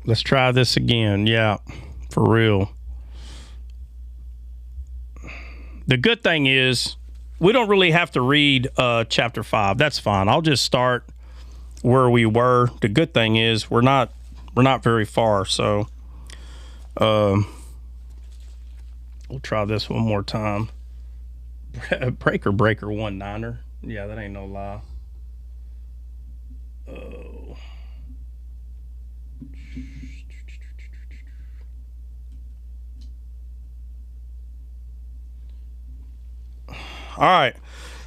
Let's try this again. Yeah, for real. The good thing is we don't really have to read chapter 5. That's fine. I'll just start where we were. The good thing is we're not very far, so we'll try this one more time. Breaker 19er. Yeah, that ain't no lie. Oh. All right.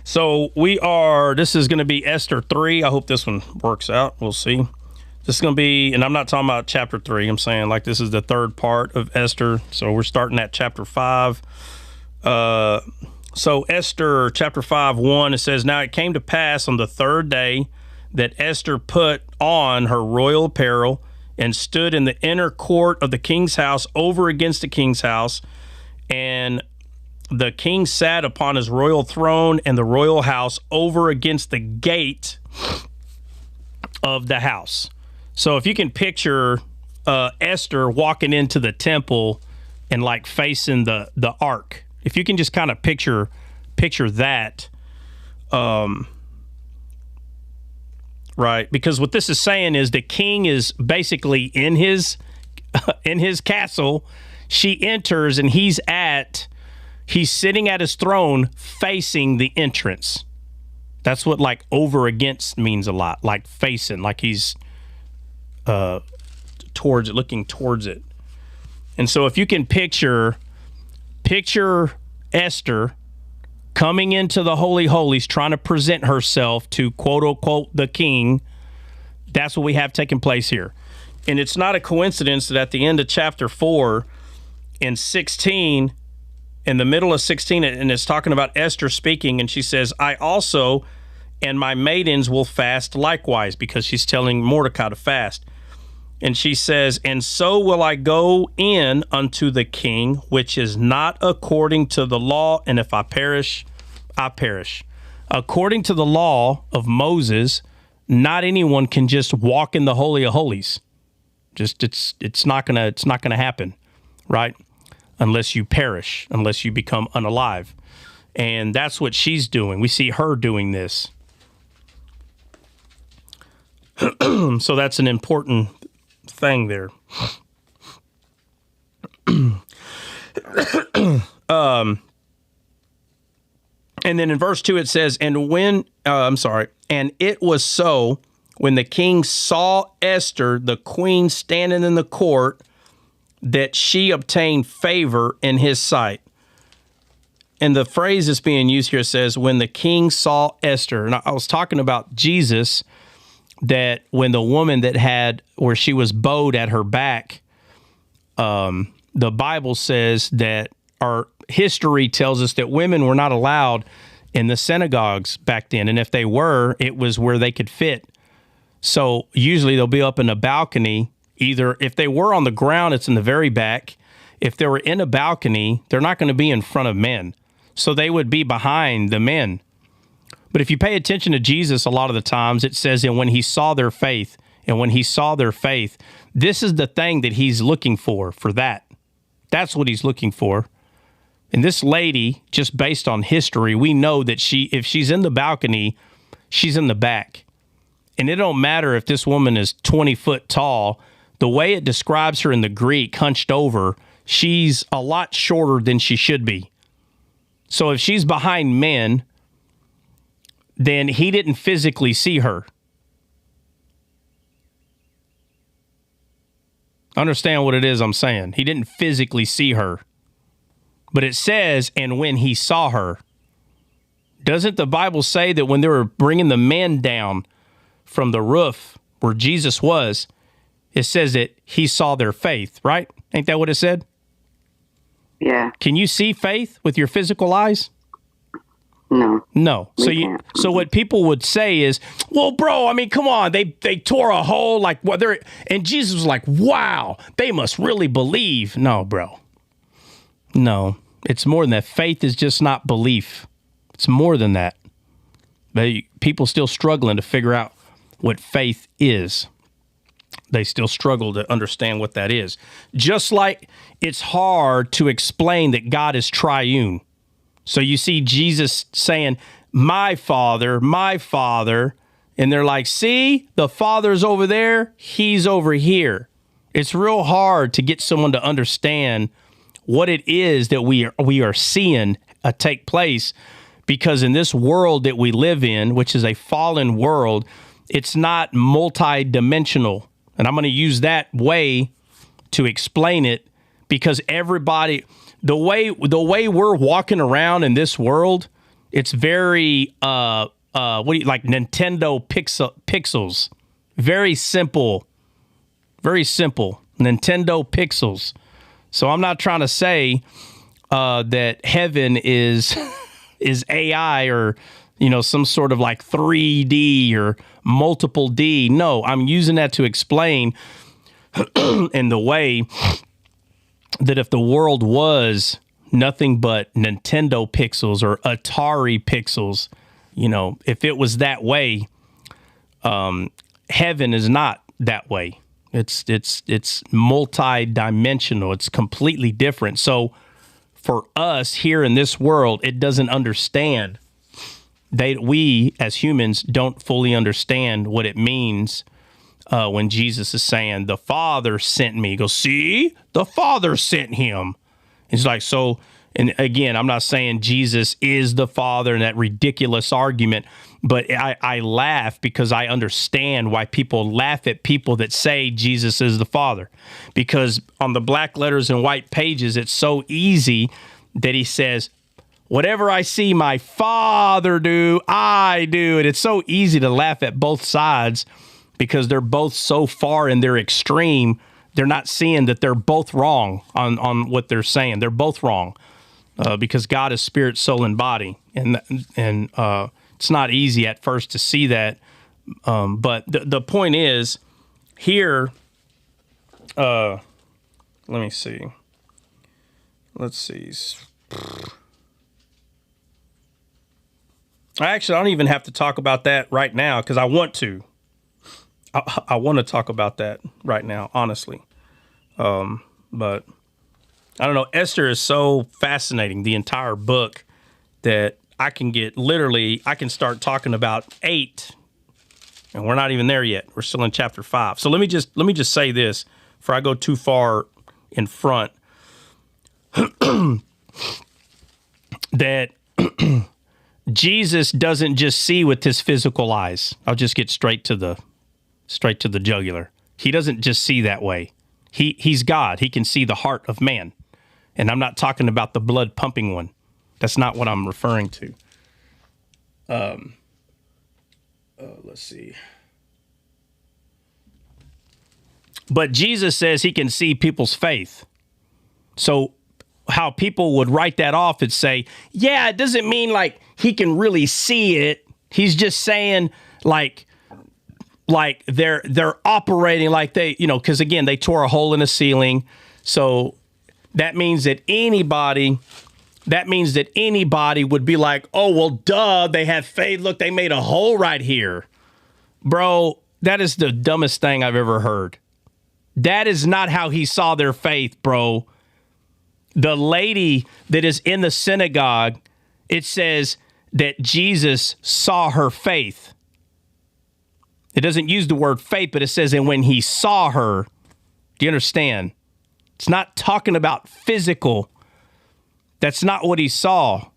So this is going to be Esther 3. I hope this one works out. We'll see. This is going to be, and I'm not talking about chapter 3. I'm saying like this is the third part of Esther. So we're starting at chapter 5. So Esther chapter 5:1, it says, "Now it came to pass on the third day that Esther put on her royal apparel and stood in the inner court of the king's house over against the king's house. And the king sat upon his royal throne and the royal house over against the gate of the house." So if you can picture Esther walking into the temple and like facing the ark, if you can just kind of picture that, right? Because what this is saying is the king is basically in his castle. She enters and he's sitting at his throne facing the entrance. That's what like over against means a lot, like facing, like he's looking towards it. And so if you can picture Esther coming into the Holy Holies, trying to present herself to quote unquote the king, that's what we have taking place here. And it's not a coincidence that at the end of chapter 4 in 16, in the middle of 16, and it's talking about Esther speaking, and she says, "I also and my maidens will fast likewise," because she's telling Mordecai to fast. And she says, "And so will I go in unto the king, which is not according to the law, and if I perish, I perish." According to the law of Moses, not anyone can just walk in the Holy of Holies. Just it's not gonna happen, right? Unless you perish, unless you become unalive. And that's what she's doing. We see her doing this. So that's an important thing there. And then in verse 2 it says, and it was so when the king saw Esther, the queen, standing in the court, that she obtained favor in his sight. And the phrase that's being used here says, when the king saw Esther. And I was talking about Jesus, that when the woman that had, where she was bowed at her back, the Bible says that, our history tells us that women were not allowed in the synagogues back then. And if they were, it was where they could fit. So usually they'll be up in a balcony. Either if they were on the ground, it's in the very back. If they were in a balcony, they're not going to be in front of men. So they would be behind the men. But if you pay attention to Jesus, a lot of the times it says, and when he saw their faith, this is the thing that he's looking for that. That's what he's looking for. And this lady, just based on history, we know that if she's in the balcony, she's in the back. And it don't matter if this woman is 20 foot tall. The way it describes her in the Greek, hunched over, she's a lot shorter than she should be. So if she's behind men, then he didn't physically see her. Understand what it is I'm saying. He didn't physically see her. But it says, and when he saw her. Doesn't the Bible say that when they were bringing the men down from the roof where Jesus was, it says that he saw their faith, right? Ain't that what it said? Yeah. Can you see faith with your physical eyes? No. No. So what people would say is, well, bro, I mean, come on, they tore a hole like what they're, and Jesus was like, wow, they must really believe. No, bro. No, it's more than that. Faith is just not belief. It's more than that. People still struggling to figure out what faith is. They still struggle to understand what that is. Just like it's hard to explain that God is triune. So you see Jesus saying, my Father, and they're like, see, the Father's over there, he's over here. It's real hard to get someone to understand what it is that we are seeing take place, because in this world that we live in, which is a fallen world, it's not multi-dimensional. And I'm going to use that way to explain it, because everybody, the way we're walking around in this world, it's very like Nintendo pixels. Very simple. Nintendo pixels. So I'm not trying to say that heaven is AI or, some sort of like 3D or multiple D. No, I'm using that to explain in the way that if the world was nothing but Nintendo pixels or Atari pixels, if it was that way, heaven is not that way. It's multi-dimensional. It's completely different. So for us here in this world, it doesn't understand. We as humans don't fully understand what it means when Jesus is saying, the Father sent me. He goes, see, the Father sent him. It's like, so, and again, I'm not saying Jesus is the Father in that ridiculous argument, but I laugh because I understand why people laugh at people that say Jesus is the Father. Because on the black letters and white pages, it's so easy that he says, whatever I see my Father do, I do. And it's so easy to laugh at both sides because they're both so far in their extreme. They're not seeing that they're both wrong on what they're saying. They're both wrong because God is spirit, soul, and body. And it's not easy at first to see that. But the point is, here, let me see. Let's see. I don't even have to talk about that right now because I want to. I want to talk about that right now, honestly. But I don't know. Esther is so fascinating, the entire book, that I can start talking about 8, and we're not even there yet. We're still in chapter 5. So let me just say this before I go too far in front, that Jesus doesn't just see with his physical eyes. I'll just get straight to the jugular. He doesn't just see that way. He's God. He can see the heart of man. And I'm not talking about the blood pumping one. That's not what I'm referring to. Let's see. But Jesus says he can see people's faith. So how people would write that off and say, yeah, it doesn't mean like he can really see it. He's just saying like they're operating like they, because again, they tore a hole in the ceiling. So that means that anybody would be like, oh, well, duh, they have faith. Look, they made a hole right here. Bro, that is the dumbest thing I've ever heard. That is not how he saw their faith, bro. The lady that is in the synagogue, it says that Jesus saw her faith. It doesn't use the word faith, but it says, and when he saw her, do you understand? It's not talking about physical. That's not what he saw.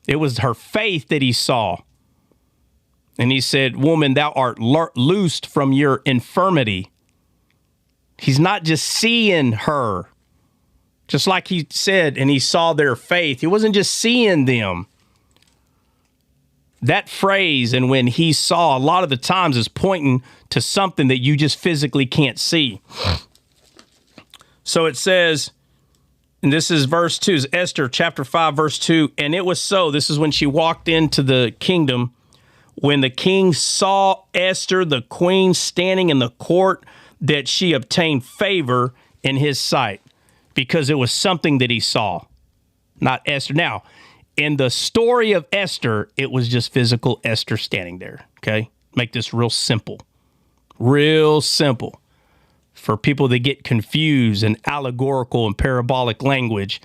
It was her faith that he saw. And he said, woman, thou art loosed from your infirmity. He's not just seeing her. Just like he said, and he saw their faith. He wasn't just seeing them. That phrase, and when he saw, a lot of the times is pointing to something that you just physically can't see. So it says, And this is verse 2, is Esther chapter 5, verse 2. And it was so, this is when she walked into the kingdom, when the king saw Esther, the queen, standing in the court, that she obtained favor in his sight, because it was something that he saw, not Esther. Now, in the story of Esther, it was just physical Esther standing there, okay? Make this real simple for people that get confused in allegorical and parabolic language.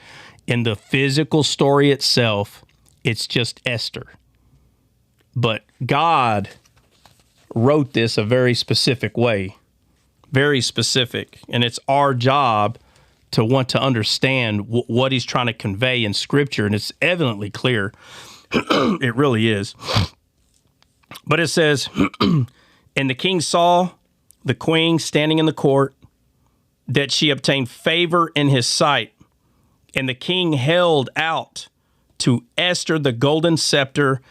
In the physical story itself, it's just Esther. But God wrote this a very specific way, very specific. And it's our job to want to understand what he's trying to convey in Scripture. And it's evidently clear. It really is. But it says, and the king saw the queen standing in the court, that she obtained favor in his sight. And the king held out to Esther the golden scepter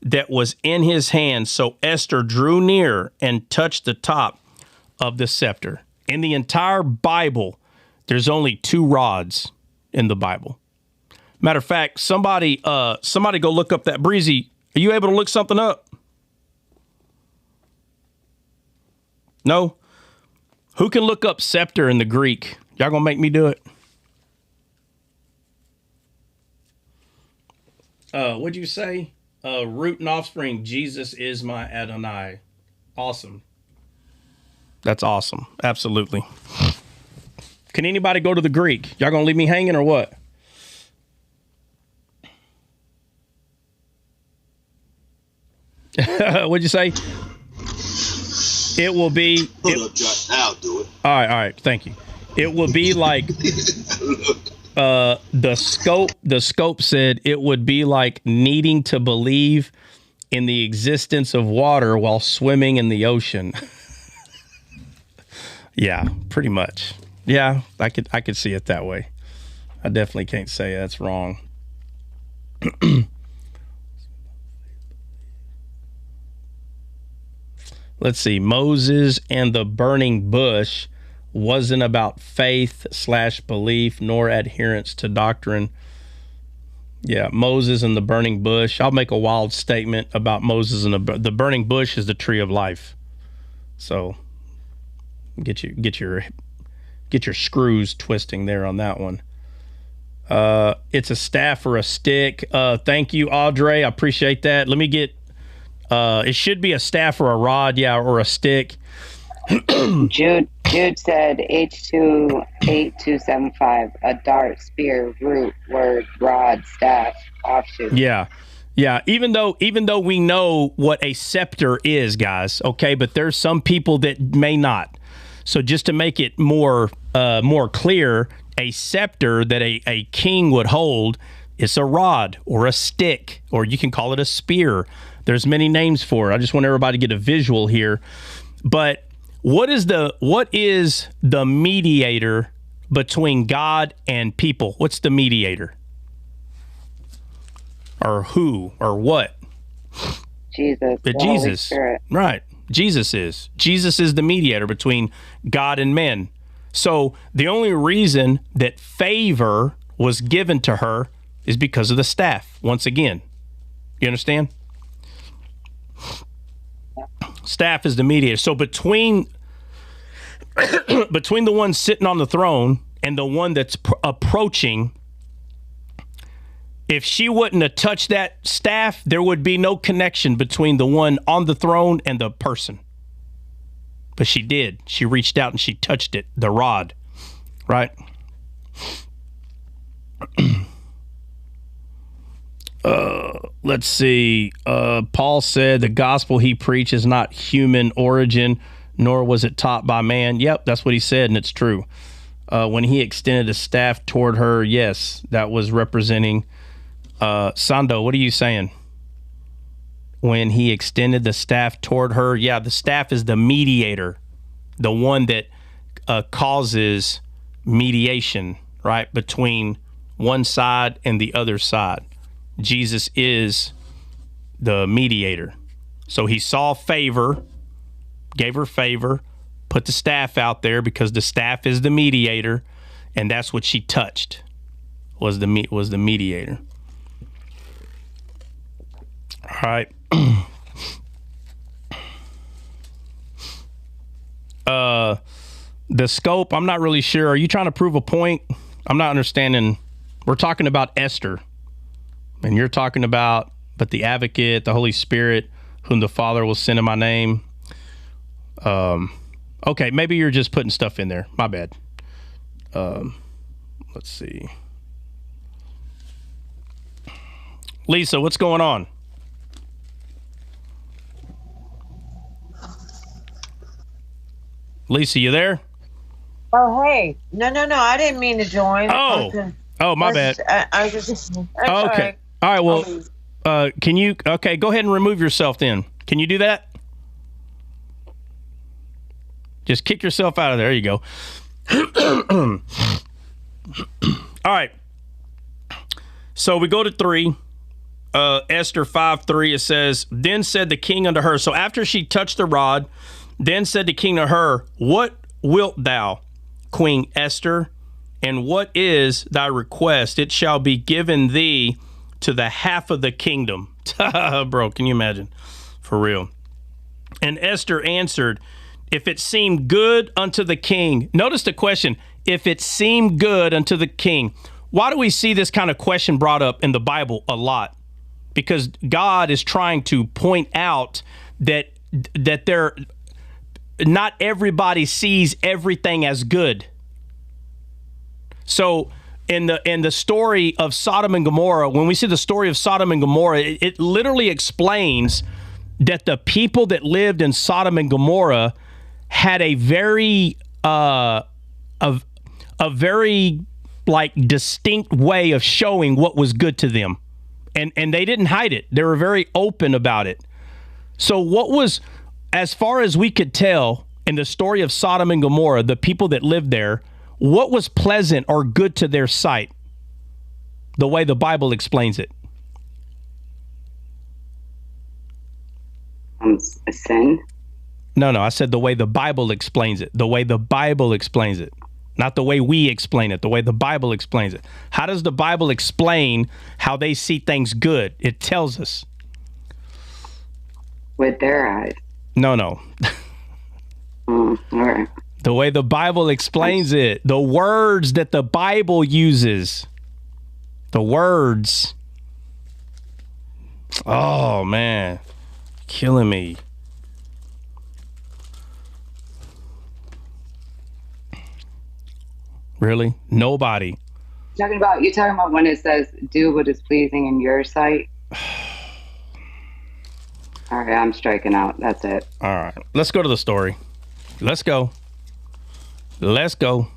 that was in his hand. So Esther drew near and touched the top of the scepter. In the entire Bible, there's only 2 rods in the Bible. Matter of fact, somebody go look up that. Breezy, are you able to look something up? No? Who can look up scepter in the Greek? Y'all gonna make me do it? What'd you say? Root and offspring, Jesus is my Adonai. Awesome. That's awesome. Absolutely. Can anybody go to the Greek? Y'all gonna leave me hanging or what? What'd you say? It will be. Hold up, Josh. I'll do it. All right. Thank you. It will be like the scope said it would be like needing to believe in the existence of water while swimming in the ocean. Yeah, pretty much. Yeah, I could see it that way. I definitely can't say that's wrong. Let's see. Moses and the burning bush wasn't about faith/belief nor adherence to doctrine. Yeah, Moses and the burning bush. I'll make a wild statement about Moses and the burning bush is the tree of life. So get your screws twisting there on that one. It's a staff or a stick. Thank you, Audrey. I appreciate that. Let me get. It should be a staff or a rod, yeah, or a stick. Jude said H28275, a dart, spear, root, word, rod, staff, offshoot. Yeah. Even though we know what a scepter is, guys, okay, but there's some people that may not. So just to make it more clear, a scepter that a king would hold is a rod or a stick, or you can call it a spear. There's many names for it. I just want everybody to get a visual here. But what is the mediator between God and people? What's the mediator? Or who or what? Jesus. The Jesus. Holy Spirit. Right. Jesus is the mediator between God and men. So the only reason that favor was given to her is because of the staff. Once again, you understand? Staff is the mediator. So between the one sitting on the throne and the one that's approaching, if she wouldn't have touched that staff, there would be no connection between the one on the throne and the person. But she did. She reached out and she touched it, the rod, right? Let's see. Paul said the gospel he preached is not human origin, nor was it taught by man. Yep, that's what he said, and it's true. When he extended a staff toward her, yes, that was representing. Sando, what are you saying? When he extended the staff toward her, yeah, the staff is the mediator, the one that causes mediation, right, between one side and the other side. Jesus is the mediator. So he saw favor, gave her favor, put the staff out there because the staff is the mediator, and that's what she touched. was the mediator. All right. The scope, I'm not really sure. Are you trying to prove a point? I'm not understanding. We're talking about Esther, and you're talking about, but the advocate, the Holy Spirit, whom the Father will send in my name. Okay, maybe you're just putting stuff in there. My bad. Let's see. Lisa, what's going on? Lisa, you there? Oh, hey. No. I didn't mean to join. Oh, my bad. I was just. Okay. Sorry. All right. Well, can you? Okay, go ahead and remove yourself. Then, can you do that? Just kick yourself out of there. There you go. All right. So we go to 3. Esther 5:3. It says, "Then said the king unto her." So after she touched the rod, then said the king to her, "What wilt thou, Queen Esther? And what is thy request? It shall be given thee to the half of the kingdom." Bro, can you imagine? For real. And Esther answered, "If it seem good unto the king." Notice the question, if it seem good unto the king. Why do we see this kind of question brought up in the Bible a lot? Because God is trying to point out that not everybody sees everything as good. So in the story of Sodom and Gomorrah, when we see the story of Sodom and Gomorrah, it literally explains that the people that lived in Sodom and Gomorrah had a very very like distinct way of showing what was good to them. And they didn't hide it. They were very open about it. So what was, as far as we could tell in the story of Sodom and Gomorrah, the people that lived there, what was pleasant or good to their sight? The way the Bible explains it. A sin? No, I said the way the Bible explains it. The way the Bible explains it. Not the way we explain it, the way the Bible explains it. How does the Bible explain how they see things good? It tells us. With their eyes. No. All right. The way the Bible explains it. The words that the Bible uses. The words. Oh, man. Killing me. Really? Nobody. You're talking about when it says, "Do what is pleasing in your sight." All right, I'm striking out. That's it. All right. Let's go to the story. Let's go.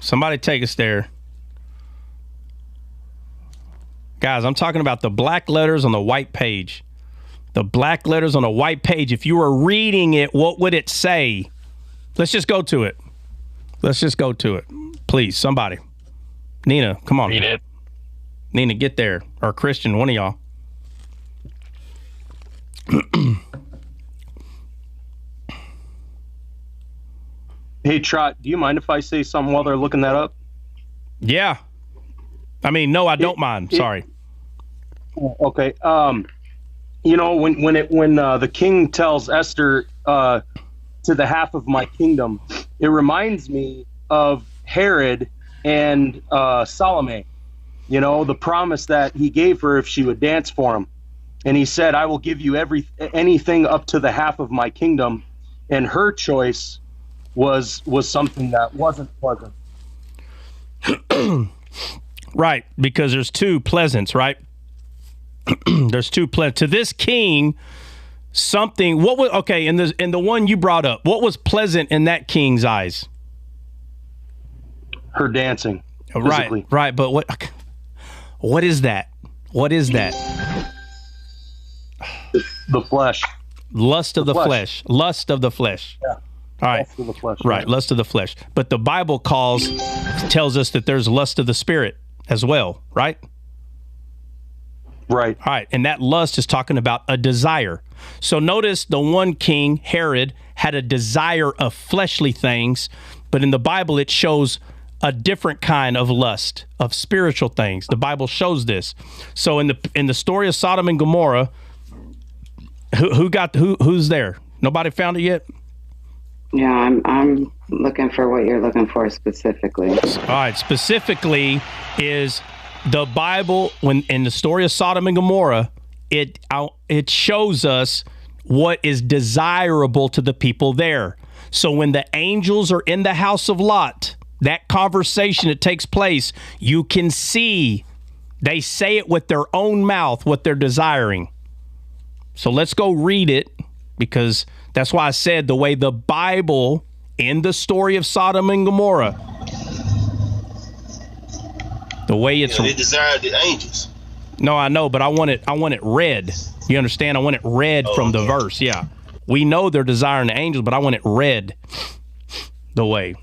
Somebody take us there. Guys, I'm talking about the black letters on the white page. The black letters on the white page. If you were reading it, what would it say? Let's just go to it. Please, somebody. Nina, come on. Read it. Nina, get there. Or Christian, one of y'all. Hey, Trot, do you mind if I say something while they're looking that up? Yeah. I mean, no, I don't mind. Sorry. Okay. You know, when the king tells Esther to the half of my kingdom, it reminds me of Herod and Salome. You know, the promise that he gave her if she would dance for him. And he said, "I will give you anything up to the half of my kingdom." And her choice was something that wasn't pleasant. Right, because there's two pleasants, right? There's two pleasant. To this king, something, what was, okay, in the one you brought up, what was pleasant in that king's eyes? Her dancing. Physically. Right, but what is that? What is that? The flesh. Lust of the flesh. Lust of the flesh. Yeah. All right. Lust of the flesh. Right, lust of the flesh. But the Bible tells us that there's lust of the spirit as well, right? Right. All right, and that lust is talking about a desire. So notice the one king, Herod, had a desire of fleshly things, but in the Bible it shows a different kind of lust, of spiritual things. The Bible shows this. So in the story of Sodom and Gomorrah, who's there? Nobody found it yet? Yeah, I'm looking for what you're looking for specifically. All right, specifically is the Bible, when in the story of Sodom and Gomorrah, it shows us what is desirable to the people there. So when the angels are in the house of Lot, that conversation that takes place, you can see they say it with their own mouth, what they're desiring. So let's go read it, because that's why I said the way the Bible in the story of Sodom and Gomorrah, the way it's... They desired the angels. No, I know, but I want it read. You understand? I want it read from the verse. Yeah. We know they're desiring the angels, but I want it read the way.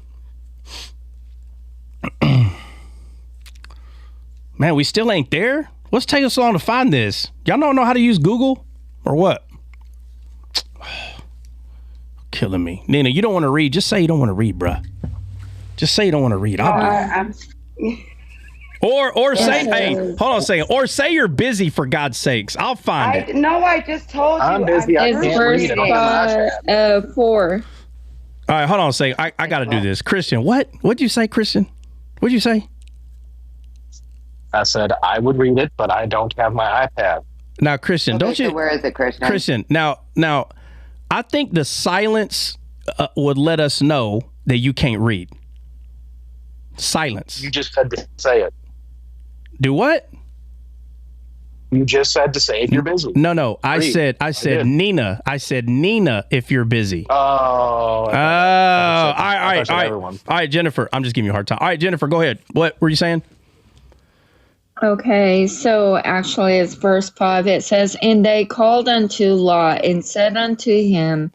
Man, we still ain't there? What's taking us so long to find this? Y'all don't know how to use Google or what? Killing me. Nina, you don't want to read. Just say you don't want to read, bruh. Just say you don't want to read. Or say, hey, hold on a second. Or say you're busy, for God's sakes. I'll find it. No, I just told you. I'm busy. I It's can't verse read it. 4. All right, hold on a second. I got to do this. Christian, what'd you say, Christian? What'd you say? I said I would read it, but I don't have my iPad. Now, Christian, don't you? So where is it, Christian? Christian, now, I think the silence would let us know that you can't read. Silence. You just said to say it. Do what? You just said to say if you're busy. No. I said did. Nina. I said Nina if you're busy. Oh. All right. All right, Jennifer. I'm just giving you a hard time. All right, Jennifer, go ahead. What were you saying? Okay, so actually it's verse 5. It says, "And they called unto Lot and said unto him,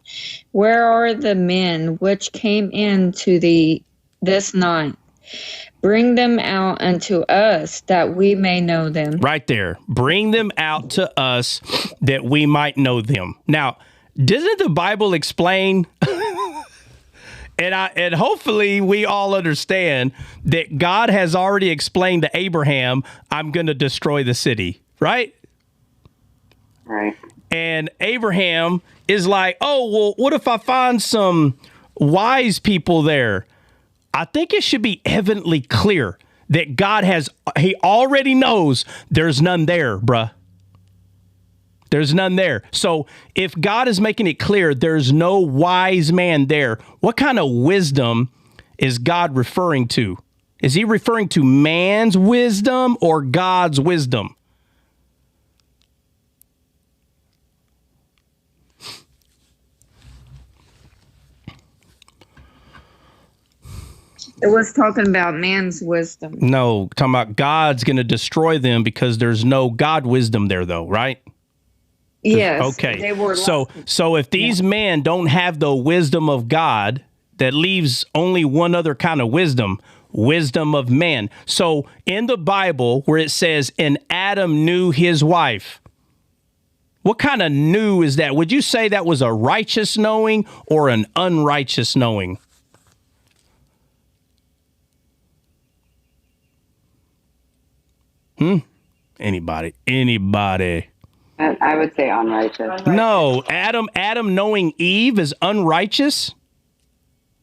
Where are the men which came in to thee this night? Bring them out unto us, that we may know them." Right there. Bring them out to us that we might know them. Now, doesn't the Bible explain, and hopefully we all understand that God has already explained to Abraham, I'm going to destroy the city, right? Right. And Abraham is like, oh, well, what if I find some wise people there? I think it should be evidently clear that he already knows there's none there, bruh. There's none there. So if God is making it clear there's no wise man there, what kind of wisdom is God referring to? Is he referring to man's wisdom or God's wisdom? It was talking about man's wisdom. No, talking about God's going to destroy them because there's no God wisdom there, though, right? Yes. Okay. They were so if these men don't have the wisdom of God, that leaves only one other kind of wisdom of man. So in the Bible where it says, and Adam knew his wife, what kind of knew is that? Would you say that was a righteous knowing or an unrighteous knowing? Anybody? I would say unrighteous. No, Adam knowing Eve is unrighteous.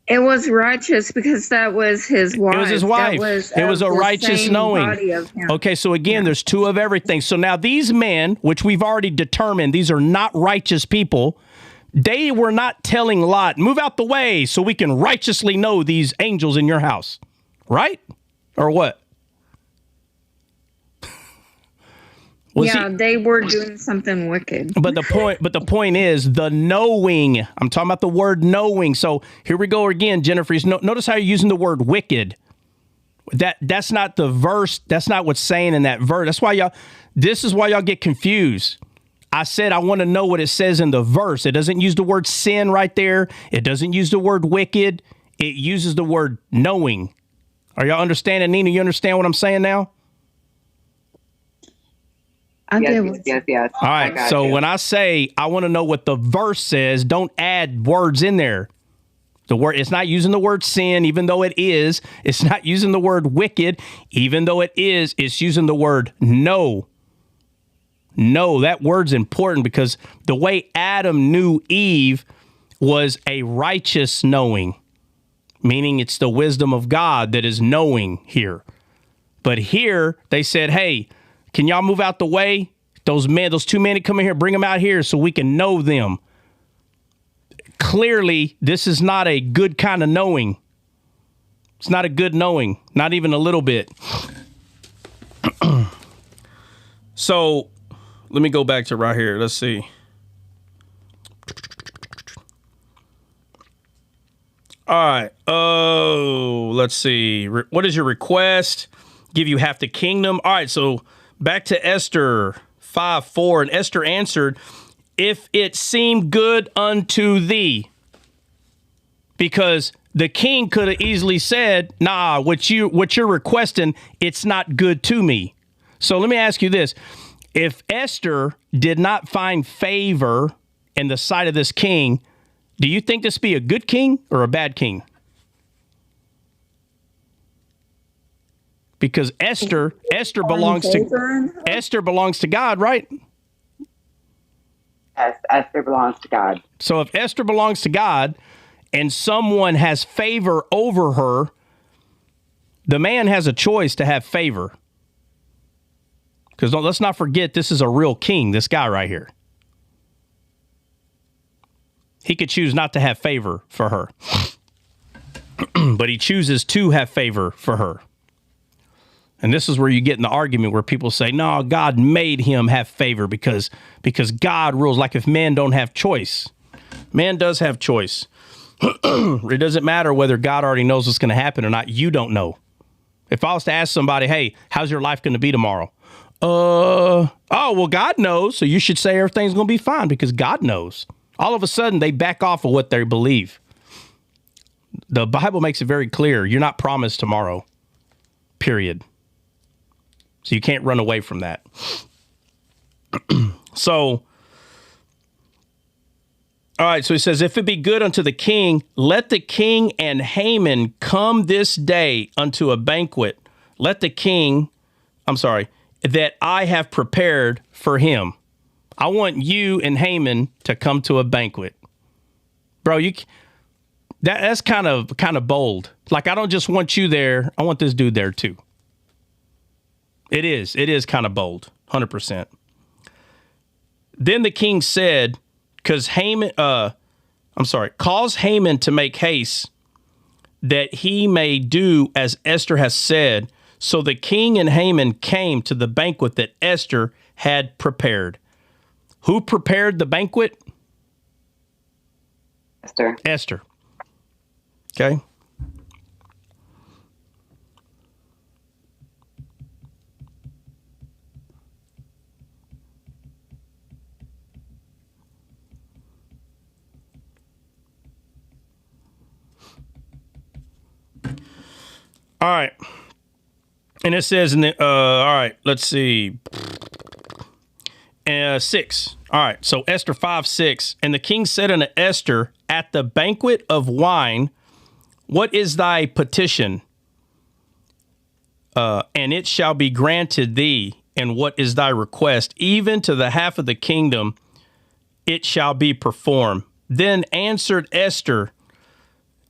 It was righteous because that was his wife. It was his wife. It was a righteous knowing. Okay, so again, there's two of everything. So now these men, which we've already determined, these are not righteous people. They were not telling Lot, move out the way so we can righteously know these angels in your house. Right? Or what? They were doing something wicked. But the point is the knowing. I'm talking about the word knowing. So here we go again, Jennifer. Notice how you're using the word wicked. That's not the verse. That's not what's saying in that verse. This is why y'all get confused. I said I want to know what it says in the verse. It doesn't use the word sin right there. It doesn't use the word wicked. It uses the word knowing. Are y'all understanding, Nina? You understand what I'm saying now? Yes. All right. So when I say I want to know what the verse says, don't add words in there. The word, it's not using the word sin, even though it is. It's not using the word wicked, even though it is. It's using the word know. No, that word's important because the way Adam knew Eve was a righteous knowing, meaning it's the wisdom of God that is knowing here. But here they said, hey, can y'all move out the way? Those two men that come in here, bring them out here so we can know them. Clearly, this is not a good kind of knowing. It's not a good knowing, not even a little bit. So let me go back to right here. Let's see. All right. Oh, let's see. What is your request? Give you half the kingdom. All right. So back to Esther 5:4. And Esther answered, if it seemed good unto thee. Because the king could have easily said, nah, what you're requesting, it's not good to me. So let me ask you this. If Esther did not find favor in the sight of this king, do you think this be a good king or a bad king? Because Esther belongs to God, right? Yes, Esther belongs to God. So if Esther belongs to God and someone has favor over her, the man has a choice to have favor. Because let's not forget, this is a real king, this guy right here. He could choose not to have favor for her. But he chooses to have favor for her. And this is where you get in the argument where people say, no, God made him have favor because God rules. Like if man don't have choice. Man does have choice. It doesn't matter whether God already knows what's going to happen or not. You don't know. If I was to ask somebody, hey, how's your life going to be tomorrow? Well, God knows. So you should say everything's going to be fine because God knows. All of a sudden, they back off of what they believe. The Bible makes it very clear. You're not promised tomorrow, period. So you can't run away from that. So, all right. So he says, if it be good unto the king, let the king and Haman come this day unto a banquet. Let the king, that I have prepared for him. I want you and Haman to come to a banquet. Bro, that's kind of bold. Like, I don't just want you there. I want this dude there too. It is kind of bold. 100%. Then the king said, cause cause Haman to make haste that he may do as Esther has said. So the king and Haman came to the banquet that Esther had prepared. Who prepared the banquet? Esther. Okay. All right. And it says in the, all right, let's see. 6. All right. So Esther 5:6. And the king said unto Esther, at the banquet of wine, what is thy petition? And it shall be granted thee. And what is thy request? Even to the half of the kingdom, it shall be performed. Then answered Esther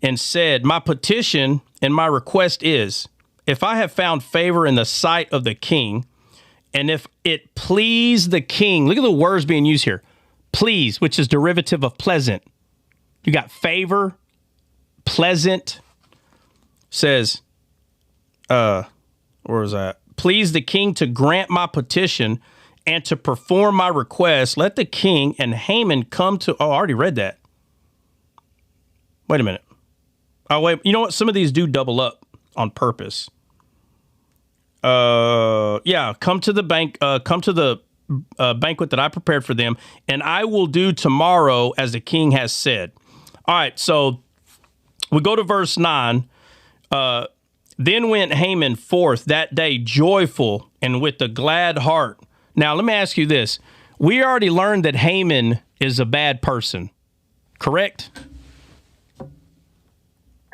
and said, my petition and my request is, if I have found favor in the sight of the king, and if it please the king, look at the words being used here, please, which is derivative of pleasant. You got favor, pleasant, says, where was that? Please the king to grant my petition and to perform my request. Let the king and Haman come to, I already read that. Wait a minute. Oh, wait, you know what? Some of these do double up on purpose. Come to the banquet that I prepared for them, and I will do tomorrow as the king has said. All right, so we go to verse 9. Then went Haman forth that day joyful and with a glad heart. Now, let me ask you this. We already learned that Haman is a bad person, correct?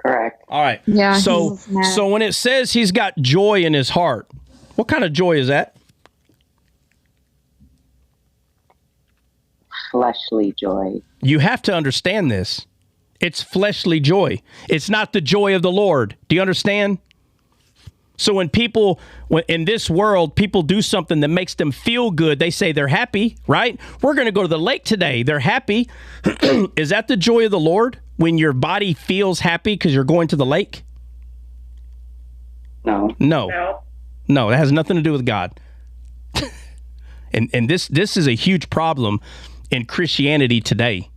Correct. All right. Yeah, So he's mad. so when it says he's got joy in his heart, what kind of joy is that? Fleshly joy. You have to understand this. It's fleshly joy. It's not the joy of the Lord. Do you understand? So when in this world, people do something that makes them feel good, they say they're happy, right? We're going to go to the lake today. They're happy. Is that the joy of the Lord? When your body feels happy because you're going to the lake? No. No, that has nothing to do with God. and this is a huge problem in Christianity today,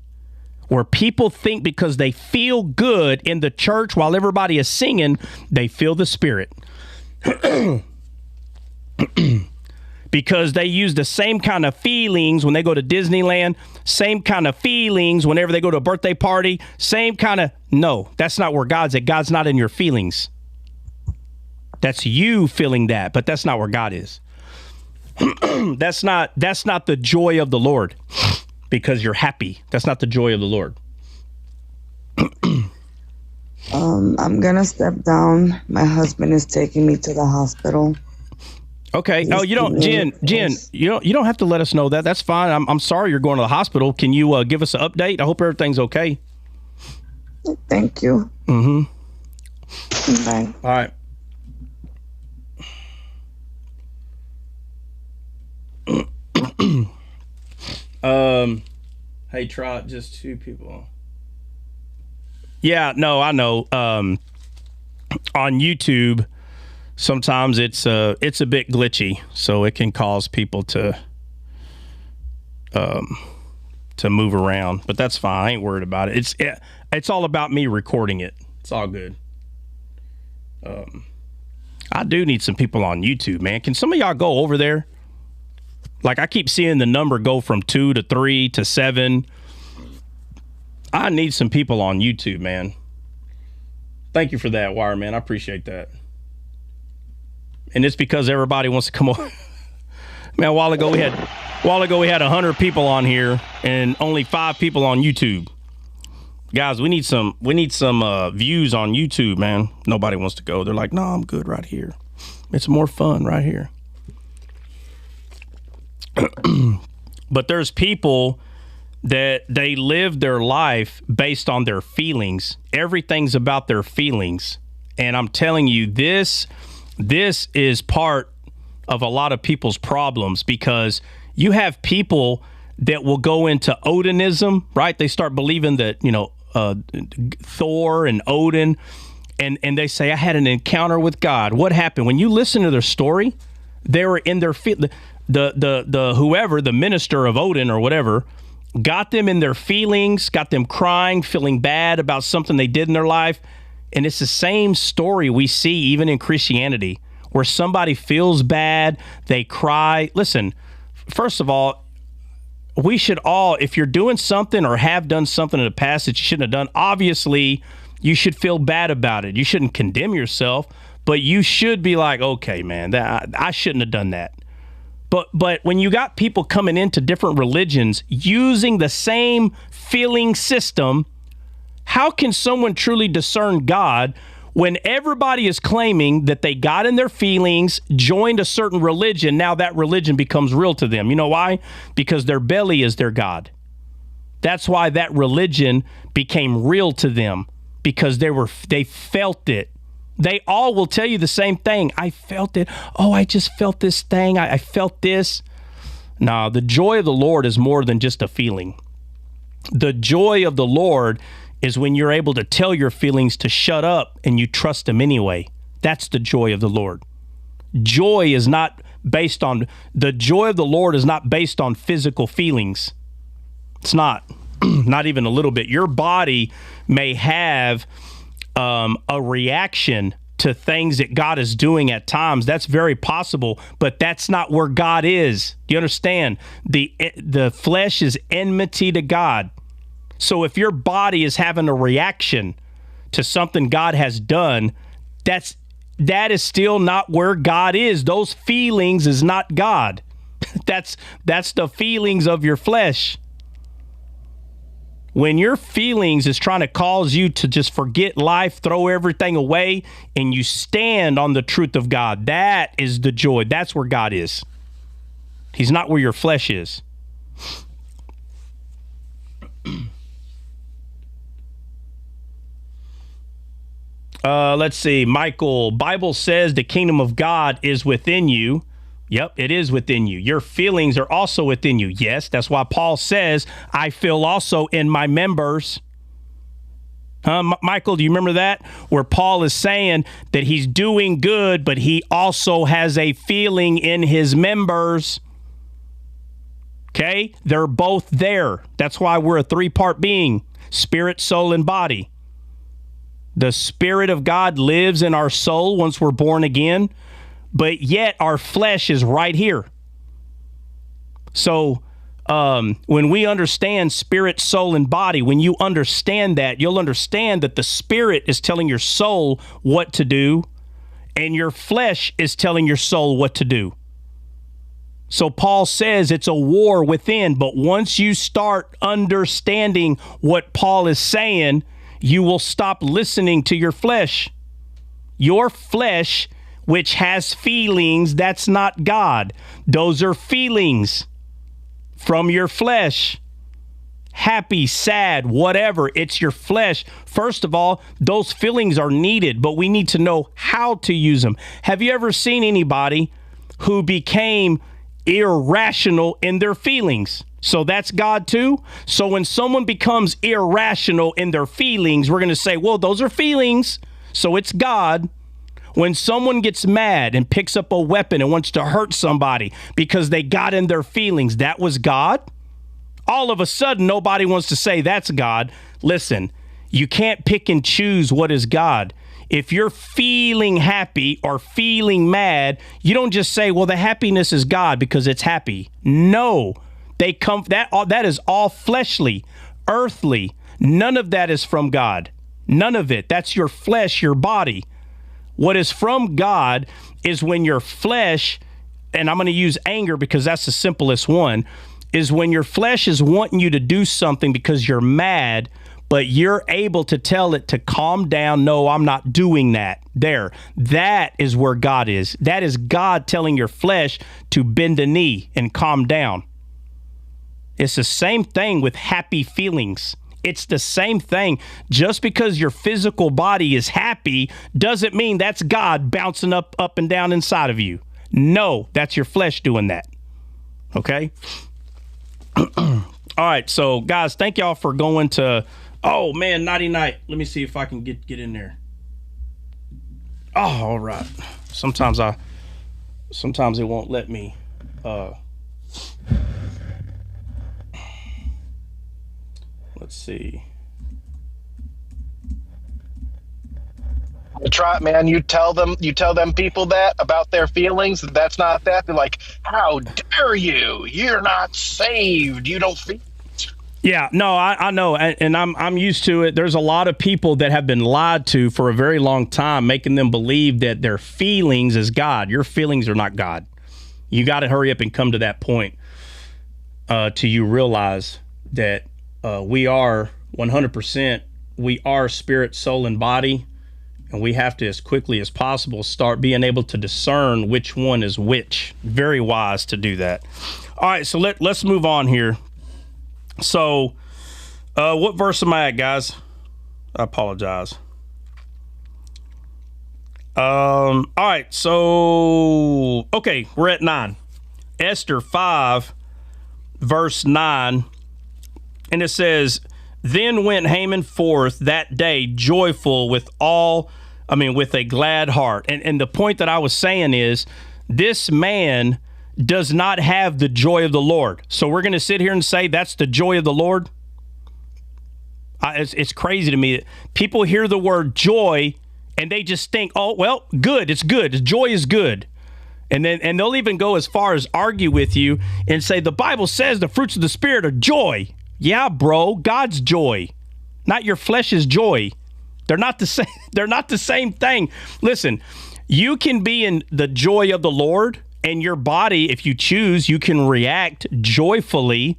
where people think because they feel good in the church while everybody is singing, they feel the Spirit. Because they use the same kind of feelings when they go to Disneyland, same kind of feelings whenever they go to a birthday party, same kind of... No, that's not where God's at. God's not in your feelings. That's you feeling that, but that's not where God is. That's not the joy of the Lord, because you're happy. That's not the joy of the Lord. I'm gonna step down. My husband is taking me to the hospital. Okay. Oh, you don't, Jen. You don't have to let us know that. That's fine. I'm sorry you're going to the hospital. Can you give us an update? I hope everything's okay. Thank you. Mm-hmm. Bye. All right. Hey, Trot, just two people. Yeah, no, I know. On YouTube, sometimes it's a bit glitchy, so it can cause people to move around. But that's fine. I ain't worried about it. It's all about me recording it. It's all good. I do need some people on YouTube, man. Can some of y'all go over there? Like, I keep seeing the number go from 2 to 3 to 7. I need some people on YouTube, man. Thank you for that, Wireman. I appreciate that. And it's because everybody wants to come over. Man, a while ago we had 100 people on here and only 5 people on YouTube. Guys, we need some views on YouTube, man. Nobody wants to go. They're like, no, I'm good right here. It's more fun right here. But there's people that they live their life based on their feelings. Everything's about their feelings. And I'm telling you, this is part of a lot of people's problems, because you have people that will go into Odinism, right? They start believing that, Thor and Odin, and they say, I had an encounter with God. What happened? When you listen to their story, they were in their the whoever, the minister of Odin or whatever, got them in their feelings, got them crying, feeling bad about something they did in their life. And it's the same story we see even in Christianity, where somebody feels bad, they cry. Listen, first of all, we should all, if you're doing something or have done something in the past that you shouldn't have done, obviously you should feel bad about it. You shouldn't condemn yourself, but you should be like, okay, man, I shouldn't have done that. But when you got people coming into different religions using the same feeling system, how can someone truly discern God when everybody is claiming that they got in their feelings, joined a certain religion, now that religion becomes real to them? You know why? Because their belly is their God. That's why that religion became real to them, because they felt it. They all will tell you the same thing. I felt it. Oh, I just felt this thing. I felt this. No, the joy of the Lord is more than just a feeling. The joy of the Lord is when you're able to tell your feelings to shut up and you trust him anyway. That's the joy of the Lord. The joy of the Lord is not based on physical feelings. It's not. Not even a little bit. Your body may have a reaction to things that God is doing at times. That's very possible, but that's not where God is. Do you understand? The flesh is enmity to God. So if your body is having a reaction to something God has done, that is still not where God is. Those feelings is not God. That's the feelings of your flesh. When your feelings is trying to cause you to just forget life, throw everything away, and you stand on the truth of God, that is the joy. That's where God is. He's not where your flesh is. Let's see. Michael, Bible says the kingdom of God is within you. Yep, it is within you. Your feelings are also within you. Yes, that's why Paul says, I feel also in my members. Michael, do you remember that? Where Paul is saying that he's doing good, but he also has a feeling in his members. Okay? They're both there. That's why we're a three-part being, spirit, soul, and body. The Spirit of God lives in our soul once we're born again, but yet our flesh is right here. So when we understand spirit, soul, and body, when you understand that, you'll understand that the spirit is telling your soul what to do, and your flesh is telling your soul what to do. So Paul says it's a war within, but once you start understanding what Paul is saying, you will stop listening to your flesh. Your flesh, which has feelings, that's not God. Those are feelings from your flesh. Happy, sad, whatever, it's your flesh. First of all, those feelings are needed, but we need to know how to use them. Have you ever seen anybody who became irrational in their feelings? So that's God too. So when someone becomes irrational in their feelings, we're going to say, well, those are feelings, so it's God. When someone gets mad and picks up a weapon and wants to hurt somebody because they got in their feelings, that was God. All of a sudden, nobody wants to say that's God. Listen, you can't pick and choose what is God. If you're feeling happy or feeling mad, you don't just say, well, the happiness is God because it's happy. No, they come, that is all fleshly, earthly. None of that is from God. None of it. That's your flesh, your body. What is from God is when your flesh, and I'm going to use anger because that's the simplest one, is when your flesh is wanting you to do something because you're mad, but you're able to tell it to calm down. No, I'm not doing that. There. That is where God is. That is God telling your flesh to bend a knee and calm down. It's the same thing with happy feelings. It's the same thing. Just because your physical body is happy doesn't mean that's God bouncing up and down inside of you. No, that's your flesh doing that. Okay? All right, so guys, thank y'all for going to, oh man, Naughty Night. Let me see if I can get in there. Oh, all right. Sometimes it won't let me let's see. Try it, man. You tell them people that about their feelings. That's not that. They're like, how dare you? You're not saved. You don't feel. Yeah, no, I know, and I'm used to it. There's a lot of people that have been lied to for a very long time, making them believe that their feelings is God. Your feelings are not God. You got to hurry up and come to that point till you realize that we are 100%. We are spirit, soul, and body, and we have to, as quickly as possible, start being able to discern which one is which. Very wise to do that. All right, so let's move on here. So, what verse am I at, guys? I apologize. All right, so, okay, we're at 9. Esther 5, verse 9, and it says, then went Haman forth that day joyful with a glad heart. And the point that I was saying is, this man does not have the joy of the Lord. So we're going to sit here and say that's the joy of the Lord? It's crazy to me that people hear the word joy and they just think, oh, well, good, it's good. Joy is good. And they'll even go as far as argue with you and say the Bible says the fruits of the Spirit are joy. Yeah, bro, God's joy, not your flesh's joy. They're not the same. They're not the same thing. Listen, you can be in the joy of the Lord, and your body, if you choose, you can react joyfully,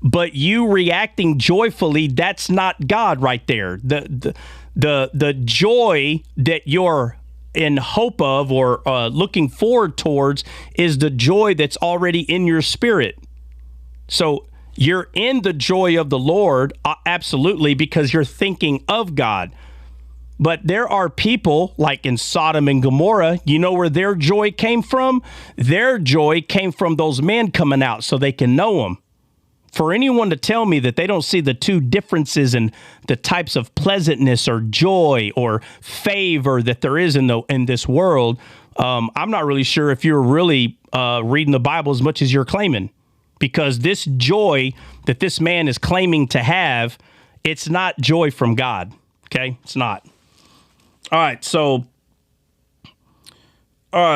but you reacting joyfully, that's not God right there. The joy that you're in hope of or looking forward towards is the joy that's already in your spirit. So you're in the joy of the Lord, absolutely, because you're thinking of God. But there are people like in Sodom and Gomorrah, you know where their joy came from? Their joy came from those men coming out so they can know them. For anyone to tell me that they don't see the two differences in the types of pleasantness or joy or favor that there is in this world, I'm not really sure if you're really reading the Bible as much as you're claiming. Because this joy that this man is claiming to have, it's not joy from God. Okay? It's not. All right,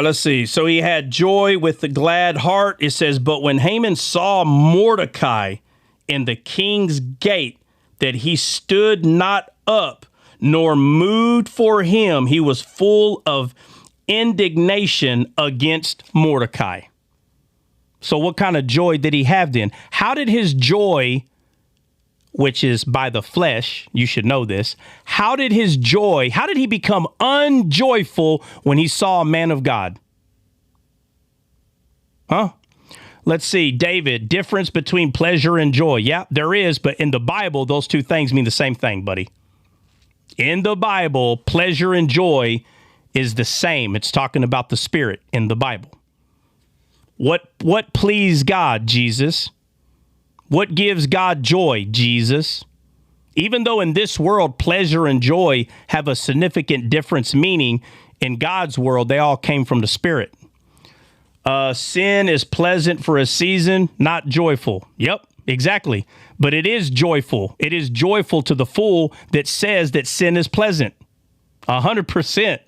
let's see. So he had joy with the glad heart. It says, but when Haman saw Mordecai in the king's gate, that he stood not up, nor moved for him, he was full of indignation against Mordecai. So what kind of joy did he have then? How did his joy, which is by the flesh, you should know this, how did he become unjoyful when he saw a man of God? Huh? Let's see, David, difference between pleasure and joy. Yeah, there is, but in the Bible, those two things mean the same thing, buddy. In the Bible, pleasure and joy is the same. It's talking about the Spirit in the Bible. What pleased God, Jesus? What gives God joy, Jesus? Even though in this world, pleasure and joy have a significant difference meaning, in God's world, they all came from the Spirit. Sin is pleasant for a season, not joyful. Yep, exactly. But it is joyful. It is joyful to the fool that says that sin is pleasant. 100%.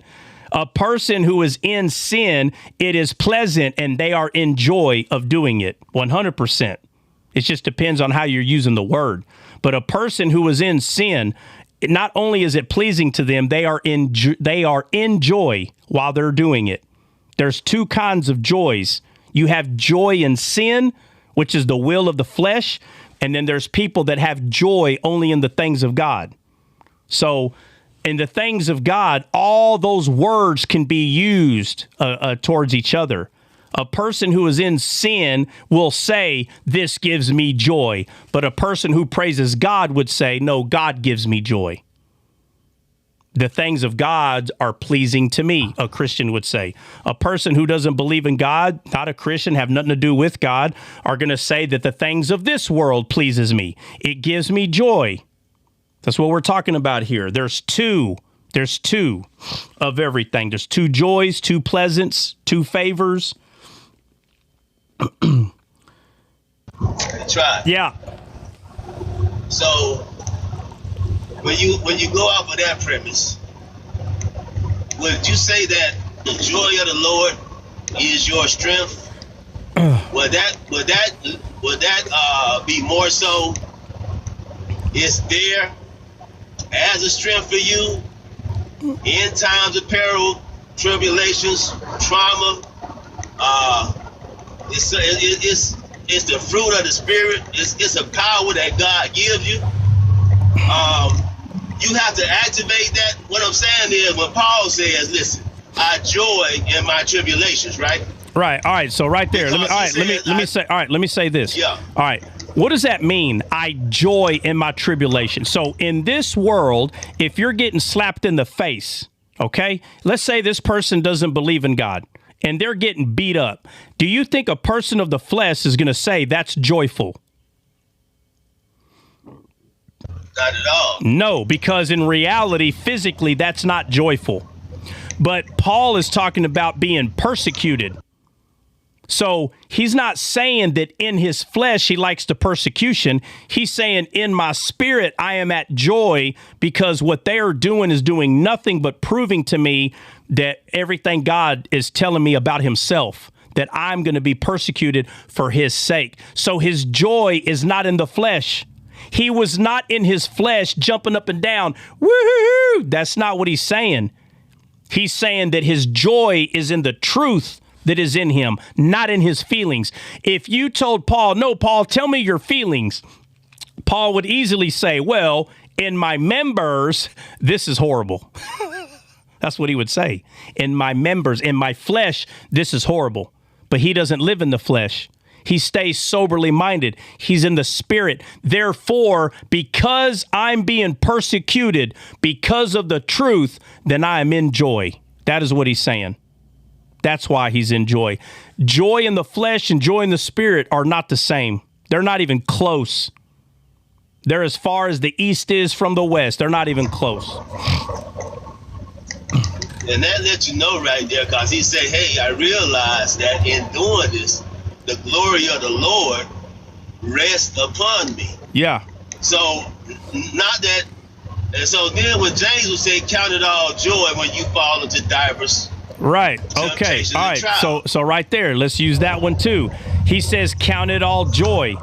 A person who is in sin, it is pleasant and they are in joy of doing it. 100%. It just depends on how you're using the word. But a person who is in sin, not only is it pleasing to them, they are in joy while they're doing it. There's two kinds of joys. You have joy in sin, which is the will of the flesh, and then there's people that have joy only in the things of God. So in the things of God, all those words can be used towards each other. A person who is in sin will say, this gives me joy. But a person who praises God would say, no, God gives me joy. The things of God are pleasing to me, a Christian would say. A person who doesn't believe in God, not a Christian, have nothing to do with God, are going to say that the things of this world pleases me. It gives me joy. That's what we're talking about here. There's two of everything. There's two joys, two pleasants, two favors. Try. Yeah. So when you go off of that premise, would you say that the joy of the Lord is your strength? Would that be more so? It's there as a strength for you in times of peril, tribulations, trauma. It's the fruit of the Spirit. It's a power that God gives you. You have to activate that. What I'm saying is, when Paul says, "Listen, I joy in my tribulations," right? Right. All right. So right there. Let me say this. Yeah. All right. What does that mean? I joy in my tribulation. So in this world, if you're getting slapped in the face, okay, let's say this person doesn't believe in God and they're getting beat up. Do you think a person of the flesh is going to say that's joyful? Not at all. No, because in reality, physically, that's not joyful. But Paul is talking about being persecuted. So he's not saying that in his flesh he likes the persecution. He's saying in my spirit I am at joy because what they are doing is doing nothing but proving to me that everything God is telling me about himself, that I'm going to be persecuted for his sake. So his joy is not in the flesh. He was not in his flesh jumping up and down. Woo-hoo-hoo! That's not what he's saying. He's saying that his joy is in the truth that is in him, not in his feelings. If you told Paul, no, Paul, tell me your feelings, Paul would easily say, well, in my members, this is horrible. That's what he would say. In my members, in my flesh, this is horrible. But he doesn't live in the flesh. He stays soberly minded. He's in the spirit. Therefore, because I'm being persecuted because of the truth, then I am in joy. That is what he's saying. That's why he's in joy. Joy in the flesh and joy in the spirit are not the same. They're not even close. They're as far as the east is from the west. They're not even close. And that lets you know right there, because he said, hey, I realize that in doing this, the glory of the Lord rests upon me. Yeah. So, not that, and so then when James would say, count it all joy when you fall into divers. Right. Okay. All right. So right there, let's use that one too. He says, count it all joy.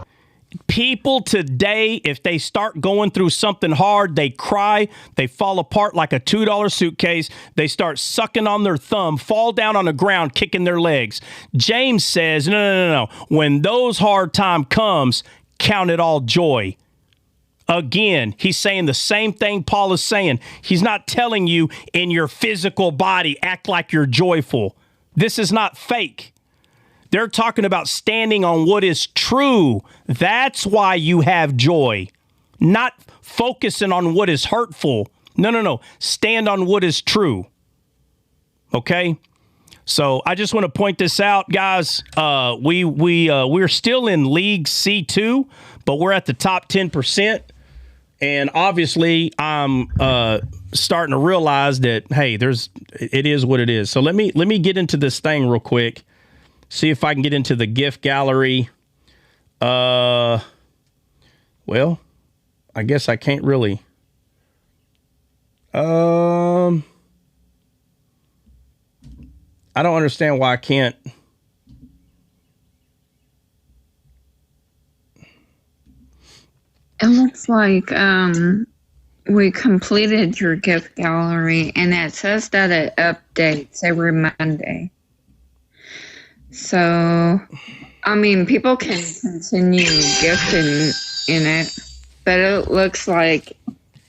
People today, if they start going through something hard, they cry, they fall apart like a $2 suitcase, they start sucking on their thumb, fall down on the ground, kicking their legs. James says, no. When those hard time comes, count it all joy. Again, he's saying the same thing Paul is saying. He's not telling you in your physical body, act like you're joyful. This is not fake. They're talking about standing on what is true. That's why you have joy. Not focusing on what is hurtful. No. Stand on what is true. Okay? So I just want to point this out, guys. We're still in League C2, but we're at the top 10%. And obviously, I'm starting to realize that, hey, it is what it is. So let me get into this thing real quick. See if I can get into the gift gallery. Well, I guess I can't really. I don't understand why I can't. It looks like we completed your gift gallery, and it says that it updates every Monday. So, I mean, people can continue gifting in it, but it looks like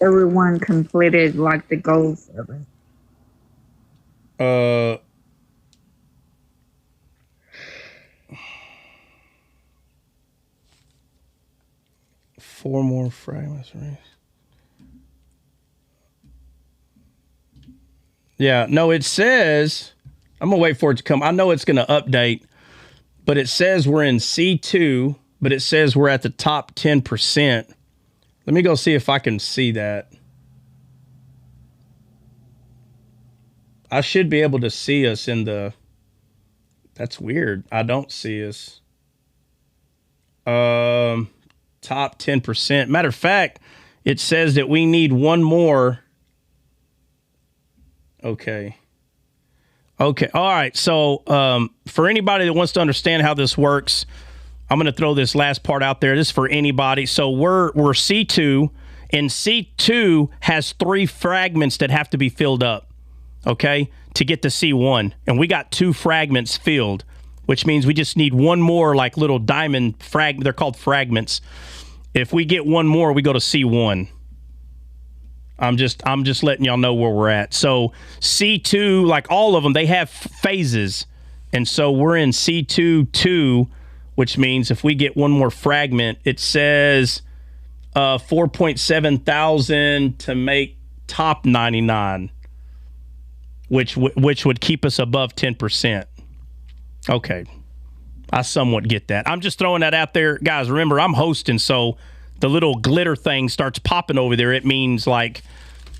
everyone completed like the goals of it. 4 more fragments, right? Yeah, no, it says, I'm going to wait for it to come. I know it's going to update, but it says we're in C2, but it says we're at the top 10%. Let me go see if I can see that. I should be able to see us in the, that's weird. I don't see us. Top 10%. Matter of fact, it says that we need one more. Okay. All right. So for anybody that wants to understand how this works, I'm going to throw this last part out there. This is for anybody. So we're C2, and C2 has 3 fragments that have to be filled up, okay, to get to C1. And we got 2 fragments filled, which means we just need one more like little diamond fragment. They're called fragments. If we get one more, we go to C1. I'm just letting y'all know where we're at. So C2, like all of them, they have phases. And so we're in C2 2, which means if we get one more fragment, it says 4.7 thousand to make top 99, which would keep us above 10%. Okay. I somewhat get that. I'm just throwing that out there. Guys, remember, I'm hosting, so the little glitter thing starts popping over there. It means like,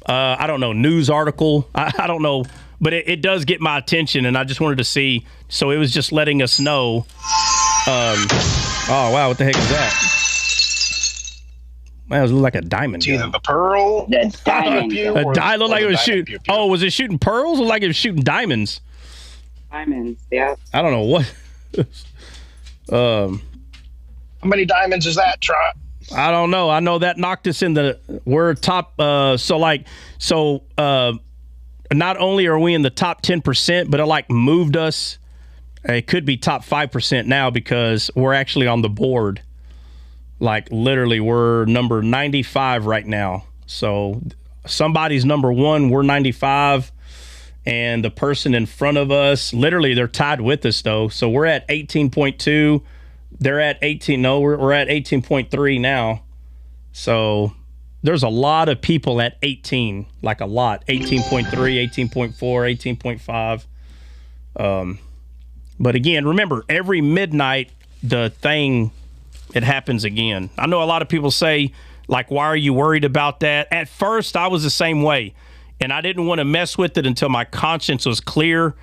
I don't know, news article. I don't know, but it does get my attention, and I just wanted to see. So it was just letting us know. Oh, wow, what the heck is that? Man, it looked like a diamond. It's either the pearl. The diamond. A diamond looked like it was shooting. Oh, was it shooting pearls or like it was shooting diamonds? Diamonds, yeah. I don't know what. How many diamonds is that, Trot? I don't know. I know that knocked us in we're top. Not only are we in the top 10%, but it like moved us It could be top 5% now because we're actually on the board. Like literally, we're number 95 right now. So somebody's number 1, we're 95. And the person in front of us, literally, they're tied with us, though. So we're at 18.2. They're at 18. No, we're at 18.3 now. So there's a lot of people at 18, like a lot. 18.3, 18.4, 18.5. But again, remember, every midnight, the thing, it happens again. I know a lot of people say, like, why are you worried about that? At first, I was the same way. And I didn't want to mess with it until my conscience was clear.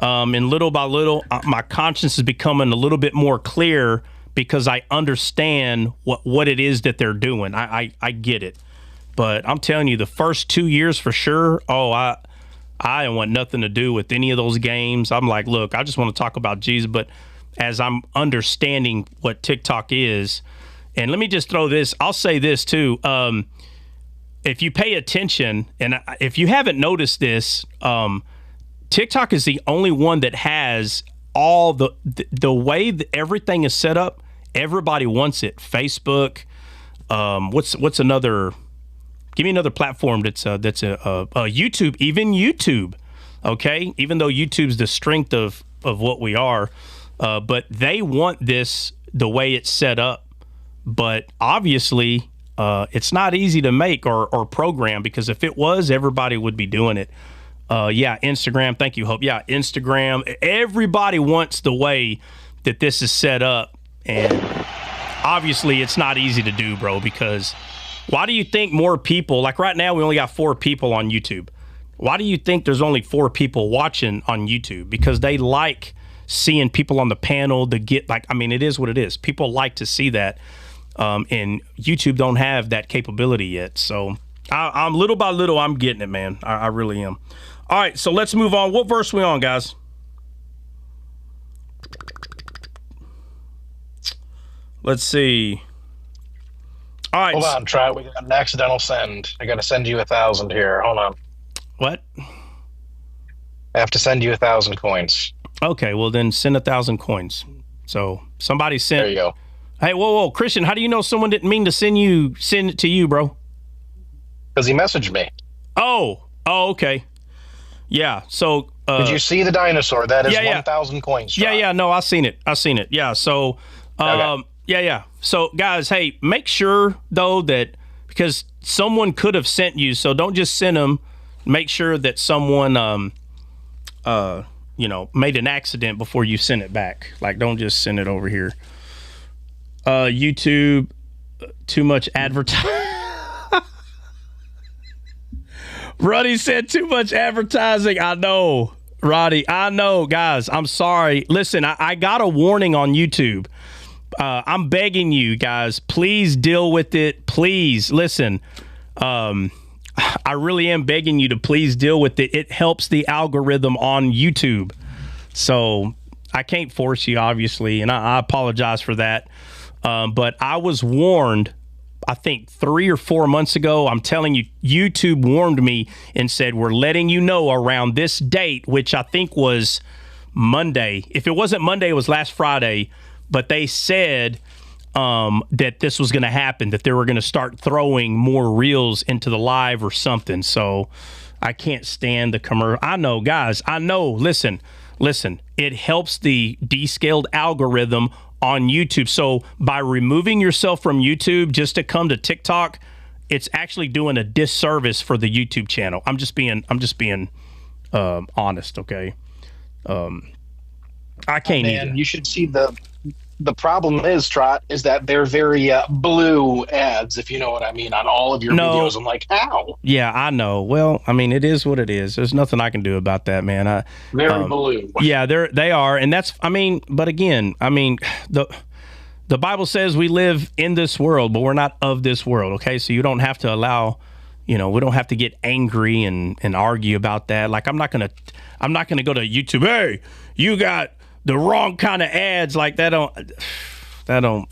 And little by little, my conscience is becoming a little bit more clear because I understand what it is that they're doing. I get it. But I'm telling you, the first 2 years for sure, I didn't want nothing to do with any of those games. I'm like, look, I just want to talk about Jesus. But as I'm understanding what TikTok is, and let me just throw this, I'll say this too. If you pay attention, and if you haven't noticed this, TikTok is the only one that has all the way that everything is set up. Everybody wants it. Facebook. What's another? Give me another platform that's a YouTube. Even YouTube. Okay, even though YouTube's the strength of what we are, but they want this the way it's set up. But obviously, it's not easy to make or program, because if it was, everybody would be doing it. Instagram. Thank you, Hope. Yeah, Instagram. Everybody wants the way that this is set up. And obviously, it's not easy to do, bro, because why do you think more people, like right now, we only got 4 people on YouTube. Why do you think there's only 4 people watching on YouTube? Because they like seeing people on the panel to get, like, I mean, it is what it is. People like to see that. And YouTube don't have that capability yet. So I'm little by little, I'm getting it, man. I really am. All right, so let's move on. What verse we on, guys? Let's see. All right. Hold on, try it. We got an accidental send. I got to send you 1,000 here. Hold on. What? I have to send you 1,000 coins. Okay, well then send 1,000 coins. So somebody sent. There you go. Hey, whoa, Christian, how do you know someone didn't mean to send it to you, bro? Because he messaged me. Oh, okay. Yeah, so... Did you see the dinosaur? That is yeah. 1,000 coins. Yeah, no, I seen it. Yeah, so... Okay. Yeah. So, guys, hey, make sure, though, that... Because someone could have sent you, so don't just send them. Make sure that someone, made an accident before you send it back. Like, don't just send it over here. YouTube, too much advertising. Roddy said too much advertising. I know, Roddy. I know, guys. I'm sorry. Listen, I got a warning on YouTube. I'm begging you, guys. Please deal with it. Please, listen. I really am begging you to please deal with it. It helps the algorithm on YouTube. So I can't force you, obviously, and I apologize for that. But I was warned, I think 3 or 4 months ago. I'm telling you, YouTube warned me and said, we're letting you know around this date, which I think was Monday. If it wasn't Monday, it was last Friday. But they said that this was going to happen, that they were going to start throwing more reels into the live or something. So I can't stand the commercial. I know, guys. I know. Listen. It helps the descaled algorithm on YouTube. So by removing yourself from YouTube just to come to TikTok, it's actually doing a disservice for the YouTube channel. I'm just being honest, okay? I can't either. You should see the problem is, Trot, is that they're very blue ads, if you know what I mean, on all of your videos. I'm like, how? Yeah, I know. Well, I mean, it is what it is. There's nothing I can do about that, man. Very blue. Yeah, they are. And that's, I mean, but again, I mean, the Bible says we live in this world, but we're not of this world, okay? So you don't have to allow, we don't have to get angry and argue about that. Like, I'm not going to go to YouTube, hey, you got the wrong kind of ads. Like that don't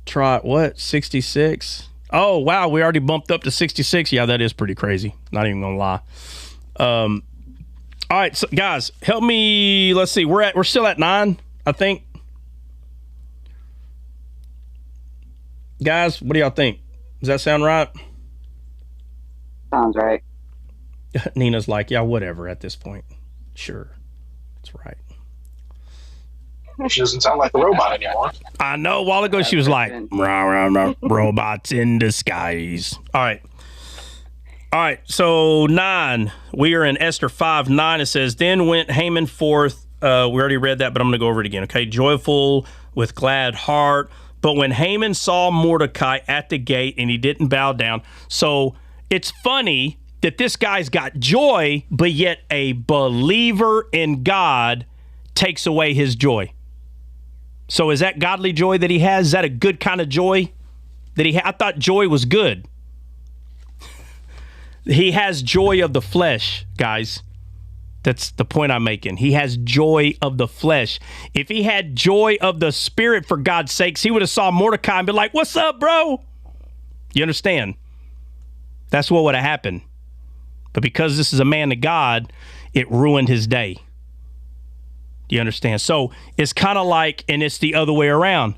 try what 66. Oh wow, we already bumped up to 66. Yeah, that is pretty crazy, not even gonna lie. All right, so guys, help me. Let's see. We're still at 9, I think. Guys, what do y'all think? Does that sound right? Sounds right. Nina's like, yeah, whatever at this point. Sure. That's right. She doesn't sound like a robot anymore. I know. A while ago, she was like, rah, rah, rah, robots in disguise. All right. So 9. We are in Esther 5:9. It says, then went Haman forth. We already read that, but I'm going to go over it again. Okay. Joyful with glad heart. But when Haman saw Mordecai at the gate and he didn't bow down. So it's funny that this guy's got joy, but yet a believer in God takes away his joy. So is that godly joy that he has? Is that a good kind of joy that he I thought joy was good. He has joy of the flesh, guys. That's the point I'm making. He has joy of the flesh. If he had joy of the spirit, for God's sakes, he would have saw Mordecai and been like, what's up, bro? You understand? That's what would have happened. But because this is a man of God, it ruined his day. Do you understand? So it's kind of like, and it's the other way around.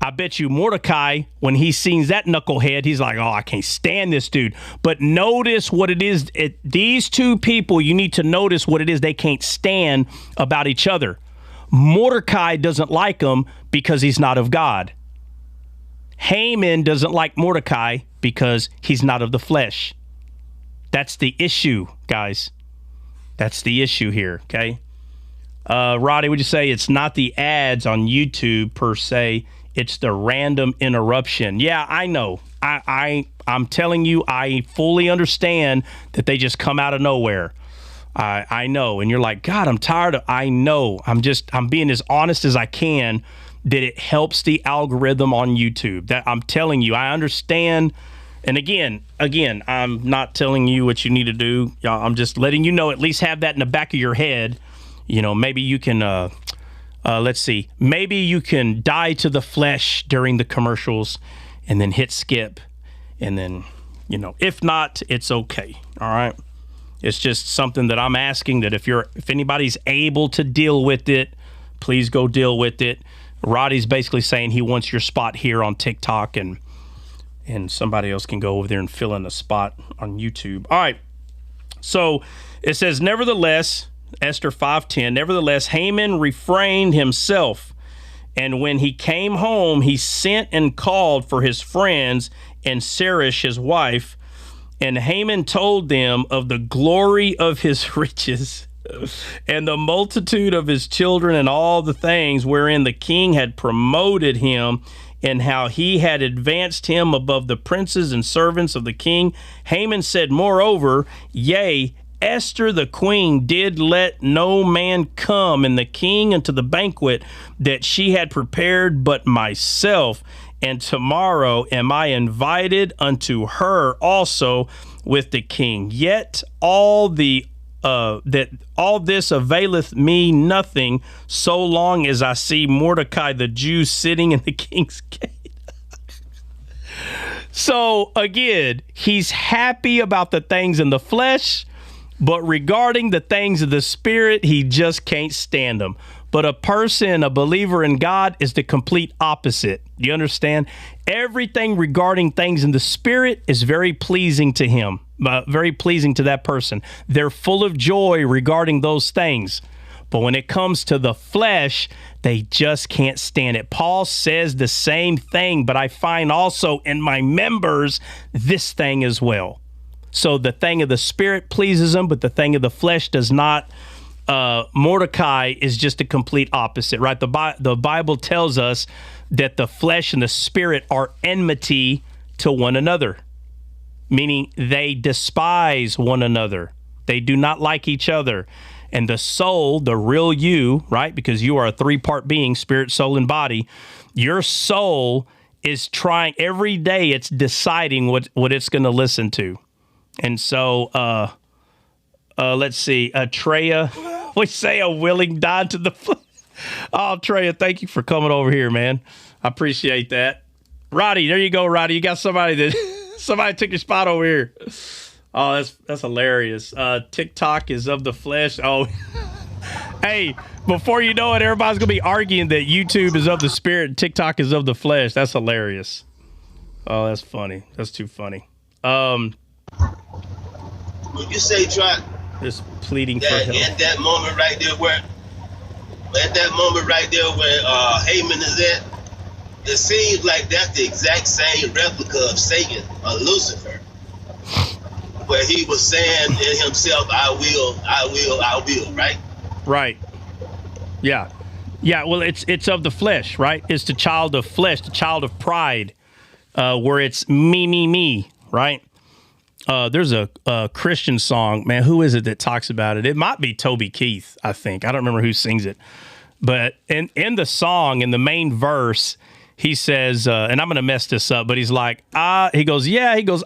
I bet you Mordecai, when he sees that knucklehead, he's like, oh, I can't stand this dude. But notice what it is. These two people, you need to notice what it is they can't stand about each other. Mordecai doesn't like him because he's not of God. Haman doesn't like Mordecai because he's not of the flesh. That's the issue, guys. That's the issue here, okay? Roddy, would you say it's not the ads on YouTube per se, it's the random interruption? Yeah, I know. I'm telling you, I fully understand that they just come out of nowhere. I know. And you're like, God, I'm tired of, I know. I'm being as honest as I can that it helps the algorithm on YouTube. That I'm telling you, I understand. And again, I'm not telling you what you need to do. I'm just letting you know, at least have that in the back of your head. You know, maybe you can, let's see, maybe you can die to the flesh during the commercials and then hit skip. And then, you know, if not, it's okay. All right. It's just something that I'm asking that if anybody's able to deal with it, please go deal with it. Roddy's basically saying he wants your spot here on TikTok and somebody else can go over there and fill in a spot on YouTube. All right. So it says, nevertheless, Esther 5:10, nevertheless, Haman refrained himself. And when he came home, he sent and called for his friends and Zeresh, his wife. And Haman told them of the glory of his riches and the multitude of his children and all the things wherein the king had promoted him, and how he had advanced him above the princes and servants of the king. Haman said, moreover, yea, Esther the queen did let no man come in the king unto the banquet that she had prepared but myself. And tomorrow am I invited unto her also with the king. Yet all this availeth me nothing, so long as I see Mordecai the Jew sitting in the king's gate. So again, he's happy about the things in the flesh, but regarding the things of the spirit, he just can't stand them. But a person, a believer in God, is the complete opposite. You understand? Everything regarding things in the spirit is very pleasing to him, very pleasing to that person. They're full of joy regarding those things. But when it comes to the flesh, they just can't stand it. Paul says the same thing, but I find also in my members this thing as well. So the thing of the spirit pleases him, but the thing of the flesh does not. Mordecai is just a complete opposite, right? The Bible tells us that the flesh and the spirit are enmity to one another, meaning they despise one another. They do not like each other. And the soul, the real you, right? Because you are a 3-part being, spirit, soul, and body. Your soul is trying every day. It's deciding what it's going to listen to. And so, let's see, Treya, we say a willing die to the flesh. Oh, Treya, thank you for coming over here, man. I appreciate that. Roddy, there you go, Roddy. You got somebody took your spot over here. Oh, that's hilarious. TikTok is of the flesh. Oh, hey, before you know it, everybody's gonna be arguing that YouTube is of the spirit and TikTok is of the flesh. That's hilarious. Oh, that's funny. That's too funny. When you say try, Just pleading for that help. at that moment right there where Haman is at, it seems like that's the exact same replica of Satan or Lucifer, where he was saying in himself, I will, right? Right. Yeah. Yeah. Well, it's of the flesh, right? It's the child of flesh, the child of pride, where it's me, right? There's a Christian song, man. Who is it that talks about it? It might be Toby Keith, I think. I don't remember who sings it. But in the song, in the main verse, he says, and I'm going to mess this up, but he's like, he goes,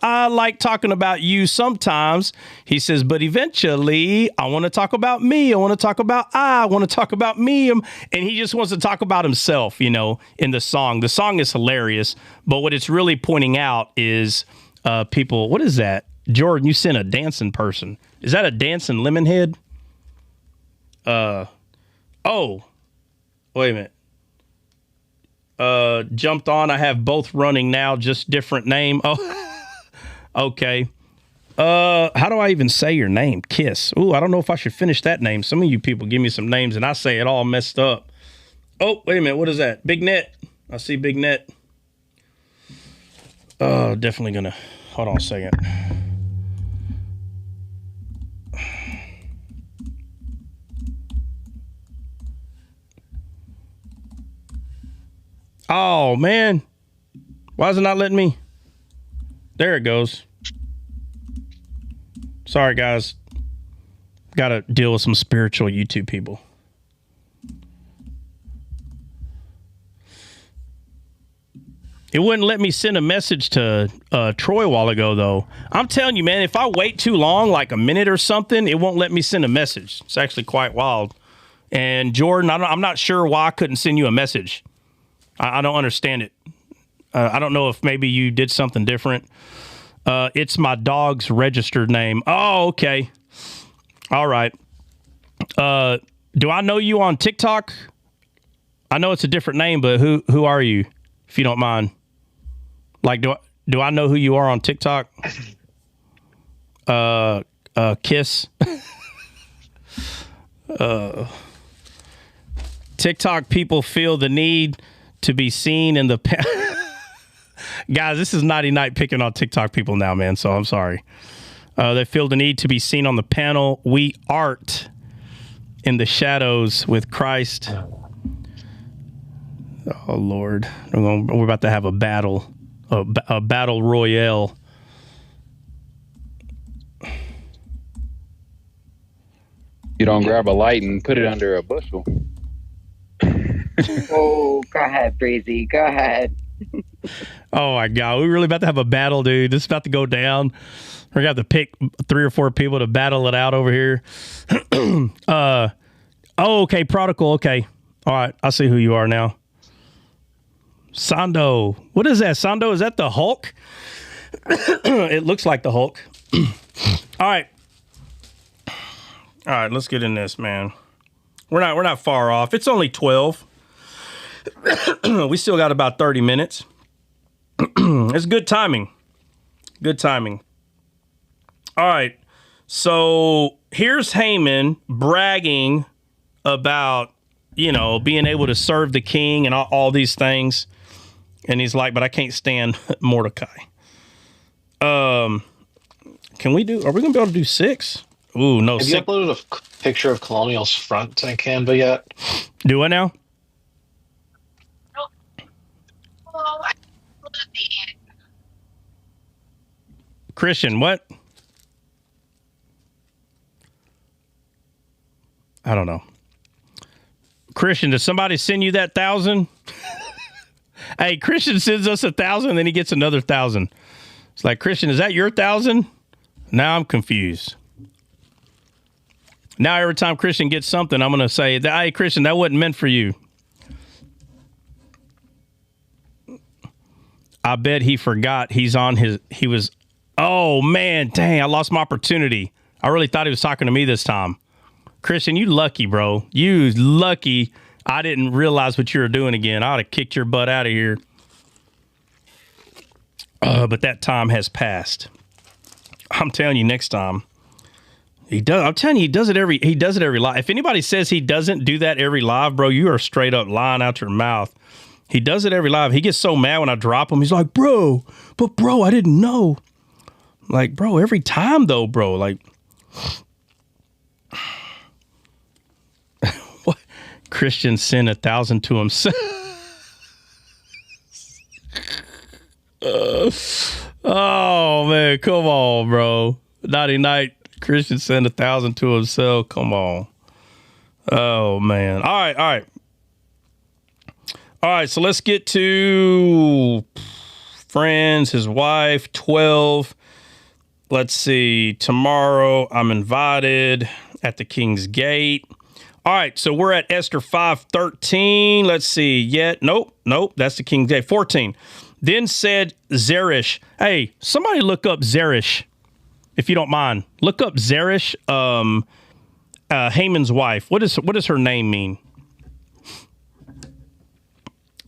I like talking about you sometimes. He says, but eventually I want to talk about me. I want to talk about me. And he just wants to talk about himself, in the song. The song is hilarious, but what it's really pointing out is people, what is that? Jordan, you sent a dancing person. Is that a dancing lemon head? Oh, wait a minute. Jumped on. I have both running now, just different name. Oh, okay. How do I even say your name? Kiss. Ooh, I don't know if I should finish that name. Some of you people give me some names and I say it all messed up. Oh, wait a minute. What is that? Big Net. I see Big Net. Definitely gonna. Hold on a second. Oh, man. Why is it not letting me? There it goes. Sorry, guys. Got to deal with some spiritual YouTube people. It wouldn't let me send a message to Troy a while ago, though. I'm telling you, man, if I wait too long, like a minute or something, it won't let me send a message. It's actually quite wild. And Jordan, I'm not sure why I couldn't send you a message. I don't understand it. I don't know if maybe you did something different. It's my dog's registered name. Oh, okay. All right. Do I know you on TikTok? I know it's a different name, but who are you, if you don't mind? Like, do I know who you are on TikTok? Kiss. TikTok people feel the need to be seen in the guys, this is Naughty Night picking on TikTok people now, man, so I'm sorry. They feel the need to be seen on the panel. We art in the shadows with Christ. Oh, Lord. We're about to have a battle, a battle royale. You don't grab a light and put it under a bushel. Oh, go ahead, Breezy. Go ahead. Oh, my God. We're really about to have a battle, dude. This is about to go down. We're going to have to pick 3 or 4 people to battle it out over here. Okay. Prodigal. Okay. All right. I see who you are now. Sando. What is that, Sando? Is that the Hulk? It looks like the Hulk. All right. All right. Let's get in this, man. We're not far off. It's only 12. We still got about 30 minutes. It's good timing. Good timing. All right. So here's Haman bragging about, being able to serve the king and all these things. And he's like, but I can't stand Mordecai. Are we going to be able to do 6? Ooh, no. Have you uploaded a picture of Colonial's front to Canva yet? Do I now? Christian, what? I don't know. Christian, did somebody send you that 1,000? Hey, Christian sends us 1,000, then he gets another 1,000. It's like, Christian, is that your 1,000? Now I'm confused. Now every time Christian gets something, I'm going to say, hey, Christian, that wasn't meant for you. I bet he forgot he was Oh, man. Dang, I lost my opportunity. I really thought he was talking to me this time. Christian, you lucky, bro. You lucky I didn't realize what you were doing again. I ought to kicked your butt out of here. But that time has passed. I'm telling you, next time. He does. I'm telling you, he does it every live. If anybody says he doesn't do that every live, bro, you are straight up lying out your mouth. He does it every live. He gets so mad when I drop him. He's like, bro, I didn't know. Like, bro, every time though, bro, like, what? Christian sent 1,000 to himself. Oh man, come on, bro. Naughty night. Christian sent 1,000 to himself. Come on. Oh man. All right. So let's get to friends. His wife. 12. Let's see. Tomorrow I'm invited at the King's Gate. All right. So we're at Esther 5:13. Let's see. Nope. That's the King's Gate. 14. Then said Zeresh. Hey, somebody look up Zeresh. If you don't mind, look up Zeresh, Haman's wife. What does her name mean?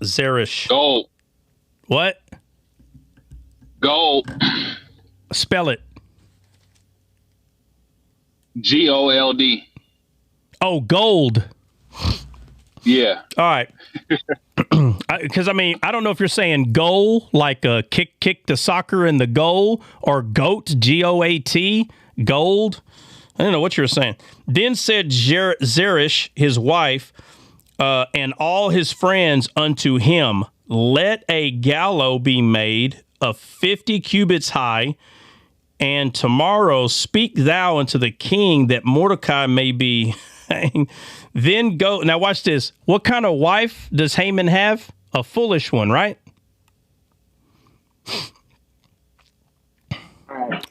Zeresh. Gold. What? Gold. Spell it. Gold. Oh, gold. Yeah. All right. Because I don't know if you're saying goal, like a kick the soccer in the goal, or goat, GOAT, gold. I don't know what you were saying. Then said Zeresh, his wife, and all his friends unto him, let a gallows be made of 50 cubits high, and tomorrow speak thou unto the king that Mordecai may be hanged. Then go. Now watch this. What kind of wife does Haman have? A foolish one, right?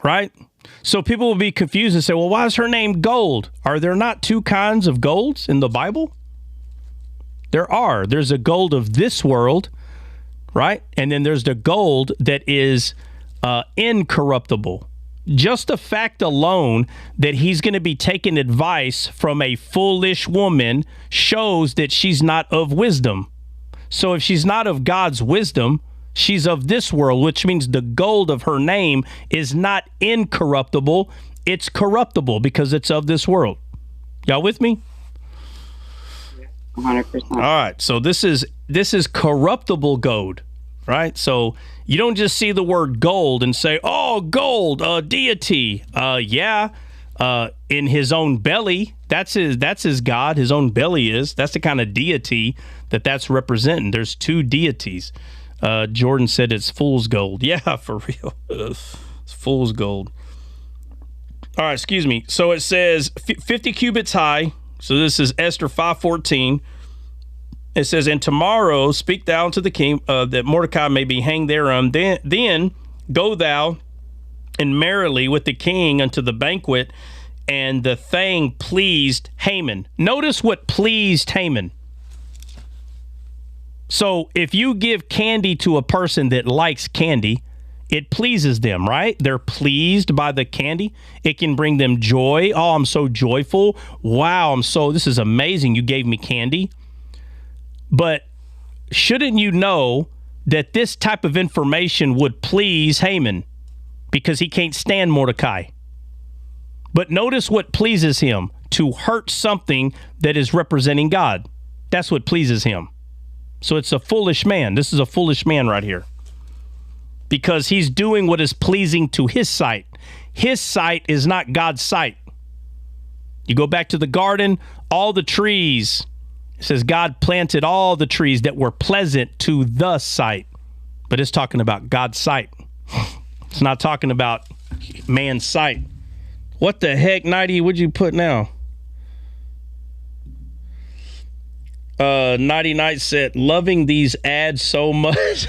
Right? So people will be confused and say, well, why is her name gold? Are there not two kinds of golds in the Bible? There are. There's a gold of this world, right? And then there's the gold that is incorruptible. Just the fact alone that he's going to be taking advice from a foolish woman shows that she's not of wisdom. So if she's not of God's wisdom, she's of this world, which means the gold of her name is not incorruptible. It's corruptible because it's of this world. Y'all with me? 100%. All right. So this is corruptible gold, right? So you don't just see the word gold and say, oh, gold, deity. In his own belly. That's his God. His own belly is. That's the kind of deity that's representing. There's two deities. Jordan said it's fool's gold. Yeah, for real. It's fool's gold. All right, excuse me. So it says 50 cubits high. So this is Esther 5:14. It says, and tomorrow speak thou unto the king that Mordecai may be hanged thereon. Then go thou and merrily with the king unto the banquet, and the thing pleased Haman. Notice what pleased Haman. So if you give candy to a person that likes candy, it pleases them, right? They're pleased by the candy. It can bring them joy. Oh, I'm so joyful. Wow, this is amazing. You gave me candy. But shouldn't you know that this type of information would please Haman because he can't stand Mordecai? But notice what pleases him, to hurt something that is representing God. That's what pleases him. So it's a foolish man. This is a foolish man right here. Because he's doing what is pleasing to his sight. His sight is not God's sight. You go back to the garden, all the trees. It says God planted all the trees that were pleasant to the sight. But it's talking about God's sight. It's not talking about man's sight. What the heck, Nighty, what'd you put now? Nighty Night said, loving these ads so much.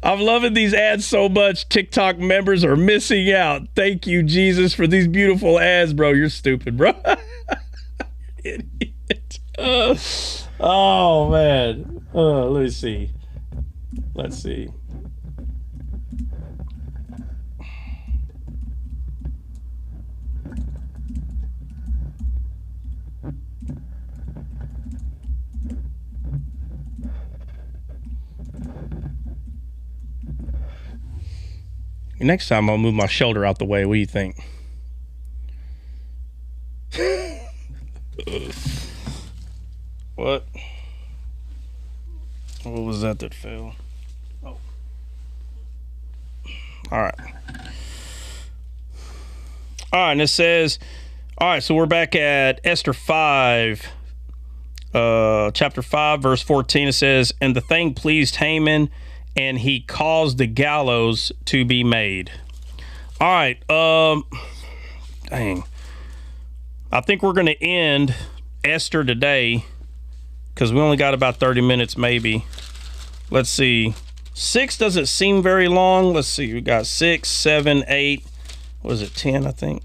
I'm loving these ads so much. TikTok members are missing out. Thank you, Jesus, for these beautiful ads, bro. You're stupid, bro. Idiot. Oh, man. Let me see. Let's see. Next time I'll move my shoulder out the way. What do you think? What? What was that fell? Oh. All right. All right, and it says, all right, so we're back at Esther 5, chapter 5, verse 14. It says, and the thing pleased Haman, and he caused the gallows to be made. All right, dang. I think we're going to end Esther today because we only got about 30 minutes maybe. Let's see. 6 doesn't seem very long. Let's see. We got 6, 7, 8. What is it, 10, I think?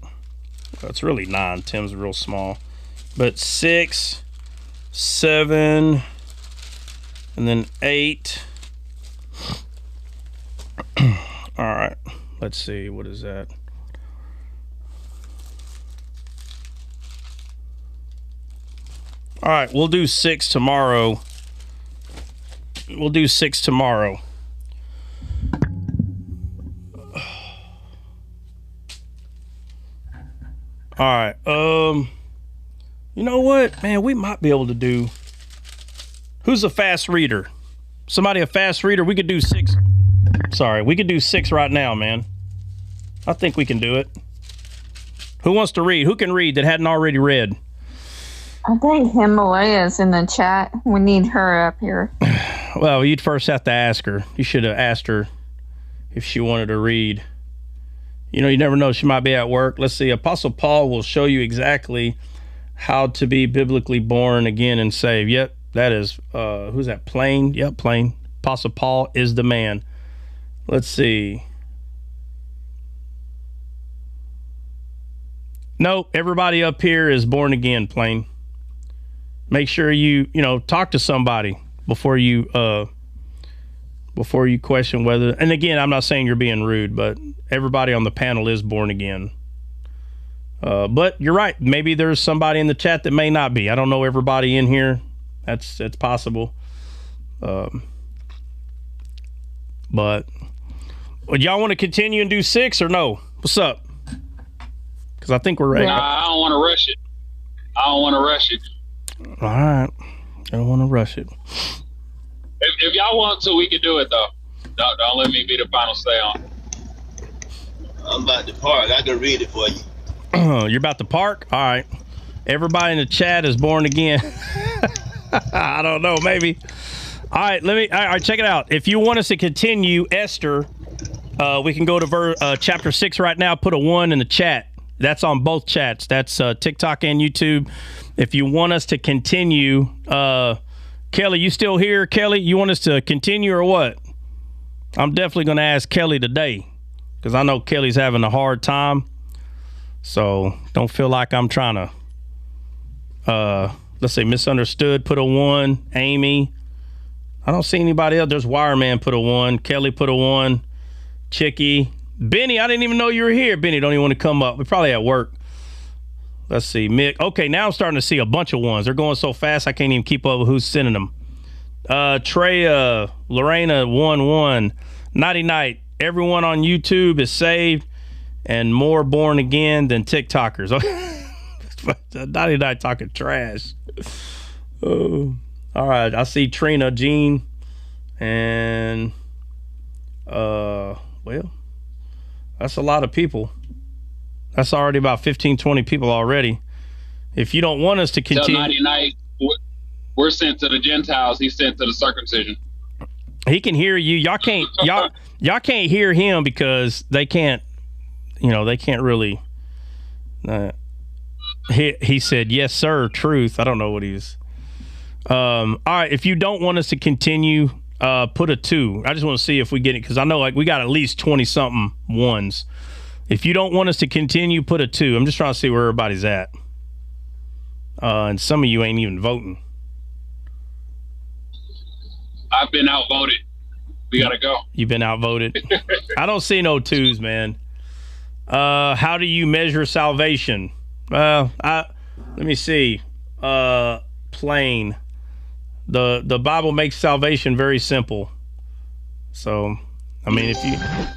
Well, it's really 9. 10's real small. But 6, 7, and then 8. All right, let's see, what is that? All right, we'll do 6 tomorrow. We'll do 6 tomorrow. All right, you know what, man, we might be able to do, who's a fast reader? Somebody a fast reader? We could do 6. Sorry, we could do 6 right now, man. I think we can do it. Who wants to read? Who can read that hadn't already read? I think Himalaya's in the chat. We need her up here. Well, you'd first have to ask her. You should have asked her if she wanted to read. You know, you never know. She might be at work. Let's see. Apostle Paul will show you exactly how to be biblically born again and saved. Yep, that is, who's that? Plain? Yep, Plain. Apostle Paul is the man. Let's see. Nope, everybody up here is born again, Plain. Make sure you talk to somebody before you question whether, and again, I'm not saying you're being rude, but everybody on the panel is born again. But you're right. Maybe there's somebody in the chat that may not be. I don't know everybody in here. That's possible. But would y'all want to continue and do 6 or no? What's up? Because I think we're ready. Nah, I don't want to rush it. All right. I don't want to rush it. If y'all want to, we can do it, though. Don't let me be the final say on. I'm about to park. I can read it for you. You're about to park? All right. Everybody in the chat is born again. I don't know, maybe. All right, all right, check it out. If you want us to continue Esther, we can go to chapter 6 right now. Put a 1 in the chat. That's on both chats. That's TikTok and YouTube. If you want us to continue, Kelly, you still here? Kelly, you want us to continue or what? I'm definitely going to ask Kelly today because I know Kelly's having a hard time. So don't feel like I'm trying to, let's say, misunderstood. Put a 1. Amy. I don't see anybody else. There's Wireman put a 1. Kelly put a 1. Chicky. Benny, I didn't even know you were here. Benny, don't even want to come up. We're probably at work. Let's see. Mick. Okay, now I'm starting to see a bunch of 1s. They're going so fast I can't even keep up with who's sending them. Trey, Lorena, 1-1. Nighty night. Everyone on YouTube is saved and more born again than TikTokers. Nighty night talking trash. Oh. All right, I see Trina, Jean, and well, that's a lot of people. That's already about 15, 20 people already. If you don't want us to continue, Nighty night, we're sent to the Gentiles. He's sent to the circumcision. He can hear you. Y'all can't hear him because they can't. They can't really. He said, "Yes, sir." Truth. I don't know what he's. All right, if you don't want us to continue, put a 2. I just want to see if we get it because I know we got at least 20 something 1s. If you don't want us to continue, put a 2. I'm just trying to see where everybody's at. And some of you ain't even voting. I've been outvoted. We gotta go. You've been outvoted. I don't see no twos, man. How do you measure salvation? Let me see. Plain. The Bible makes salvation very simple. So, I mean,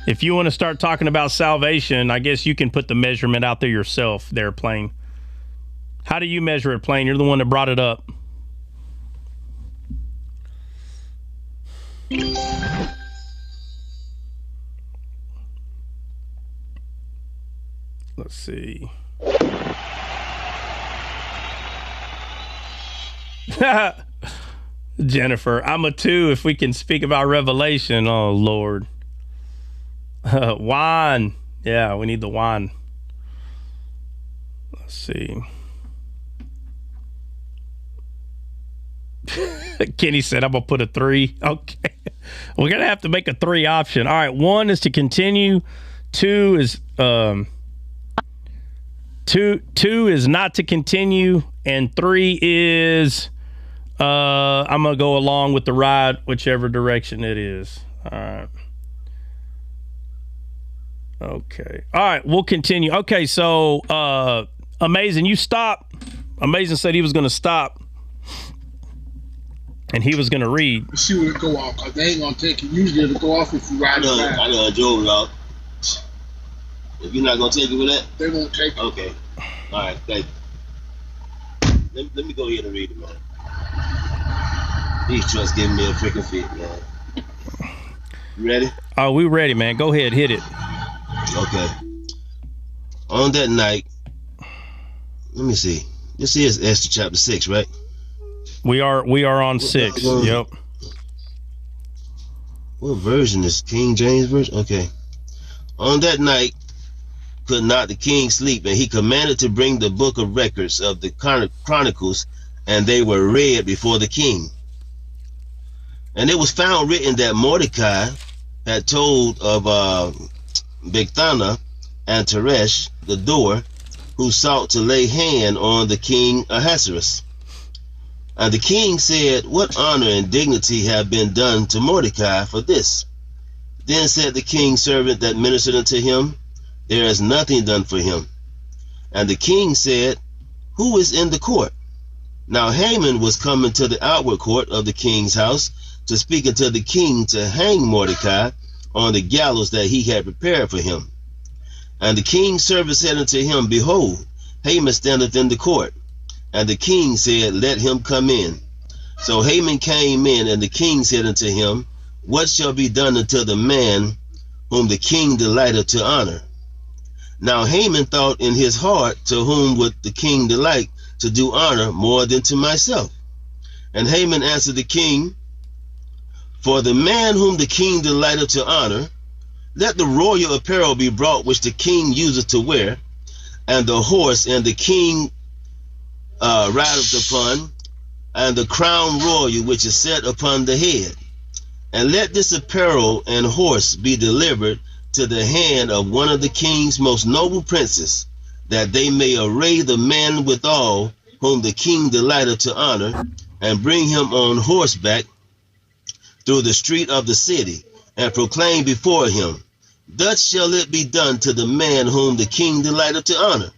if you want to start talking about salvation, I guess you can put the measurement out there yourself there, Plain. How do you measure it, Plain? You're the one that brought it up. Let's see. Jennifer, I'm a 2 if we can speak about Revelation. Oh, Lord. Wine. Yeah, we need the wine. Let's see. Kenny said, I'm going to put a 3. Okay. We're going to have to make a 3 option. All right. 1 is to continue. 2 is... Two is not to continue, and 3 is I'm gonna go along with the ride, whichever direction it is. All right. Okay. All right. We'll continue. Okay. So, Amazing, you stop. Amazing said he was gonna stop, and he was gonna read. Let's see when it go off, because they ain't gonna take it. Usually it'll go off if you ride it back. I know a Joe out. If you're not gonna take it with that, they won't take it. Okay. All right, thank you. Let me go ahead and read it, man. These trucks giving me a freaking fit, man. You ready? Oh, we ready, man. Go ahead, hit it. Okay. On that night, let me see. This is Esther chapter 6, right? We are on 6. Yep. What version is King James version? Okay. On that night, could not the king sleep, and he commanded to bring the book of records of the Chronicles, and they were read before the king. And it was found written that Mordecai had told of Bigthana and Teresh, the door, who sought to lay hand on the king Ahasuerus. And the king said, what honor and dignity have been done to Mordecai for this? Then said the king's servant that ministered unto him, there is nothing done for him. And the king said, who is in the court? Now Haman was coming to the outward court of the king's house to speak unto the king to hang Mordecai on the gallows that he had prepared for him. And the king's servant said unto him, behold, Haman standeth in the court. And the king said, let him come in. So Haman came in, and the king said unto him, what shall be done unto the man whom the king delighteth to honor? Now Haman thought in his heart, to whom would the king delight to do honor more than to myself? And Haman answered the king, for the man whom the king delighteth to honor, let the royal apparel be brought which the king useth to wear, and the horse and the king rideth upon, and the crown royal which is set upon the head. And let this apparel and horse be delivered to the hand of one of the king's most noble princes, that they may array the man withal whom the king delighteth to honor, and bring him on horseback through the street of the city, and proclaim before him, thus shall it be done to the man whom the king delighteth to honor.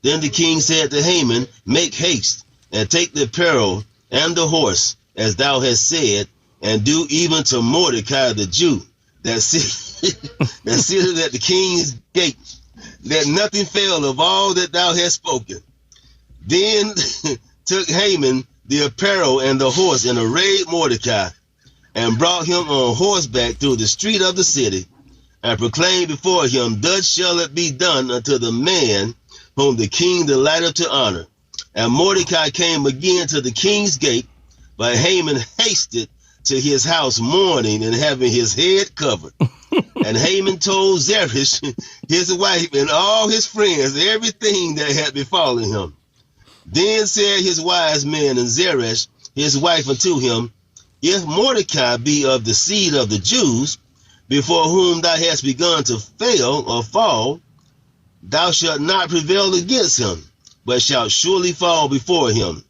Then the king said to Haman, make haste, and take the apparel and the horse, as thou hast said, and do even to Mordecai the Jew, that sitteth at the king's gate. Let nothing fail of all that thou hast spoken. Then took Haman the apparel and the horse, and arrayed Mordecai, and brought him on horseback through the street of the city, and proclaimed before him, thus shall it be done unto the man whom the king delighteth to honor. And Mordecai came again to the king's gate, but Haman hasted to his house mourning and having his head covered. And Haman told Zeresh, his wife, and all his friends everything that had befallen him. Then said his wise men and Zeresh, his wife, unto him, if Mordecai be of the seed of the Jews, before whom thou hast begun to fail or fall, thou shalt not prevail against him, but shalt surely fall before him.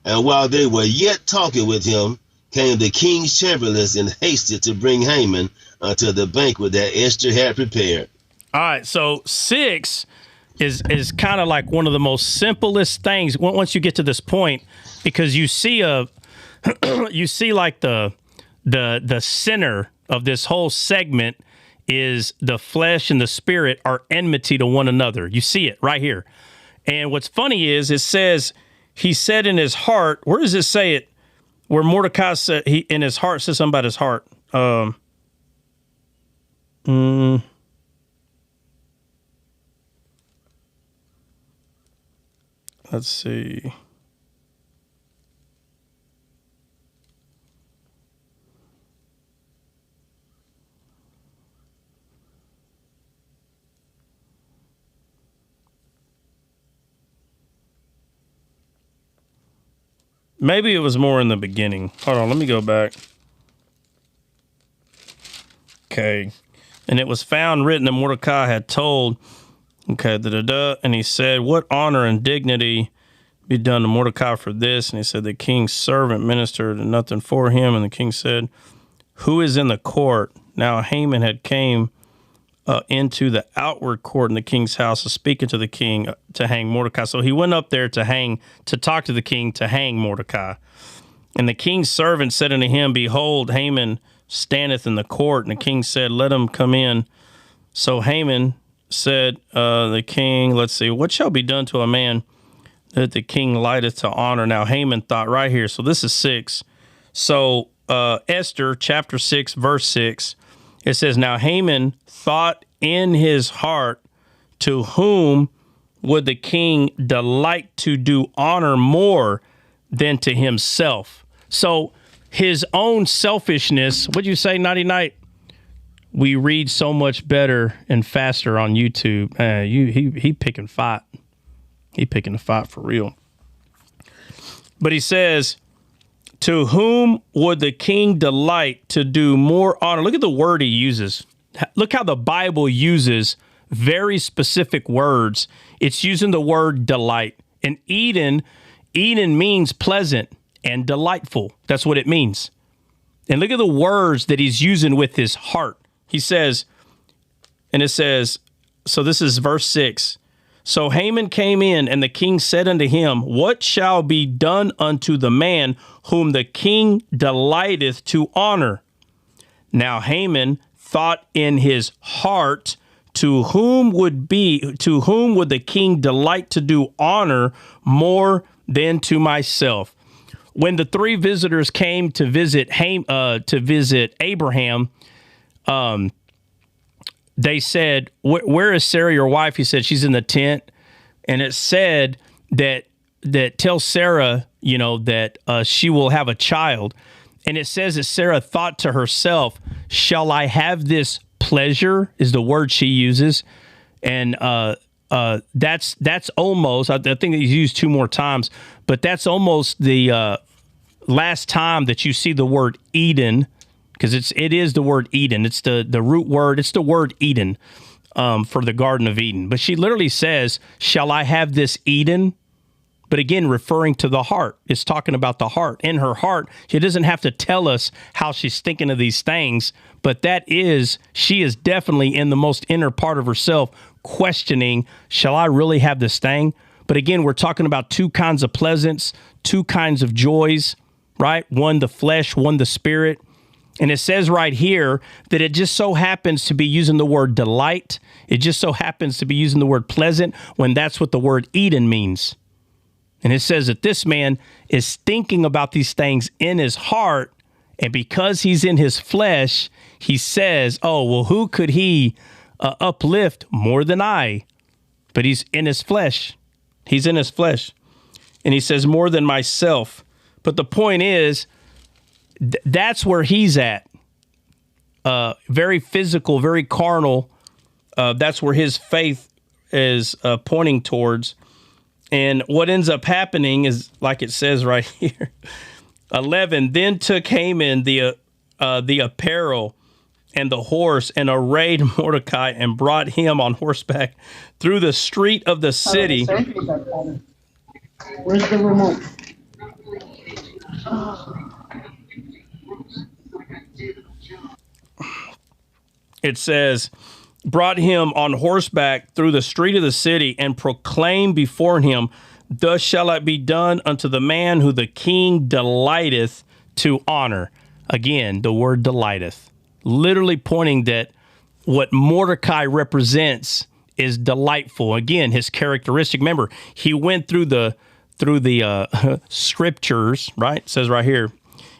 And while they were yet talking with him, came the king's chamberlains and hasted to bring Haman to the banquet that Esther had prepared. All right, so 6 is kind of like one of the most simplest things once you get to this point, because you see like the center of this whole segment is the flesh and the spirit are enmity to one another. You see it right here. And what's funny is it says he said in his heart. Where does it say it? Where Mordecai said he in his heart says something about his heart. Let's see. Maybe it was more in the beginning. Hold on, let me go back. Okay. And it was found written that Mordecai had told, and he said, what honor and dignity be done to Mordecai for this? And he said, the king's servant ministered and nothing for him. And the king said, who is in the court? Now Haman had came into the outward court in the king's house to speaking to the king to hang Mordecai. So he went up there to talk to the king to hang Mordecai. And the king's servant said unto him, behold, Haman standeth in the court. And the king said, let him come in. So Haman said, the king, let's see, what shall be done to a man that the king lighteth to honor? Now Haman thought right here. So this is 6. So Esther chapter 6, verse 6, it says, now Haman thought in his heart, to whom would the king delight to do honor more than to himself? So his own selfishness, what'd you say, Nighty Night? We read so much better and faster on YouTube. He picking fight. He picking the fight for real. But he says, to whom would the king delight to do more honor? Look at the word he uses. Look how the Bible uses very specific words. It's using the word delight. And Eden means pleasant and delightful. That's what it means. And look at the words that he's using with his heart. He says, and it says, so this is verse 6. So Haman came in, and the king said unto him, what shall be done unto the man whom the king delighteth to honor? Now Haman thought in his heart, to whom would the king delight to do honor more than to myself? When the 3 visitors came to visit Abraham, they said, where is Sarah, your wife? He said, she's in the tent. And it said that tell Sarah, that she will have a child. And it says that Sarah thought to herself, shall I have this pleasure, is the word she uses. And that's almost, I think he's used 2 more times, but that's almost the last time that you see the word Eden, because it is the word Eden. It's the root word. It's the word Eden for the Garden of Eden. But she literally says, shall I have this Eden? But again, referring to the heart. It's talking about the heart. In her heart, she doesn't have to tell us how she's thinking of these things, but she is definitely in the most inner part of herself questioning, shall I really have this thing? But again, we're talking about 2 kinds of pleasance, 2 kinds of joys, right? One, the flesh, one, the spirit. And it says right here that it just so happens to be using the word delight. It just so happens to be using the word pleasant when that's what the word Eden means. And it says that this man is thinking about these things in his heart, and because he's in his flesh, he says, oh, well, who could he uplift more than I? But he's in his flesh. He's in his flesh. And he says, more than myself. But the point is, that's where he's at. Very physical, very carnal. That's where his faith is pointing towards. And what ends up happening is, like it says right here, 11, then took Haman the apparel and the horse and arrayed Mordecai and brought him on horseback through the street of the city. Where's the remote? it says, brought him on horseback through the street of the city and proclaimed before him, thus shall it be done unto the man who the king delighteth to honor. Again, the word delighteth, literally pointing that what Mordecai represents is delightful. Again, his characteristic. Remember, he went through the scriptures, right? It says right here,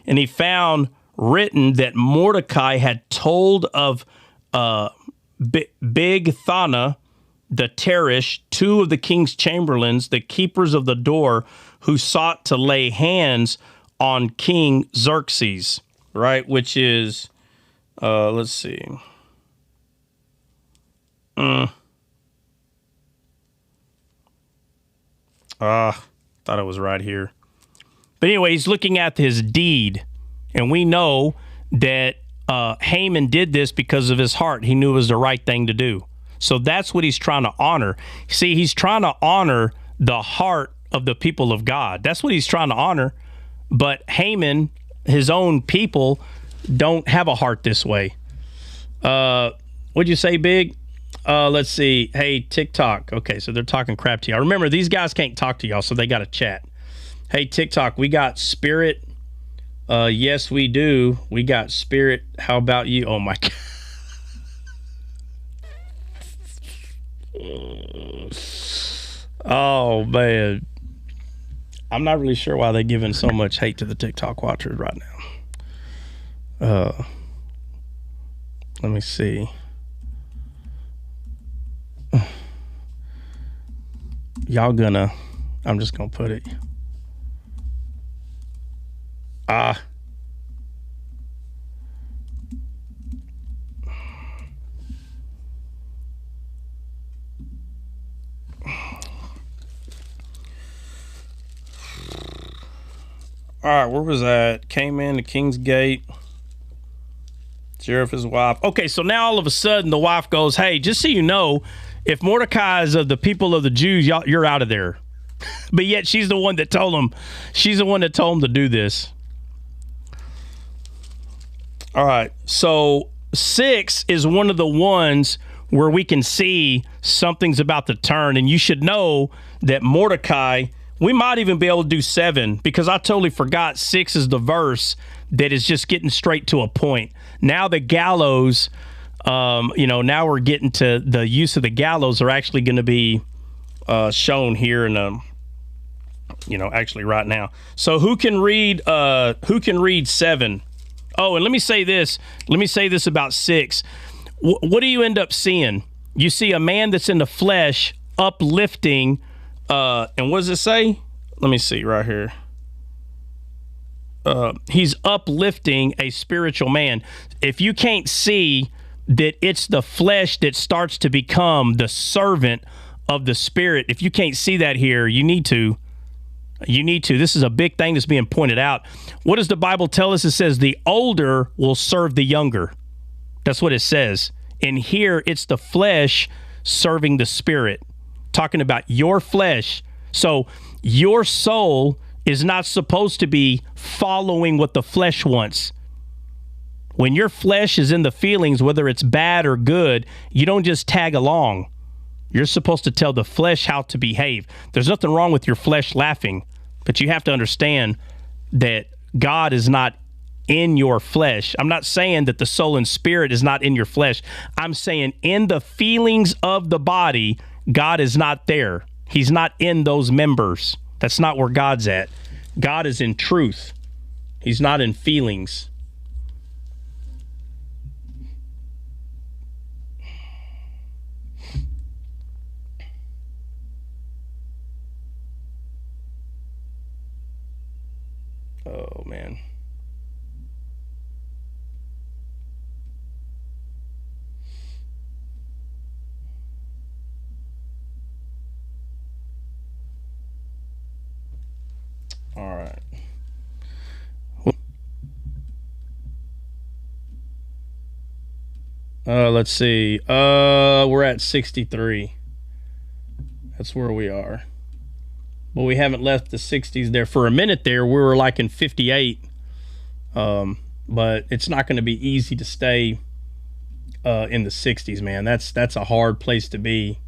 and he found written that Mordecai had told of Bigthana, the Teresh, two of the king's chamberlains, the keepers of the door, who sought to lay hands on King Xerxes, right? Which is, let's see. Thought it was right here. But anyway, he's looking at his deed, and we know that Haman did this because of his heart. He knew it was the right thing to do. So that's what he's trying to honor. See, he's trying to honor the heart of the people of God. That's what he's trying to honor. But Haman, his own people, don't have a heart this way. What'd you say, Big? Let's see. Hey, TikTok. Okay, so they're talking crap to y'all. Remember, these guys can't talk to y'all, so they got to chat. Hey, TikTok, we got Spirit. Yes, we do. We got Spirit. How about you? Oh, my God. Oh, man. I'm not really sure why they're giving so much hate to the TikTok watchers right now. Let me see. Y'all gonna, I'm just gonna put it. All right, where was that? Came in the King's Gate. Sheriff, his wife. Okay, so now all of a sudden the wife goes, hey, just so you know, if Mordecai is of the people of the Jews, you're out of there. But yet she's the one that told him. She's the one that told him to do this. All right, so 6 is one of the ones where we can see something's about to turn, and you should know that Mordecai, we might even be able to do 7, because I totally forgot 6 is the verse that is just getting straight to a point. Now the gallows, now we're getting to the use of the gallows are actually going to be shown here in actually right now. So who can read 7? Oh, and let me say this about 6. What do you end up seeing? You see a man that's in the flesh uplifting, and what does it say? Let me see right here. He's uplifting a spiritual man. If you can't see that it's the flesh that starts to become the servant of the Spirit, if you can't see that here, you need to. This is a big thing that's being pointed out. What does the Bible tell us? It says the older will serve the younger. That's what it says. And here it's the flesh serving the Spirit, talking about your flesh. So your soul is not supposed to be following what the flesh wants. When your flesh is in the feelings, whether it's bad or good, you don't just tag along. You're supposed to tell the flesh how to behave. There's nothing wrong with your flesh laughing, but you have to understand that God is not in your flesh. I'm not saying that the soul and spirit is not in your flesh. I'm saying in the feelings of the body, God is not there. He's not in those members. That's not where God's at. God is in truth. He's not in feelings. Oh, man. All right. Let's see. We're at 63. That's where we are. But we haven't left the 60s there. For a minute there, we were like in 58. But it's not going to be easy to stay in the 60s, man. That's a hard place to be,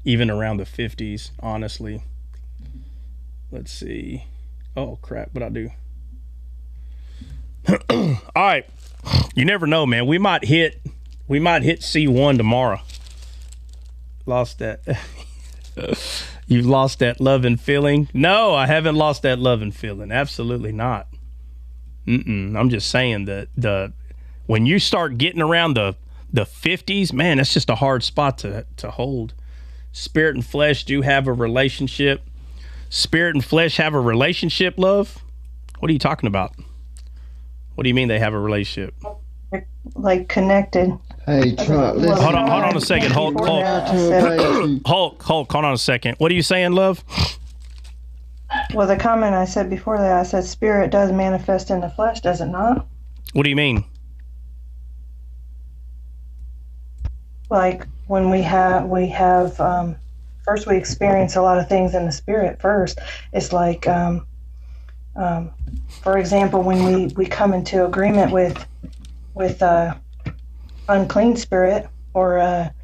even around the 50s, honestly. Let's see. Oh, crap, what'd I do? All right. You never know, man. We might hit C1 tomorrow. Lost that. You've lost that love and feeling? No, I haven't lost that love and feeling. Absolutely not. I'm just saying that when you start getting around the 50s, man, that's just a hard spot to hold. Spirit and flesh do have a relationship. Spirit and flesh have a relationship, love? What are you talking about? What do you mean they have a relationship? Like connected. Hey, Trump, listen. Hold on a second. Hulk, hold on a second. What are you saying, love? Well, the comment I said before that, I said spirit does manifest in the flesh, does it not? What do you mean? Like when we have first we experience a lot of things in the spirit first. It's like, for example, when we come into agreement with unclean spirit or a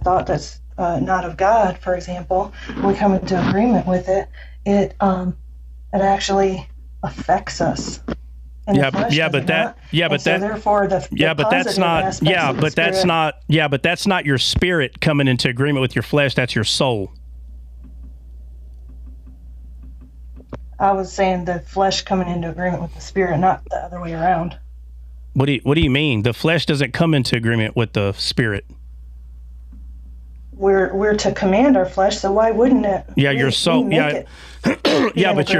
thought that's not of God, for example, we come into agreement with it. It actually affects us. But that's not your spirit coming into agreement with your flesh. That's your soul. I was saying the flesh coming into agreement with the spirit, not the other way around. What do you mean? The flesh doesn't come into agreement with the spirit. We're to command our flesh, so why wouldn't it? Yeah, your soul. Yeah, yeah, but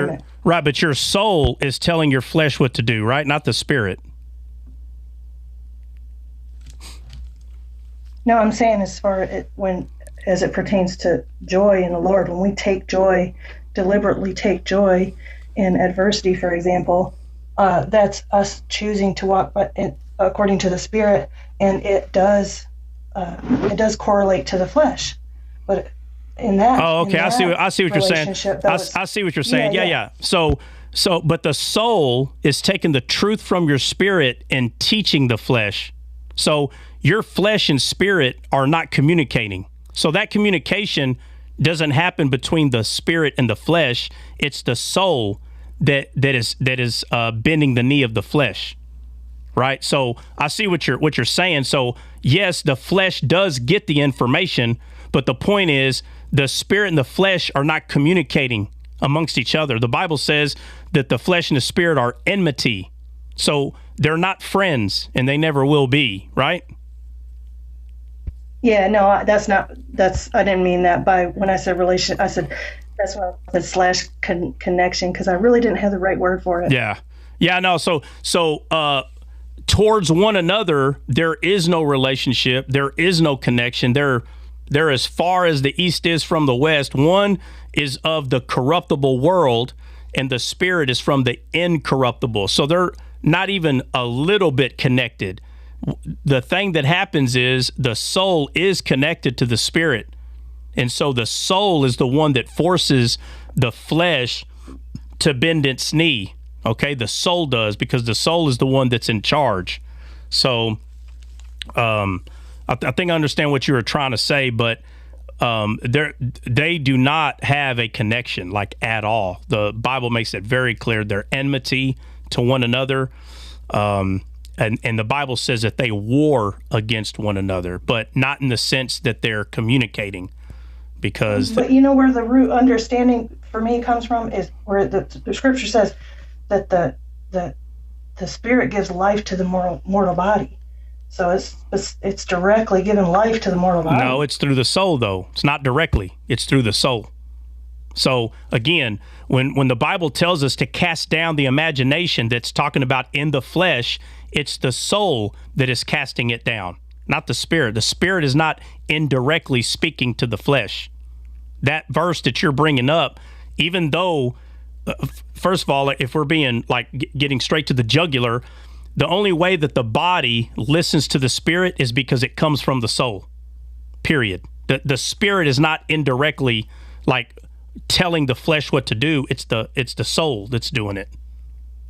but your soul is telling your flesh what to do, right? Not the spirit. No, I'm saying as it pertains to joy in the Lord, when we deliberately take joy in adversity, for example, that's us choosing to walk according to the spirit, and it does correlate to the flesh, but in that. Oh, okay. I see what you're saying. I see what you're saying. Yeah. So, but the soul is taking the truth from your spirit and teaching the flesh. So your flesh and spirit are not communicating. So that communication doesn't happen between the spirit and the flesh. It's the soul that is bending the knee of the flesh. Right? So I see what you're saying. So yes, the flesh does get the information, but the point is the spirit and the flesh are not communicating amongst each other. The Bible says that the flesh and the spirit are enmity. So they're not friends, and they never will be, right? Yeah, no, I didn't mean that by when I said relation. I said that's why I said / connection, because I really didn't have the right word for it. Yeah, no. So towards one another, there is no relationship. There is no connection. They're as far as the east is from the west. One is of the corruptible world, and the spirit is from the incorruptible. So they're not even a little bit connected. The thing that happens is the soul is connected to the spirit. And so the soul is the one that forces the flesh to bend its knee. Okay, the soul does, because the soul is the one that's in charge. So I think I understand what you were trying to say, but they do not have a connection, like, at all. The Bible makes it very clear. They're enmity to one another. And the Bible says that they war against one another, but not in the sense that they're communicating. But you know where the root understanding for me comes from is where the scripture says that the spirit gives life to the mortal body. So it's directly giving life to the mortal body. No, it's through the soul, though. It's not directly. It's through the soul. So again, when the Bible tells us to cast down the imagination that's talking about in the flesh, it's the soul that is casting it down, not the spirit. The spirit is not indirectly speaking to the flesh. That verse that you're bringing up, even though, first of all, if we're being getting straight to the jugular, the only way that the body listens to the spirit is because it comes from the soul. Period. The spirit is not indirectly telling the flesh what to do. It's the soul that's doing it.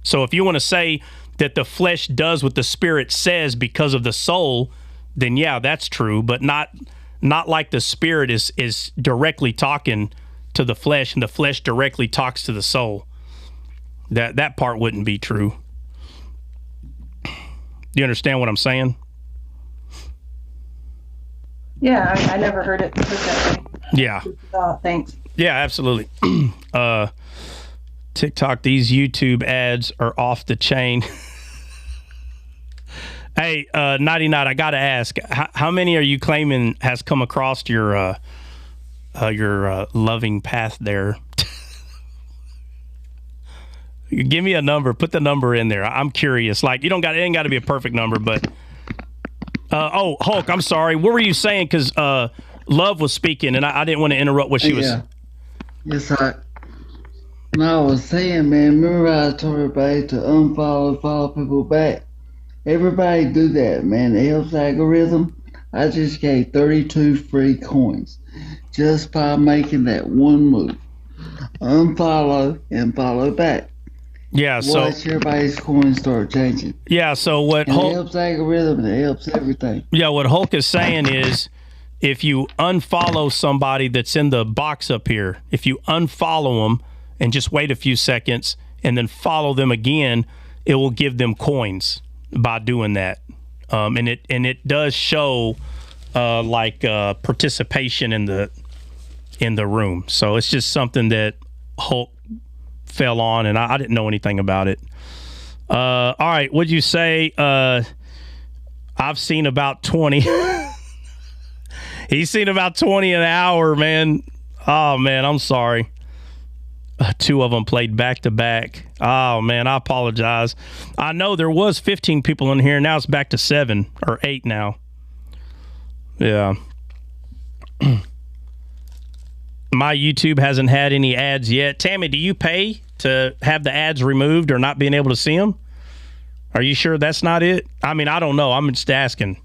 So if you want to say that the flesh does what the spirit says because of the soul, then yeah, that's true, but not like the spirit is directly talking to the flesh and the flesh directly talks to the soul. That part wouldn't be true. Do you understand what I'm saying? Yeah, I never heard it put that way. Yeah. Thanks. Yeah, absolutely. TikTok, these YouTube ads are off the chain. Hey, 99, I got to ask, how many are you claiming has come across your loving path there? Give me a number. Put the number in there. I'm curious. Like, it ain't got to be a perfect number, but Hulk, I'm sorry. What were you saying? Because Love was speaking, and I didn't want to interrupt what she was. Yes, I was saying, man, remember I told everybody to follow people back. Everybody do that, man. It helps the algorithm. I just gave 32 free coins just by making that one move. Unfollow and follow back. Yeah, so watch everybody's coins start changing. Yeah, so what Hulk, it helps the algorithm and it helps everything. Yeah, what Hulk is saying is if you unfollow somebody that's in the box up here, if you unfollow them and just wait a few seconds and then follow them again, it will give them coins by doing that. And it does show participation in the room. So it's just something that Hulk fell on, and I didn't know anything about it. All right, what'd you say? I've seen about 20. He's seen about 20 an hour, man. Oh, man, I'm sorry. 2 of them played back-to-back. Oh, man, I apologize. I know there was 15 people in here. Now it's back to 7 or 8 now. Yeah. My YouTube hasn't had any ads yet. Tammy, do you pay to have the ads removed or not being able to see them? Are you sure that's not it? I mean, I don't know. I'm just asking.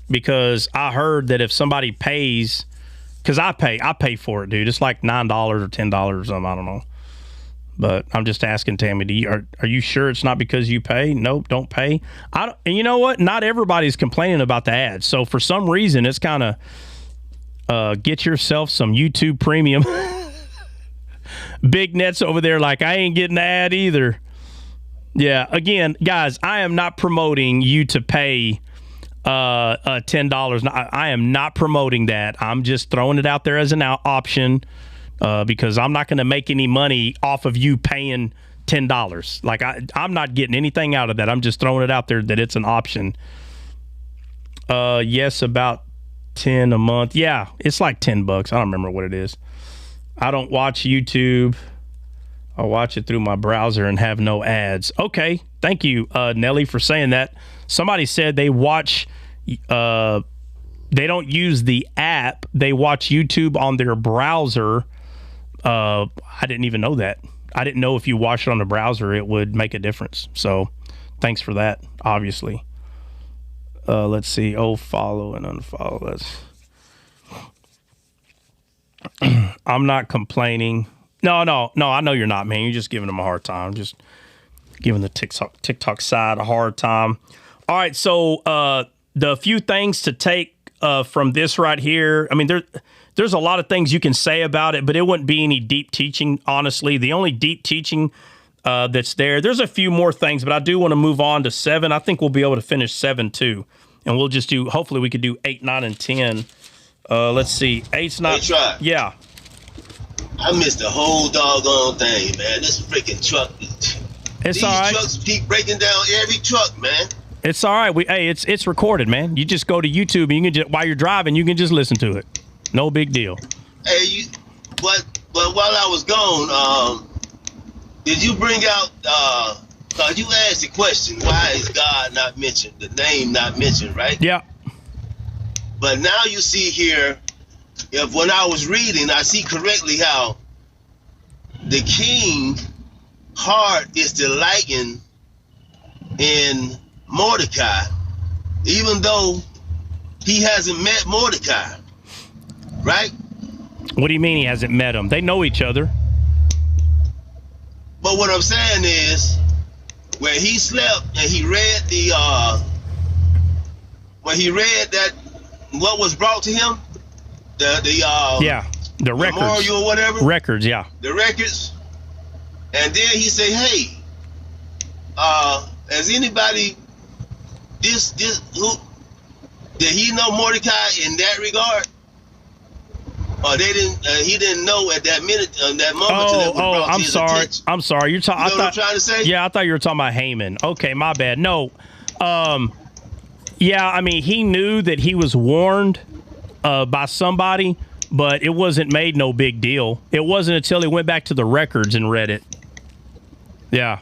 Because I heard that if somebody pays... Because I pay for it, dude. It's like $9 or $10 or something. I don't know. But I'm just asking, Tammy, are you sure it's not because you pay? Nope, don't pay. And you know what? Not everybody's complaining about the ads. So for some reason, it's kind of get yourself some YouTube Premium. Big Net's over there like, I ain't getting the ad either. Yeah, again, guys, I am not promoting you to pay $10. I am not promoting that. I'm just throwing it out there as an option because I'm not going to make any money off of you paying $10. Like I'm not getting anything out of that. I'm just throwing it out there that it's an option. Yes, about 10 a month. Yeah, it's like $10. I don't remember what it is. I don't watch YouTube. I watch it through my browser and have no ads. Okay, thank you, Nelly, for saying that. Somebody said they watch, they don't use the app. They watch YouTube on their browser. I didn't even know that. I didn't know if you watch it on the browser, it would make a difference. So thanks for that, obviously. Let's see. Oh, follow and unfollow. That's. I'm not complaining. No, I know you're not, man. You're just giving them a hard time. Just giving the TikTok side a hard time. All right, so the few things to take from this right here, I mean, there's a lot of things you can say about it, but it wouldn't be any deep teaching, honestly. The only deep teaching that's there's a few more things, but I do want to move on to 7. I think we'll be able to finish 7 too. And we'll just hopefully we could do 8, 9, and 10. Let's see. 8's not. Hey, Try. Yeah. I missed the whole doggone thing, man. This freaking truck. It's all right. These trucks keep breaking down every truck, man. It's all right. It's recorded, man. You just go to YouTube and you can just, while you're driving, you can just listen to it. No big deal. Hey, but while I was gone, did you bring out? Cause you asked the question, why is God not mentioned? The name not mentioned, right? Yeah. But now you see here. If when I was reading, I see correctly how the king heart is delighting in Mordecai, even though he hasn't met Mordecai, right? What do you mean he hasn't met him? They know each other. But what I'm saying is, where he slept and he read when he read that what was brought to him, the records, memorial or whatever, records, the records, and then he said, "Hey, has anybody who did he know Mordecai in that regard?" Or they didn't. He didn't know at that minute, that moment. I'm sorry. Attention. I'm sorry. You're talking. You know what I'm trying to say? Yeah, I thought you were talking about Haman. Okay, my bad. No. Yeah, I mean, he knew that he was warned by somebody, but it wasn't made no big deal. It wasn't until he went back to the records and read it. Yeah.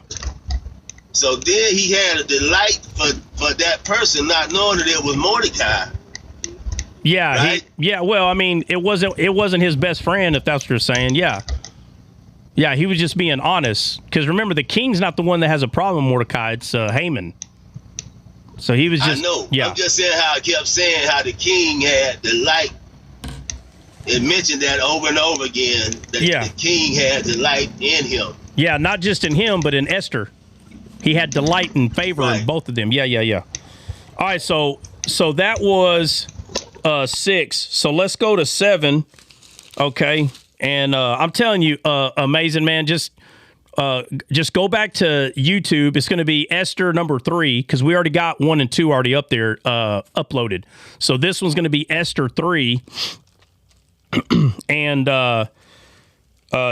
So then he had a delight for that person, not knowing that it was Mordecai. Yeah, right? Well, I mean, it wasn't his best friend, if that's what you're saying. Yeah, he was just being honest. Because remember, the king's not the one that has a problem with Mordecai; it's Haman. So he was just. I know. Yeah. I'm just saying how I kept saying how the king had delight. It mentioned that over and over again. That the king had delight in him. Yeah, not just in him, but in Esther. He had delight and favor in both of them. Yeah. All right, so that was 6. So let's go to 7. Okay. And I'm telling you, amazing, man. Just go back to YouTube. It's going to be Esther number 3 because we already got 1 and 2 already up there uploaded. So this one's going to be Esther 3. And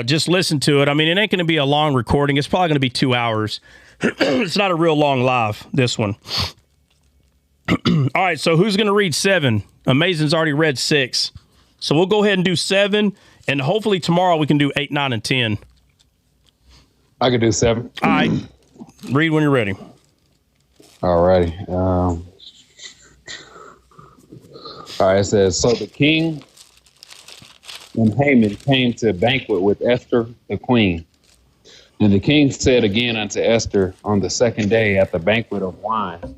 just listen to it. I mean, it ain't going to be a long recording. It's probably going to be 2 hours. It's not a real long live, this one. All right, so who's going to read 7? Amazing's already read 6. So we'll go ahead and do 7, and hopefully tomorrow we can do 8, 9, and 10. I can do 7. All right. Read when you're ready. All righty. All right, it says, so the king and Haman came to banquet with Esther the queen. And the king said again unto Esther on the second day at the banquet of wine,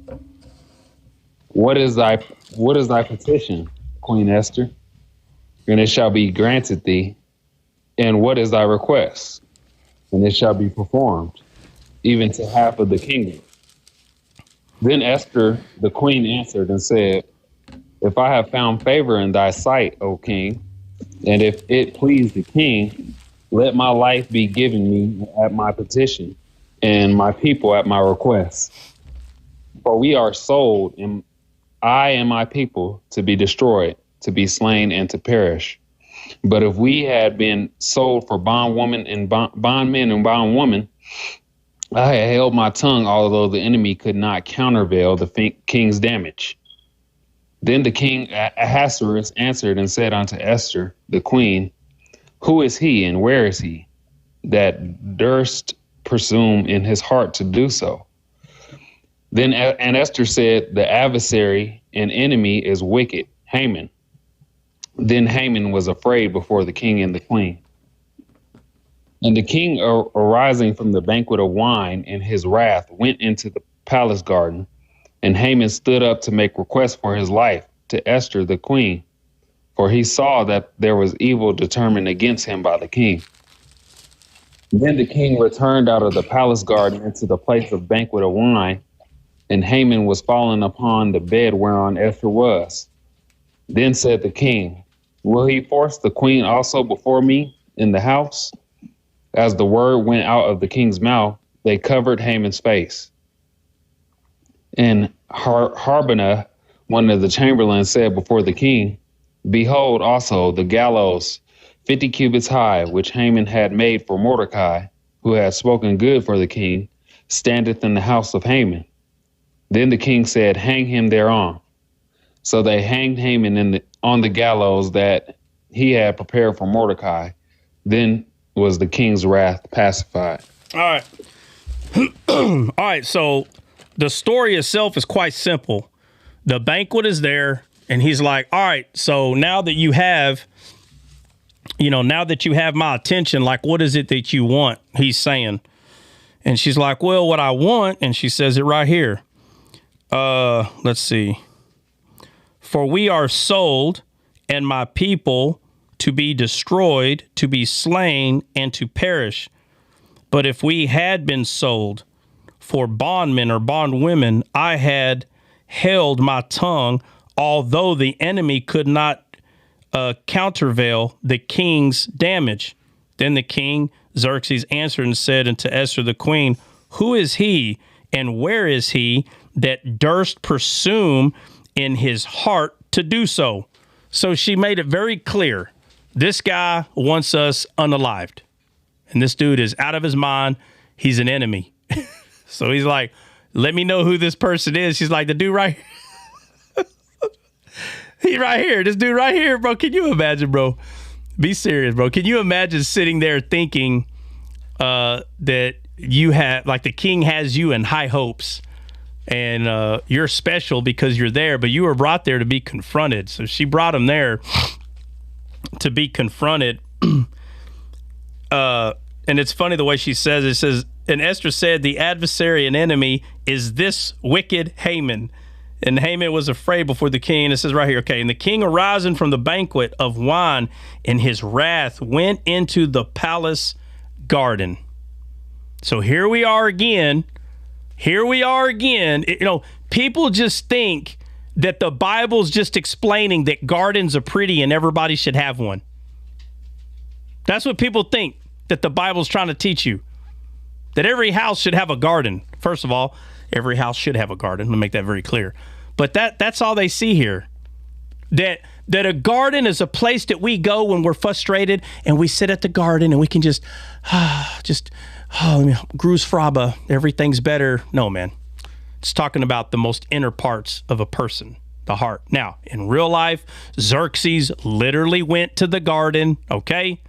What is thy petition, Queen Esther? And it shall be granted thee. And what is thy request? And it shall be performed, even to half of the kingdom. Then Esther, the queen, answered and said, If I have found favor in thy sight, O king, and if it please the king, let my life be given me at my petition, and my people at my request. For we are sold, and I and my people, to be destroyed, to be slain, and to perish. But if we had been sold for bondwomen and bondmen and bondwomen, I had held my tongue, although the enemy could not countervail the king's damage. Then the king Ahasuerus answered and said unto Esther, the queen, Who is he and where is he that durst presume in his heart to do so? Then and Esther said, The adversary and enemy is wicked, Haman. Then Haman was afraid before the king and the queen. And the king, arising from the banquet of wine in his wrath, went into the palace garden. And Haman stood up to make request for his life to Esther the queen, for he saw that there was evil determined against him by the king. Then the king returned out of the palace garden into the place of banquet of wine, and Haman was fallen upon the bed whereon Esther was. Then said the king, Will he force the queen also before me in the house? As the word went out of the king's mouth, they covered Haman's face. And Harbonah, one of the chamberlains, said before the king, Behold also the gallows 50 cubits high, which Haman had made for Mordecai, who had spoken good for the king, standeth in the house of Haman. Then the king said, Hang him thereon. So they hanged Haman on the gallows that he had prepared for Mordecai. Then was the king's wrath pacified. All right. All right, so the story itself is quite simple. The banquet is there, and he's like, all right, so now that you have my attention, like, what is it that you want? He's saying. And she's like, well, what I want, and she says it right here. Let's see. For we are sold, and my people to be destroyed, to be slain, and to perish. But if we had been sold for bondmen or bondwomen, I had held my tongue, although the enemy could not countervail the king's damage. Then the king Xerxes answered and said unto Esther the queen, who is he and where is he that durst presume in his heart to do so? So she made it very clear. This guy wants us unalived. And this dude is out of his mind. He's an enemy. So he's like, let me know who this person is. She's like, the dude right here. He right here. This dude right here, bro. Can you imagine, bro? Be serious, bro. Can you imagine sitting there thinking that you have, like, the king has you in high hopes and you're special because you're there, but you were brought there to be confronted. So she brought him there to be confronted. And it's funny the way she says it. It says, and Esther said, the adversary and enemy is this wicked Haman. And Haman was afraid before the king. It says right here, okay, and the king arising from the banquet of wine in his wrath went into the palace garden. So here we are again. Here we are again. People just think that the Bible's just explaining that gardens are pretty and everybody should have one. That's what people think that the Bible's trying to teach you. That every house should have a garden. First of all, every house should have a garden. Let me make that very clear. But that's all they see here. That a garden is a place that we go when we're frustrated and we sit at the garden and we can just Gruß Fraba, everything's better. No, man. It's talking about the most inner parts of a person, the heart. Now, in real life, Xerxes literally went to the garden, okay?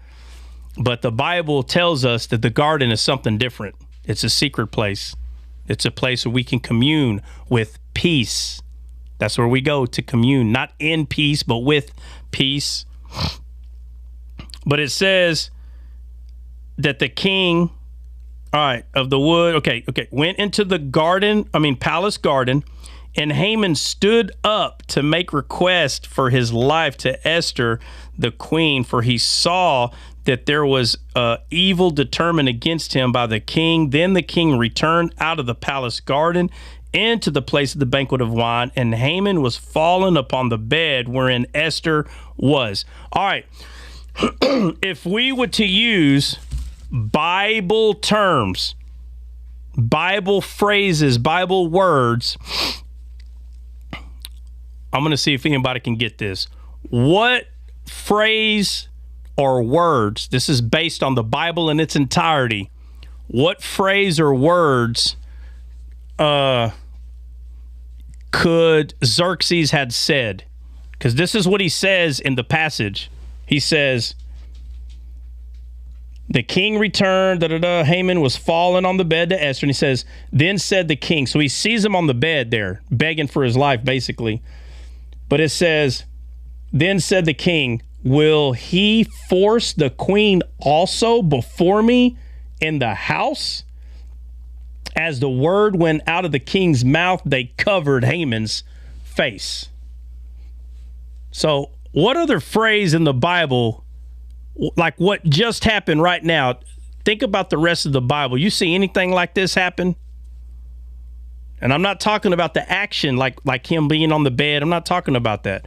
But the Bible tells us that the garden is something different. It's a secret place. It's a place where we can commune with peace. That's where we go to commune, not in peace, but with peace. But it says that the king, of the wood, went into the palace garden, and Haman stood up to make request for his life to Esther, the queen, for he saw that there was evil determined against him by the king. Then the king returned out of the palace garden into the place of the banquet of wine, and Haman was fallen upon the bed wherein Esther was. All right. If we were to use Bible terms, Bible phrases, Bible words, I'm going to see if anybody can get this. What phrase or words, this is based on the Bible in its entirety, what phrase or words could Xerxes had said? Because this is what he says in the passage. He says, the king returned, Haman was fallen on the bed to Esther, and he says, then said the king. So he sees him on the bed there, begging for his life, basically. But it says, then said the king, will he force the queen also before me in the house? As the word went out of the king's mouth, they covered Haman's face. So what other phrase in the Bible, like what just happened right now, think about the rest of the Bible. You see anything like this happen? And I'm not talking about the action like him being on the bed. I'm not talking about that.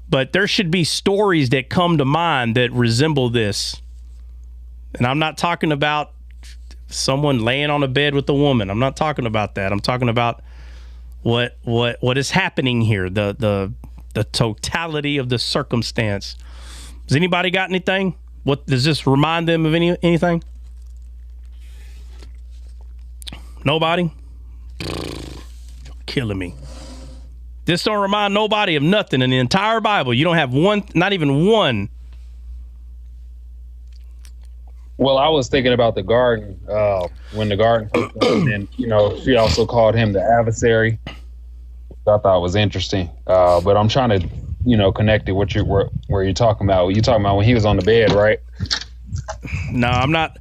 But there should be stories that come to mind that resemble this. And I'm not talking about someone laying on a bed with a woman. I'm not talking about that. I'm talking about what is happening here, the totality of the circumstance. Does anybody got anything? What does this remind them of anything? Nobody? You're killing me. This don't remind nobody of nothing in the entire Bible. You don't have one, not even one. Well, I was thinking about the garden when the garden first opened, and she also called him the adversary. I thought was interesting, but I'm trying to connect it with where you're talking about. You're talking about when he was on the bed, right? No, I'm not.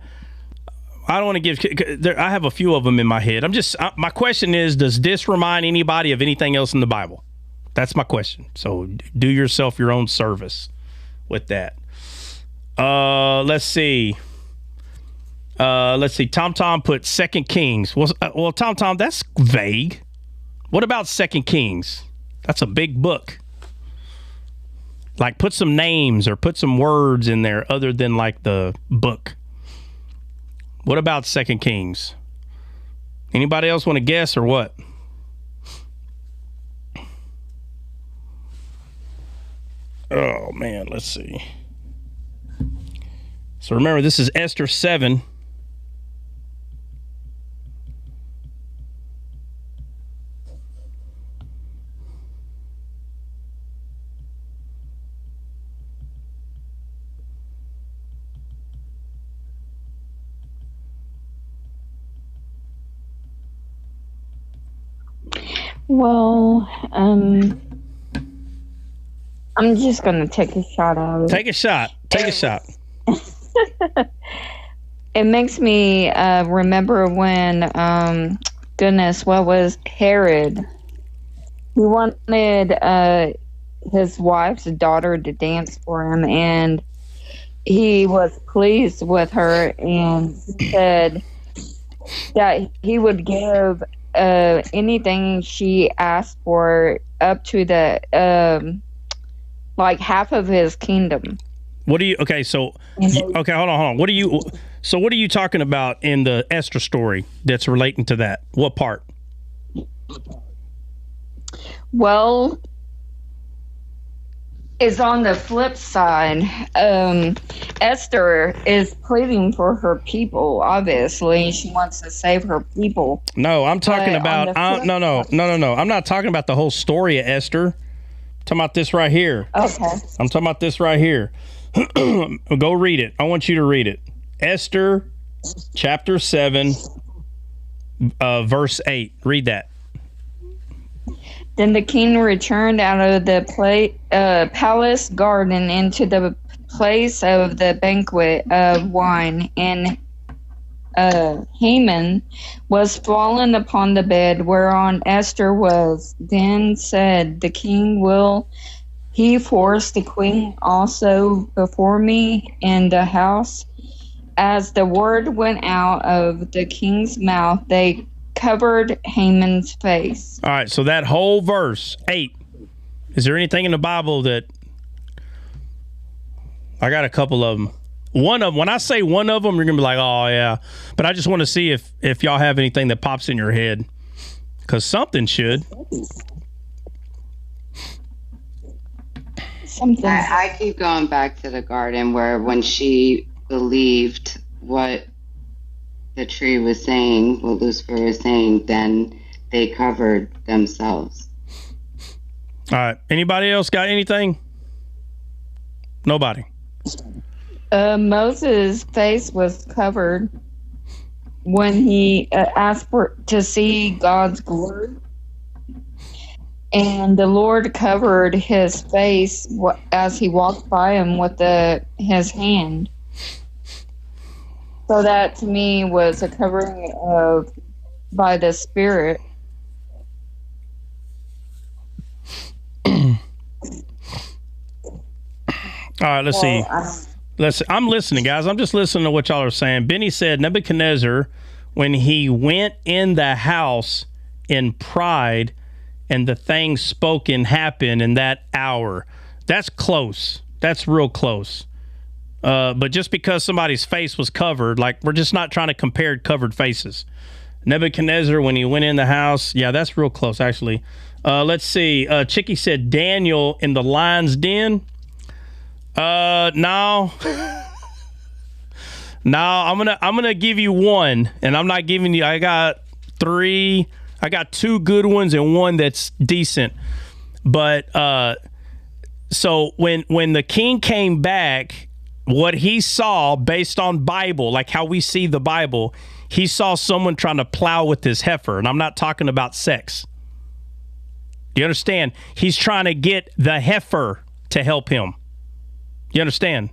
I don't want to give. I have a few of them in my head. My question is, does this remind anybody of anything else in the Bible? That's my question. So do yourself your own service with that. Let's see. Tom put 2 Kings. Well, Tom, that's vague. What about 2 Kings? That's a big book. Like, put some names or put some words in there other than like the book. What about 2 Kings? Anybody else want to guess or what? Oh, man, let's see. So remember, this is Esther 7. Well, I'm just going to take a shot at it. Take a shot. Take a shot. It makes me remember when, what was Herod? He wanted his wife's daughter to dance for him, and he was pleased with her, and he said that he would give anything she asked for, up to the like half of his kingdom. What do you? Okay, so okay, hold on. What are you talking about in the Esther story that's relating to that? What part? Well, is on the flip side. Esther is pleading for her people. Obviously, she wants to save her people. No, I'm talking about. No. I'm not talking about the whole story of Esther. I'm talking about this right here. Okay. I'm talking about this right here. Go read it. I want you to read it. Esther, chapter 7, verse 8. Read that. Then the king returned out of the palace garden into the place of the banquet of wine, and Haman was fallen upon the bed whereon Esther was. Then said the king, will he force the queen also before me in the house? As the word went out of the king's mouth, they covered Haman's face. All right, so that whole verse 8. Is there anything in the Bible that I got a couple of them? One of them, when I say one of them, you're gonna be like, oh yeah. But I just want to see if y'all have anything that pops in your head, because something should. I keep going back to the garden where when she believed what the tree was saying, what Lucifer was saying, then they covered themselves. All right. Anybody else got anything? Nobody. Moses' face was covered when he asked to see God's glory. And the Lord covered his face as he walked by him with his hand. So that to me was a covering by the Spirit. All right, let's see. I'm listening, guys. I'm just listening to what y'all are saying. Benny said Nebuchadnezzar, when he went in the house in pride, and the thing spoken happened in that hour. That's close. That's real close. But just because somebody's face was covered, like, we're just not trying to compare covered faces. Nebuchadnezzar, when he went in the house, yeah, that's real close, actually. Let's see. Chicky said Daniel in the lion's den. No. No, I'm gonna give you one, and I'm not giving you. I got 3. I got 2 good ones and 1 that's decent. But so when the king came back, what he saw based on Bible, like how we see the Bible, he saw someone trying to plow with his heifer, and I'm not talking about sex. You understand? He's trying to get the heifer to help him. You understand?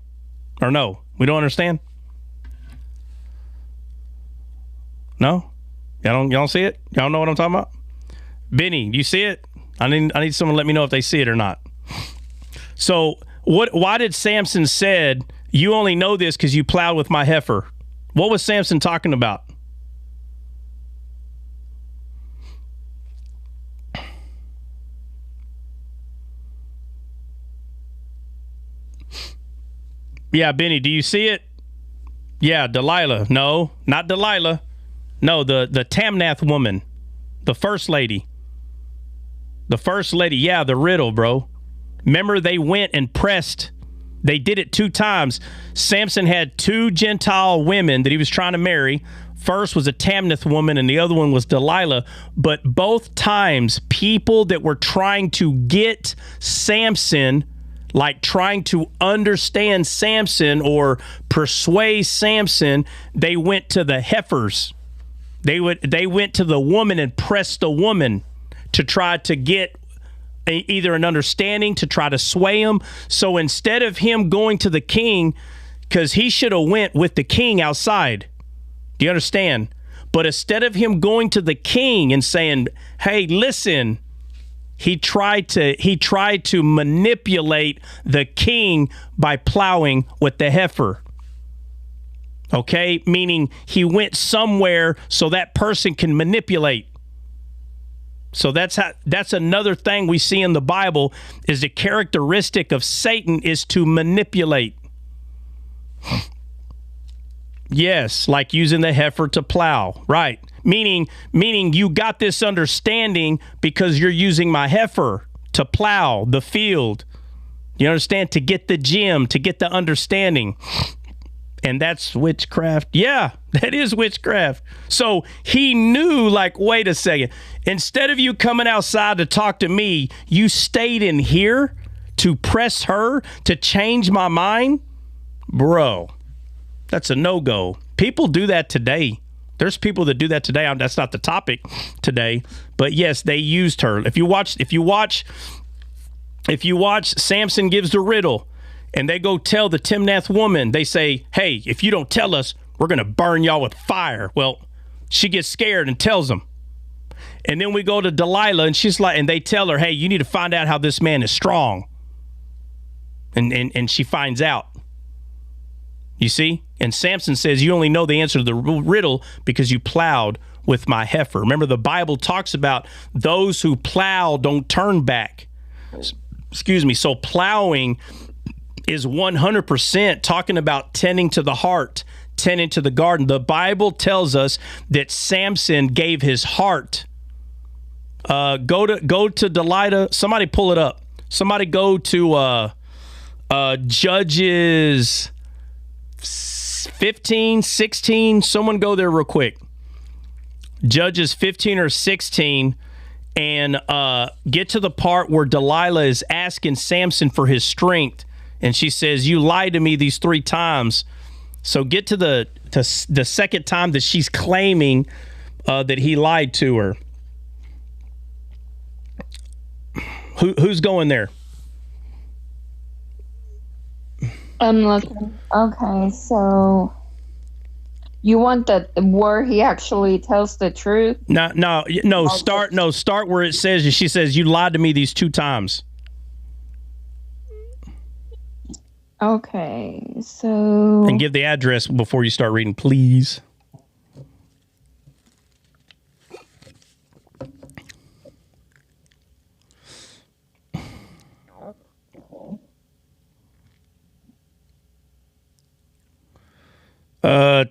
Or no? We don't understand? No? Y'all don't see it? Y'all know what I'm talking about? Benny, you see it? I need someone to let me know if they see it or not. So why did Samson said, you only know this because you plowed with my heifer? What was Samson talking about? Yeah, Benny, do you see it? Yeah, Delilah. No, not Delilah. No, the Tamnath woman, the first lady. The first lady, yeah, the riddle, bro. Remember, they went and pressed. They did it 2 times. Samson had 2 Gentile women that he was trying to marry. First was a Tamnath woman, and the other one was Delilah. But both times, people that were trying to get Samson, like trying to understand Samson or persuade Samson, they went to the heifers. They went to the woman and pressed the woman to try to get either an understanding, to try to sway him. So instead of him going to the king, because he should have went with the king outside. Do you understand? But instead of him going to the king and saying, hey, listen, he tried to manipulate the king by plowing with the heifer. Okay? Meaning he went somewhere so that person can manipulate. So that's another thing we see in the Bible, is the characteristic of Satan is to manipulate. Yes, like using the heifer to plow, right? Meaning you got this understanding because you're using my heifer to plow the field. You understand? To get the gem, to get the understanding. And that's witchcraft. Yeah, that is witchcraft. So he knew, like, wait a second. Instead of you coming outside to talk to me, you stayed in here to press her to change my mind? Bro, that's a no-go. People do that today. There's people that do that today. That's not the topic today. But yes, they used her. If you watch Samson Gives the Riddle, and they go tell the Timnath woman, they say, hey, if you don't tell us, we're going to burn y'all with fire. Well, she gets scared and tells them. And then we go to Delilah, and she's like, and they tell her, hey, you need to find out how this man is strong. And she finds out. You see? And Samson says, you only know the answer to the riddle because you plowed with my heifer. Remember, the Bible talks about those who plow don't turn back. Excuse me. So plowing is 100% talking about tending to the heart, tending to the garden. The Bible tells us that Samson gave his heart. Go to Delilah. Somebody pull it up. Somebody go to Judges 15, 16. Someone go there real quick. Judges 15 or 16, and get to the part where Delilah is asking Samson for his strength. And she says, you lied to me these 3 times. So get to the second time that she's claiming that he lied to her. Who's going there? I'm looking. Okay, so you want that where he actually tells the truth? No. Start where it says, she says, you lied to me these 2 times. Okay, so... And give the address before you start reading, please.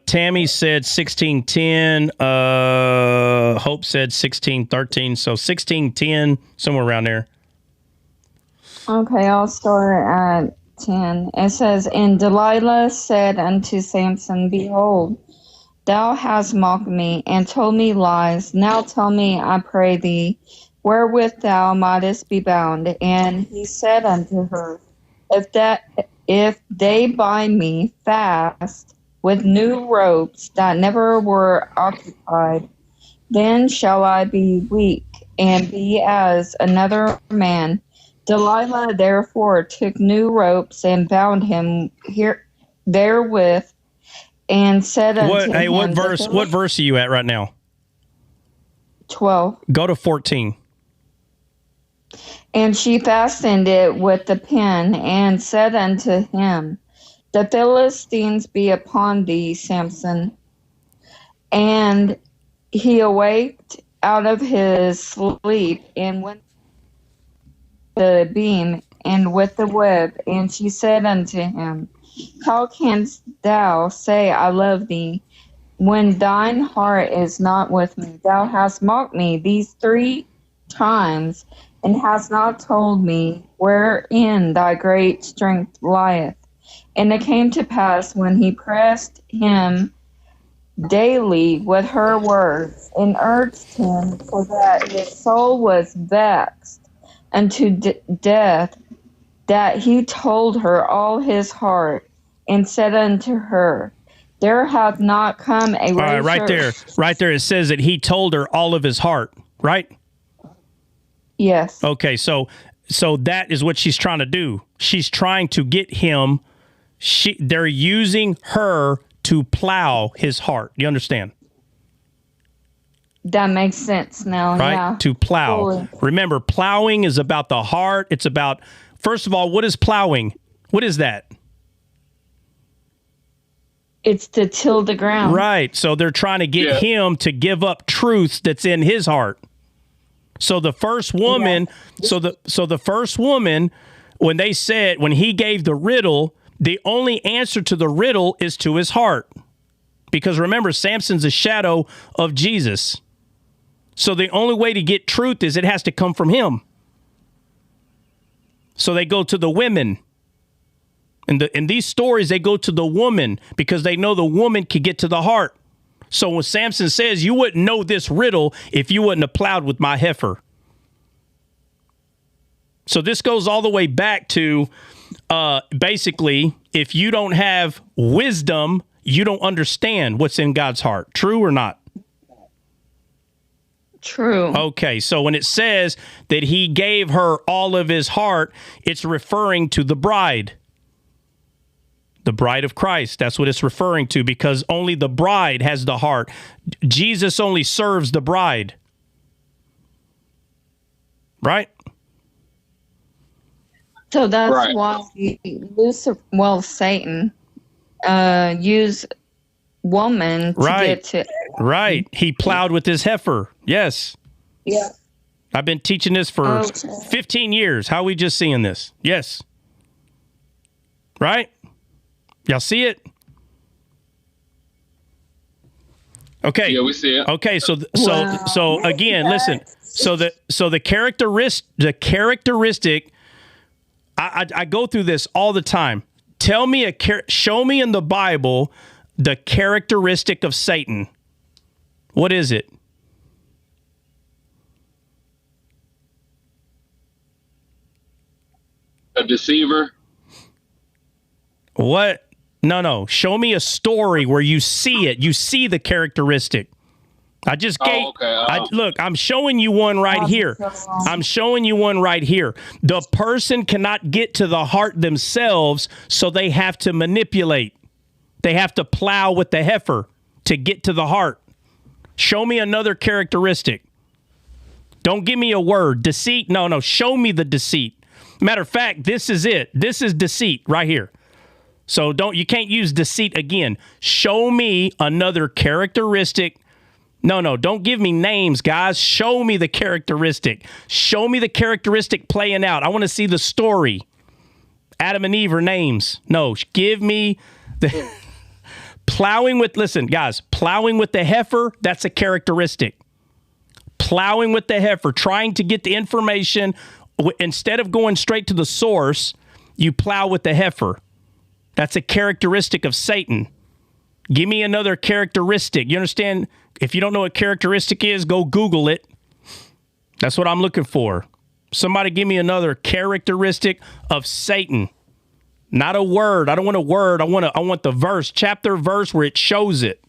Tammy said 1610. Hope said 1613. So 1610, somewhere around there. Okay, I'll start at 10. It says, and Delilah said unto Samson, behold, thou hast mocked me and told me lies. Now tell me, I pray thee, wherewith thou mightest be bound. And he said unto her, if they bind me fast with new ropes that never were occupied, then shall I be weak and be as another man. Delilah therefore took new ropes and bound him therewith, and said unto him, what verse are you at right now? 12. Go to 14. And she fastened it with the pin, and said unto him, the Philistines be upon thee, Samson. And he awaked out of his sleep, and went the beam and with the web, and she said unto him, How canst thou say, I love thee, when thine heart is not with me? Thou hast mocked me these 3 times, and hast not told me wherein thy great strength lieth. And it came to pass, when he pressed him daily with her words, and urged him, for that his soul was vexed unto death, that he told her all his heart, and said unto her, there hath not come a razor. All right, right there. It says that he told her all of his heart, right? Yes. Okay, so that is what she's trying to do. She's trying to get him. They're using her to plow his heart. You understand? That makes sense now. Right? Yeah. To plow. Fully. Remember, plowing is about the heart. It's about, first of all, what is plowing? What is that? It's to till the ground. Right. So they're trying to get him to give up truth that's in his heart. So the first woman, so the first woman, when he gave the riddle, the only answer to the riddle is to his heart. Because remember, Samson's a shadow of Jesus. So the only way to get truth is it has to come from him. So they go to the women. In these stories, they go to the woman because they know the woman can get to the heart. So when Samson says, you wouldn't know this riddle if you wouldn't have plowed with my heifer. So this goes all the way back to basically, if you don't have wisdom, you don't understand what's in God's heart. True or not? True. Okay, so when it says that he gave her all of his heart, it's referring to the bride. The bride of Christ. That's what it's referring to, because only the bride has the heart. Jesus only serves the bride. Right? So that's why Satan used woman to get to. Right. He plowed with his heifer. Yes. Yeah. I've been teaching this for 15 years. How are we just seeing this? Yes. Right? Y'all see it? Okay. Yeah, we see it. Okay, so again, listen. So the characteristic. I go through this all the time. Show me in the Bible the characteristic of Satan. What is it? A deceiver. What? No. Show me a story where you see it. You see the characteristic. I just gave. Oh, okay. Look, I'm showing you one right here. I'm showing you one right here. The person cannot get to the heart themselves, so they have to manipulate. They have to plow with the heifer to get to the heart. Show me another characteristic. Don't give me a word. Deceit. No. Show me the deceit. Matter of fact, this is it. This is deceit right here. So you can't use deceit again. Show me another characteristic. No, don't give me names, guys. Show me the characteristic. Show me the characteristic playing out. I want to see the story. Adam and Eve are names. No, give me the plowing with the heifer, that's a characteristic. Plowing with the heifer, trying to get the information, instead of going straight to the source, you plow with the heifer. That's a characteristic of Satan. Give me another characteristic. You understand? If you don't know what characteristic is, go Google it. That's what I'm looking for. Somebody give me another characteristic of Satan. Not a word. I don't want a word. I want the verse, chapter, verse where it shows it.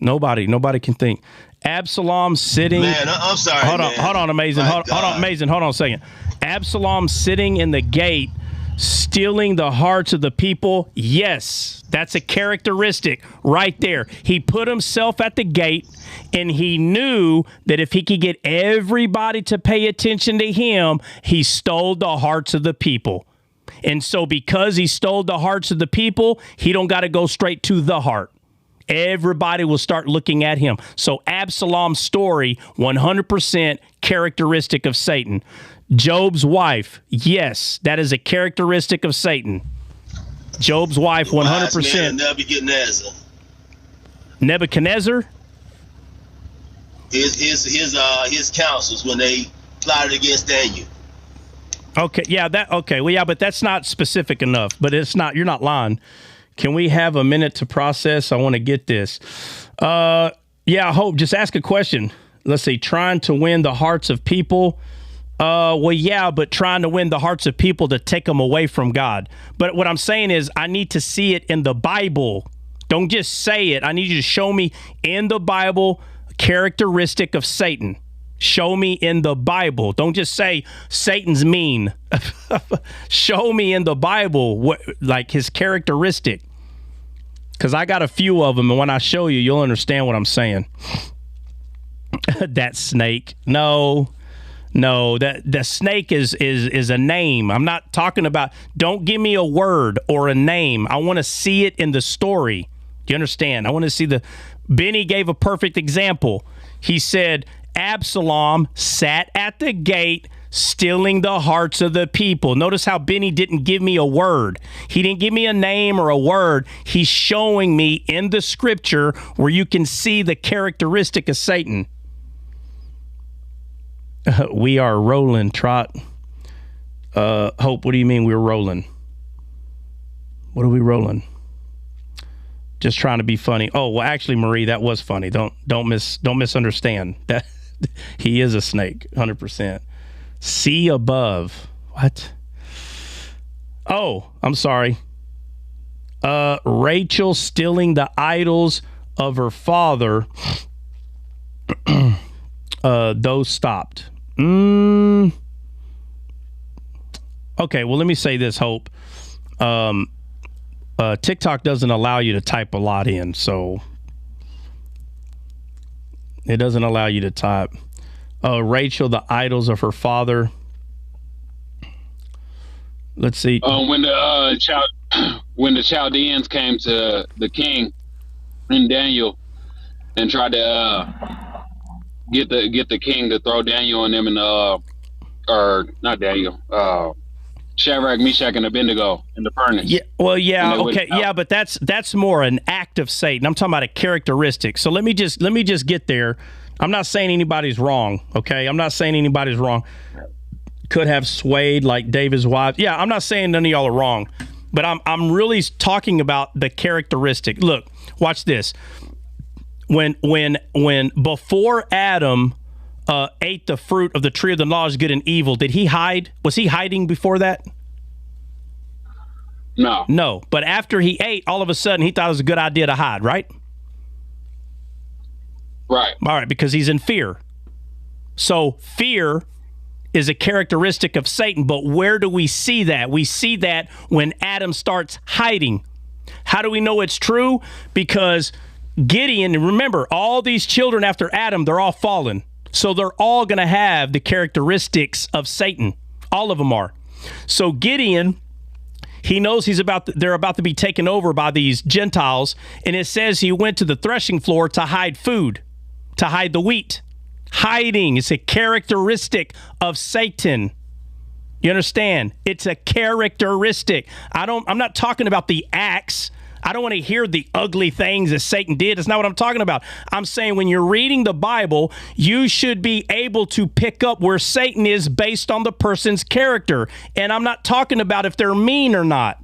Nobody can think. Absalom sitting. Man, I'm sorry. Hold on, Amazing. Hold on, Amazing. Hold on a second. Absalom sitting in the gate, stealing the hearts of the people. Yes, that's a characteristic right there. He put himself at the gate, and he knew that if he could get everybody to pay attention to him, he stole the hearts of the people. And so because he stole the hearts of the people, he don't got to go straight to the heart. Everybody will start looking at him. So Absalom's story, 100% characteristic of Satan. Job's wife, yes, that is a characteristic of Satan. Job's wife, 100%. Nebuchadnezzar. Nebuchadnezzar? His counsels when they plotted against Daniel. Okay, yeah, well, yeah, but that's not specific enough. But it's not. You're not lying. Can we have a minute to process? I want to get this. Yeah, I hope. Just ask a question. Let's see. Trying to win the hearts of people. Well, yeah, but trying to win the hearts of people to take them away from God. But what I'm saying is I need to see it in the Bible. Don't just say it. I need you to show me in the Bible a characteristic of Satan. Show me in the Bible. Don't just say Satan's mean. Show me in the Bible what, like, his characteristic. Because I got a few of them, and when I show you, you'll understand what I'm saying. That snake. No, that the snake is a name. I'm not talking about, don't give me a word or a name. I want to see it in the story. Do you understand? I want to see Benny gave a perfect example. He said, Absalom sat at the gate stealing the hearts of the people. Notice how Benny didn't give me a word. He didn't give me a name or a word. He's showing me in the scripture where you can see the characteristic of Satan. We are rolling, Trot. Hope, what do you mean we're rolling? What are we rolling? Just trying to be funny. Oh, well, actually, Marie, that was funny. Don't misunderstand. That he is a snake, 100%. See above. What? Oh, I'm sorry. Rachel stealing the idols of her father. Those stopped. Okay, well, let me say this, Hope. TikTok doesn't allow you to type a lot in, so it doesn't allow you to type. Rachel, the idols of her father. Let's see. When the Chaldeans came to the king and Daniel and tried to get the king to throw Daniel and them in or not Daniel, Shadrach, Meshach, and Abednego in the furnace. Yeah, well, yeah, okay, yeah, but that's more an act of Satan. I'm talking about a characteristic. So let me just get there. I'm not saying anybody's wrong, okay? I'm not saying anybody's wrong. Could have swayed like David's wife. Yeah, I'm not saying none of y'all are wrong, but I'm really talking about the characteristic. Look, watch this. When before Adam ate the fruit of the tree of the knowledge of good and evil, did he hide? Was he hiding before that? No. But after he ate, all of a sudden he thought it was a good idea to hide, right? Right. All right, because he's in fear. So fear is a characteristic of Satan, but where do we see that? We see that when Adam starts hiding. How do we know it's true? Because Gideon, and remember, all these children after Adam, they're all fallen. So they're all going to have the characteristics of Satan. All of them are. So Gideon, he knows they're about to be taken over by these Gentiles, and it says he went to the threshing floor to hide food, to hide the wheat. Hiding is a characteristic of Satan. You understand? It's a characteristic. I'm not talking about the acts. I don't want to hear the ugly things that Satan did. That's not what I'm talking about. I'm saying when you're reading the Bible, you should be able to pick up where Satan is based on the person's character. And I'm not talking about if they're mean or not.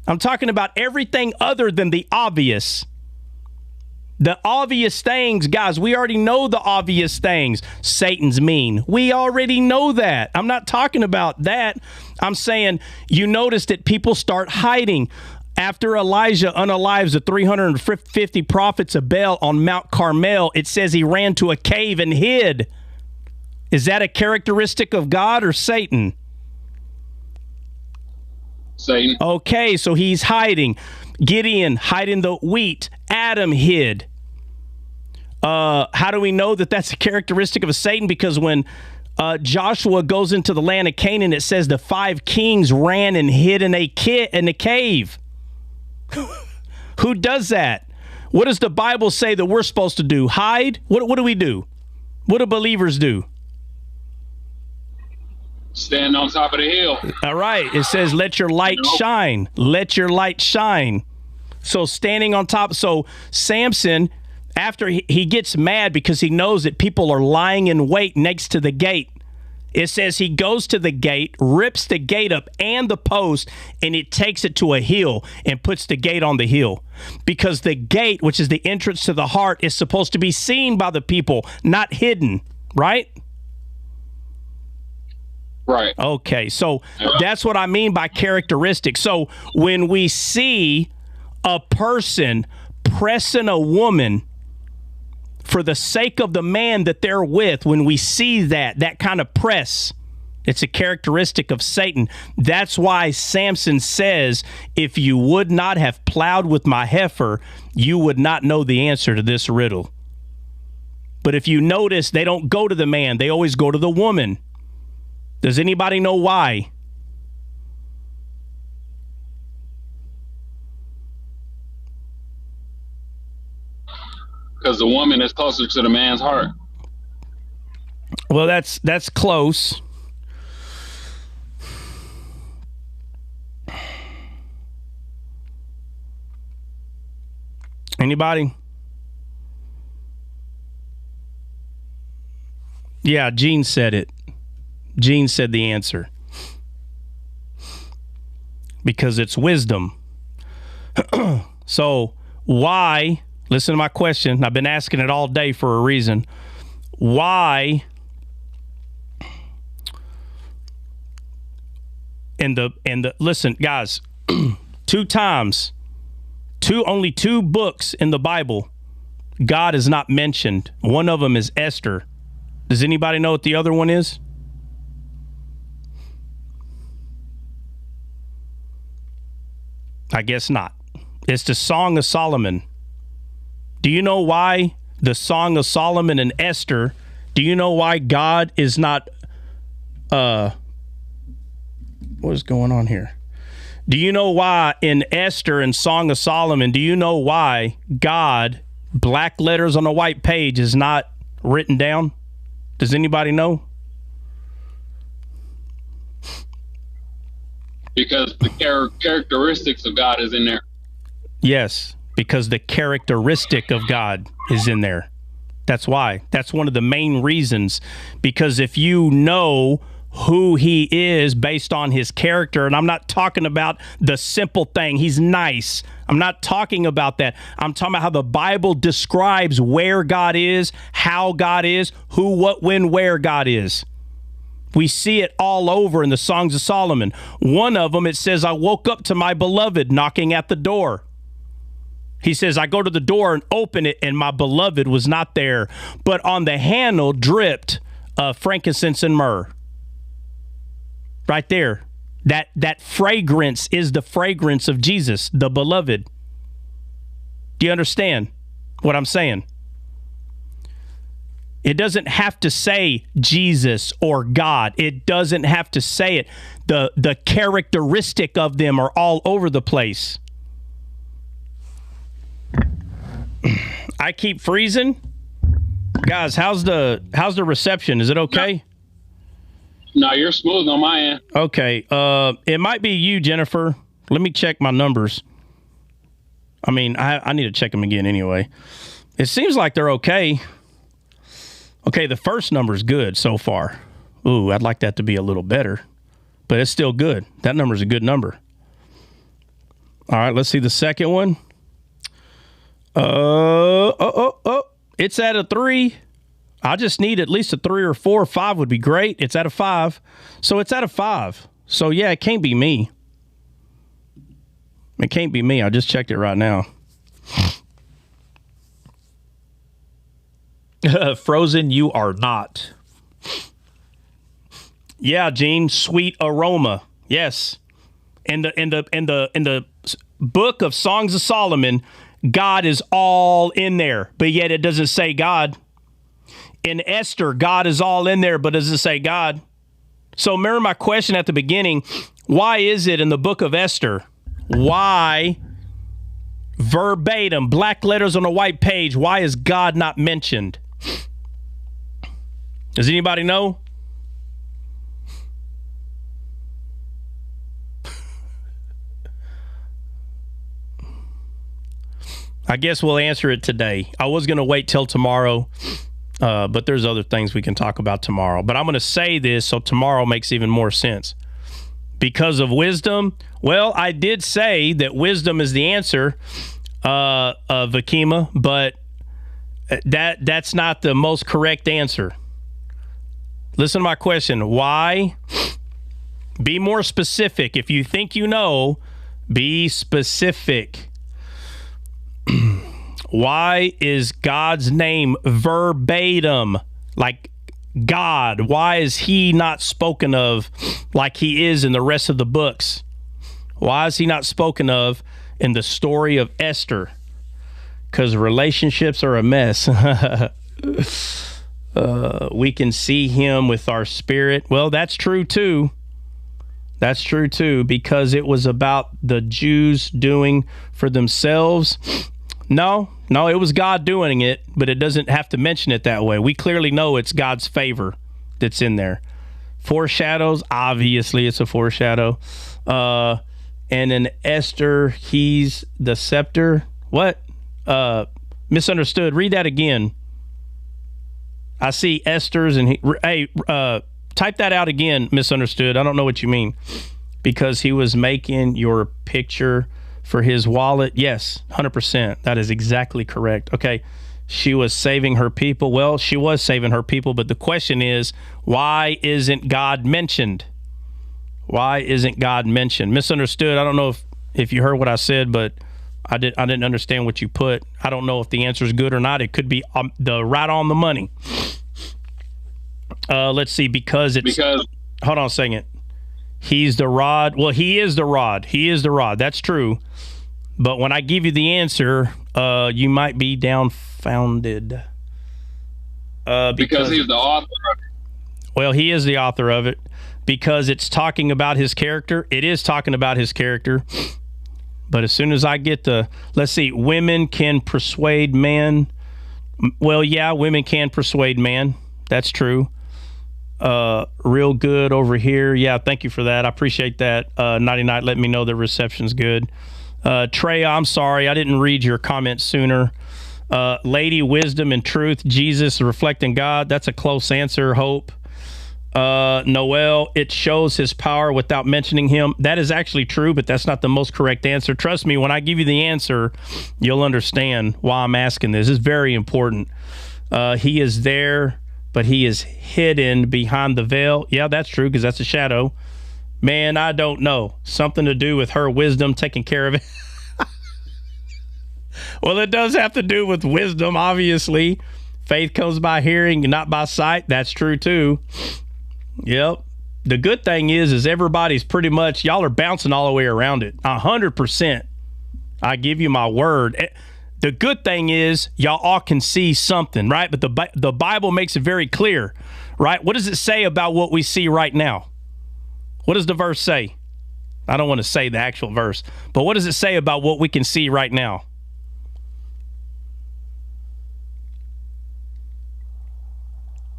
I'm talking about everything other than the obvious. The obvious things, guys, we already know the obvious things. Satan's mean. We already know that. I'm not talking about that. I'm saying you notice that people start hiding. After Elijah unalives the 350 prophets of Baal on Mount Carmel, it says he ran to a cave and hid. Is that a characteristic of God or Satan? Satan. Okay, so he's hiding. Gideon hiding the wheat. Adam hid. How do we know that that's a characteristic of a Satan? Because when Joshua goes into the land of Canaan, it says the 5 kings ran and hid in a cave. Who does that? What does the Bible say that we're supposed to do? Hide? What do we do? What do believers do? Stand on top of the hill. All right. It says, let your light shine. Let your light shine. So standing on top. So Samson, after he gets mad because he knows that people are lying in wait next to the gate, it says he goes to the gate, rips the gate up and the post, and it takes it to a hill and puts the gate on the hill. Because the gate, which is the entrance to the heart, is supposed to be seen by the people, not hidden, right? Right. Okay, so that's what I mean by characteristics. So when we see a person pressing a woman for the sake of the man that they're with, when we see that kind of press, it's a characteristic of Satan. That's why Samson says, if you would not have plowed with my heifer, you would not know the answer to this riddle. But if you notice, they don't go to the man. They always go to the woman. Does anybody know why? Because the woman is closer to the man's heart. Well, that's close. Anybody? Yeah, Gene said it. Gene said the answer. Because it's wisdom. So why, listen to my question. I've been asking it all day for a reason. Why listen, guys, only two books in the Bible God is not mentioned. One of them is Esther. Does anybody know what the other one is? I guess not. It's the Song of Solomon. Do you know why the Song of Solomon and Esther, do you know why God is not, what is going on here? Do you know why in Esther and Song of Solomon, do you know why God, black letters on a white page, is not written down? Does anybody know? Because the characteristics of God is in there. Yes, because the characteristic of God is in there. That's why. That's one of the main reasons. Because if you know who he is based on his character, and I'm not talking about the simple thing, he's nice. I'm not talking about that. I'm talking about how the Bible describes where God is, how God is, who, what, when, where God is. We see it all over in the Songs of Solomon. One of them, it says, I woke up to my beloved knocking at the door. He says, I go to the door and open it, and my beloved was not there. But on the handle dripped frankincense and myrrh. Right there. That fragrance is the fragrance of Jesus, the beloved. Do you understand what I'm saying? It doesn't have to say Jesus or God. It doesn't have to say it. The characteristic of them are all over the place. I keep freezing. Guys, how's the reception? Is it okay? No, you're smooth on my end. Okay. It might be you, Jennifer. Let me check my numbers. I mean, I need to check them again anyway. It seems like they're okay. Okay, the first number is good so far. Ooh, I'd like that to be a little better, but it's still good. That number is a good number. All right, let's see the second one. It's at a 3. I just need at least a 3 or 4 or 5 would be great. It's at a 5. So it's at a 5. So yeah, it can't be me. It can't be me. I just checked it right now. Frozen, you are not. Yeah, Gene, sweet aroma. Yes. In the book of Songs of Solomon, God is all in there, but yet it doesn't say God. In Esther, God is all in there, but does it say God? So remember my question at the beginning, why is it in the book of Esther, why Verbatim, black letters on a white page. Why is God not mentioned? Does anybody know? I guess we'll answer it today. I was going to wait till tomorrow, but there's other things we can talk about tomorrow. But I'm going to say this so tomorrow makes even more sense. Because of wisdom, well, I did say that wisdom is the answer, Vakima, but that's not the most correct answer. Listen to my question. Why? Be more specific. If you think you know, be specific. Why is God's name verbatim, like God? Why is he not spoken of like he is in the rest of the books? Why is he not spoken of in the story of Esther? Because relationships are a mess. We can see him with our spirit. Well, that's true too. That's true too, because it was about the Jews doing for themselves. No, it was God doing it, but it doesn't have to mention it that way. We clearly know it's God's favor that's in there. Foreshadows, obviously it's a foreshadow. And in Esther, he's the scepter. What? Misunderstood. Read that again. I see Esther's and type that out again, misunderstood. I don't know what you mean. Because he was making your picture for his wallet. Yes, 100%. That is exactly correct. Okay. She was saving her people. Well, she was saving her people, but the question is, why isn't God mentioned? Why isn't God mentioned? Misunderstood. I don't know if you heard what I said, but I didn't understand what you put. I don't know if the answer is good or not. It could be the right on the money. Let's see, because hold on a second. He's the rod. Well, he is the rod. He is the rod. That's true. But when I give you the answer, you might be downfounded. Because he's the author of it. Well, he is the author of it because it's talking about his character. It is talking about his character. But as soon as I get let's see, women can persuade men. Well, yeah, women can persuade man. That's true. Real good over here. Yeah, thank you for that. I appreciate that. 99, let me know the reception's good. Trey, I'm sorry. I didn't read your comment sooner. Lady, wisdom and truth. Jesus reflecting God. That's a close answer. Hope. Noel, it shows his power without mentioning him. That is actually true, but that's not the most correct answer. Trust me, when I give you the answer, you'll understand why I'm asking this. It's very important. He is there, but he is hidden behind the veil. Yeah, that's true, because that's a shadow. Man, I don't know. Something to do with her wisdom taking care of it. Well, it does have to do with wisdom, obviously. Faith comes by hearing and not by sight. That's true, too. Yep. The good thing is everybody's pretty much, y'all are bouncing all the way around it. 100%. I give you my word. The good thing is y'all all can see something, right? But the Bible makes it very clear, right? What does it say about what we see right now? What does the verse say? I don't want to say the actual verse, but what does it say about what we can see right now?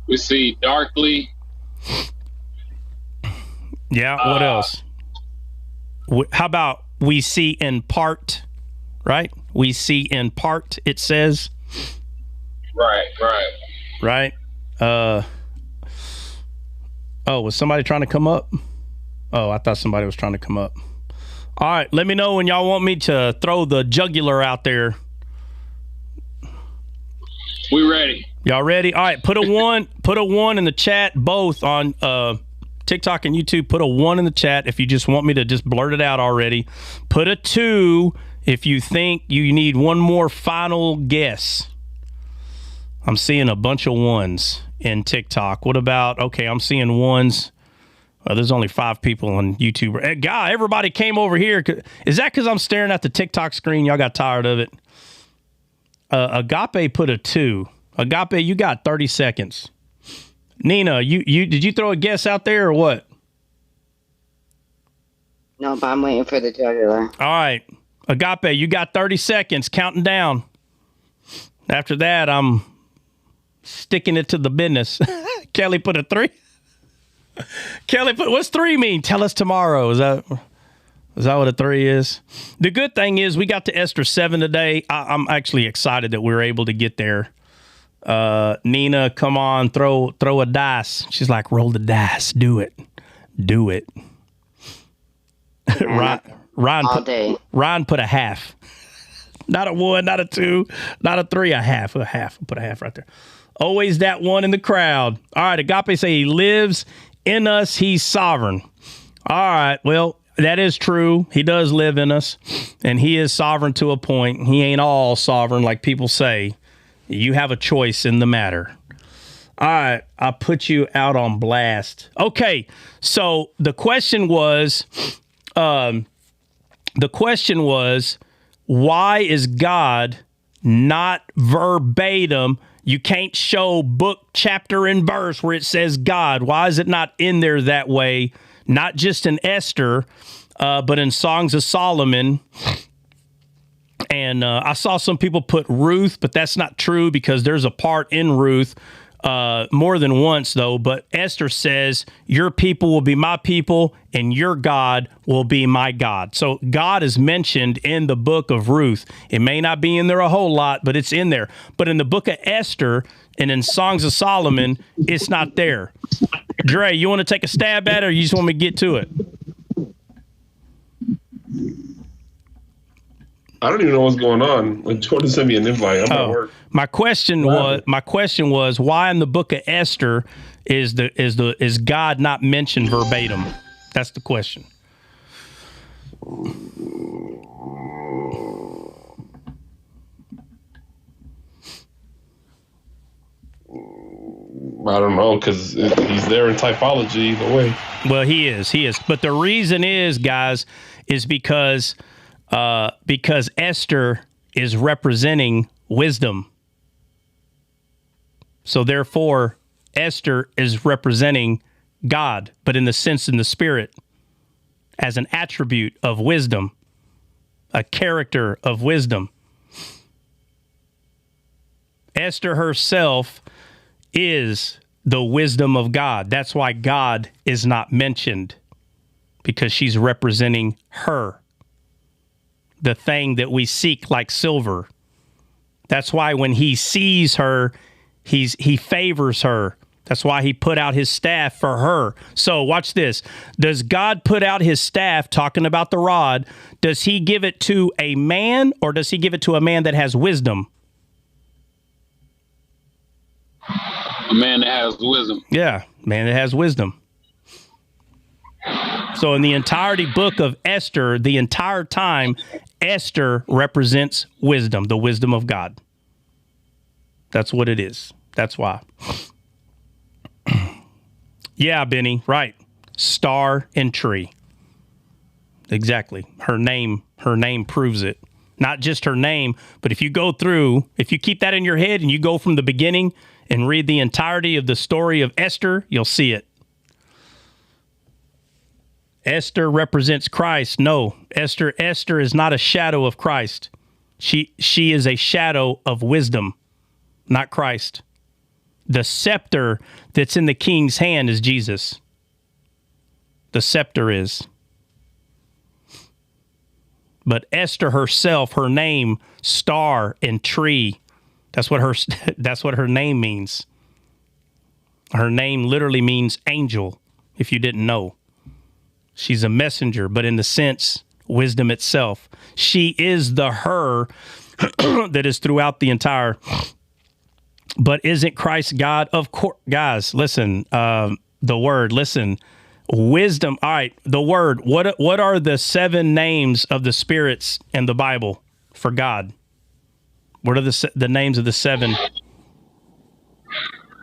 We see darkly. Yeah, what else? How about we see in part, right? We see in part, it says. Right. Oh, was somebody trying to come up? Oh, I thought somebody was trying to come up. All right, let me know when y'all want me to throw the jugular out there. We ready. Y'all ready? All right, put a one in the chat, both on TikTok and YouTube. Put a 1 in the chat if you just want me to just blurt it out already. Put a 2 if you think you need one more final guess. I'm seeing a bunch of 1s in TikTok. What about, okay, I'm seeing 1s. There's only 5 people on YouTube. Hey, God, everybody came over here. Is that because I'm staring at the TikTok screen? Y'all got tired of it. Agape put a 2. Agape, you got 30 seconds. Nina, you did you throw a guess out there or what? No, but I'm waiting for the jugular. All right. Agape, you got 30 seconds counting down. After that, I'm sticking it to the business. Kelly put a 3. Kelly put, what's 3 mean? Tell us tomorrow. Is that what a 3 is? The good thing is we got to Esther 7 today. I'm actually excited that we were able to get there. Nina, come on, throw a dice. She's like, roll the dice. Do it. Ryan put a half. Not a 1, not a 2, not a 3, a half. Put a half right there. Always that one in the crowd. All right, Agape say he lives in us. He's sovereign. All right, well, that is true. He does live in us, and he is sovereign to a point. He ain't all sovereign like people say. You have a choice in the matter. All right, I put you out on blast. Okay, so the question was, why is God not verbatim? You can't show book, chapter, and verse where it says God. Why is it not in there that way? Not just in Esther, but in Songs of Solomon. And I saw some people put Ruth, but that's not true because there's a part in Ruth more than once, though. But Esther says, your people will be my people and your God will be my God. So God is mentioned in the book of Ruth. It may not be in there a whole lot, but it's in there. But in the book of Esther and in Songs of Solomon, it's not there. Dre, you want to take a stab at it or you just want me to get to it? I don't even know what's going on. When Jordan sent me an invite, I'm at work. My question was why in the book of Esther is God not mentioned verbatim? That's the question. I don't know, because he's there in typology either way. Well, he is. But the reason is, guys, is because Esther is representing wisdom. So therefore, Esther is representing God, but in the sense in the spirit, as an attribute of wisdom, a character of wisdom. Esther herself is the wisdom of God. That's why God is not mentioned, because she's representing her, the thing that we seek like silver. That's why when he sees her, he favors her. That's why he put out his staff for her. So watch this. Does God put out his staff, talking about the rod, does he give it to a man or does he give it to a man that has wisdom? A man that has wisdom. Yeah, man that has wisdom. So in the entirety book of Esther, the entire time, Esther represents wisdom, the wisdom of God. That's what it is. That's why. Yeah, Benny, right. Star and tree. Exactly. Her name proves it. Not just her name, but if you go through, if you keep that in your head and you go from the beginning and read the entirety of the story of Esther, you'll see it. Esther represents Christ. No, Esther is not a shadow of Christ. She is a shadow of wisdom, not Christ. The scepter that's in the king's hand is Jesus. The scepter is. But Esther herself, her name, star and tree, that's what her name means. Her name literally means angel, if you didn't know. She's a messenger, but in the sense, wisdom itself. She is the her that is throughout the entire. But isn't Christ God? Of course. Guys, listen, the word, listen. Wisdom. All right, the word. What are the 7 names of the spirits in the Bible for God? What are the names of the 7?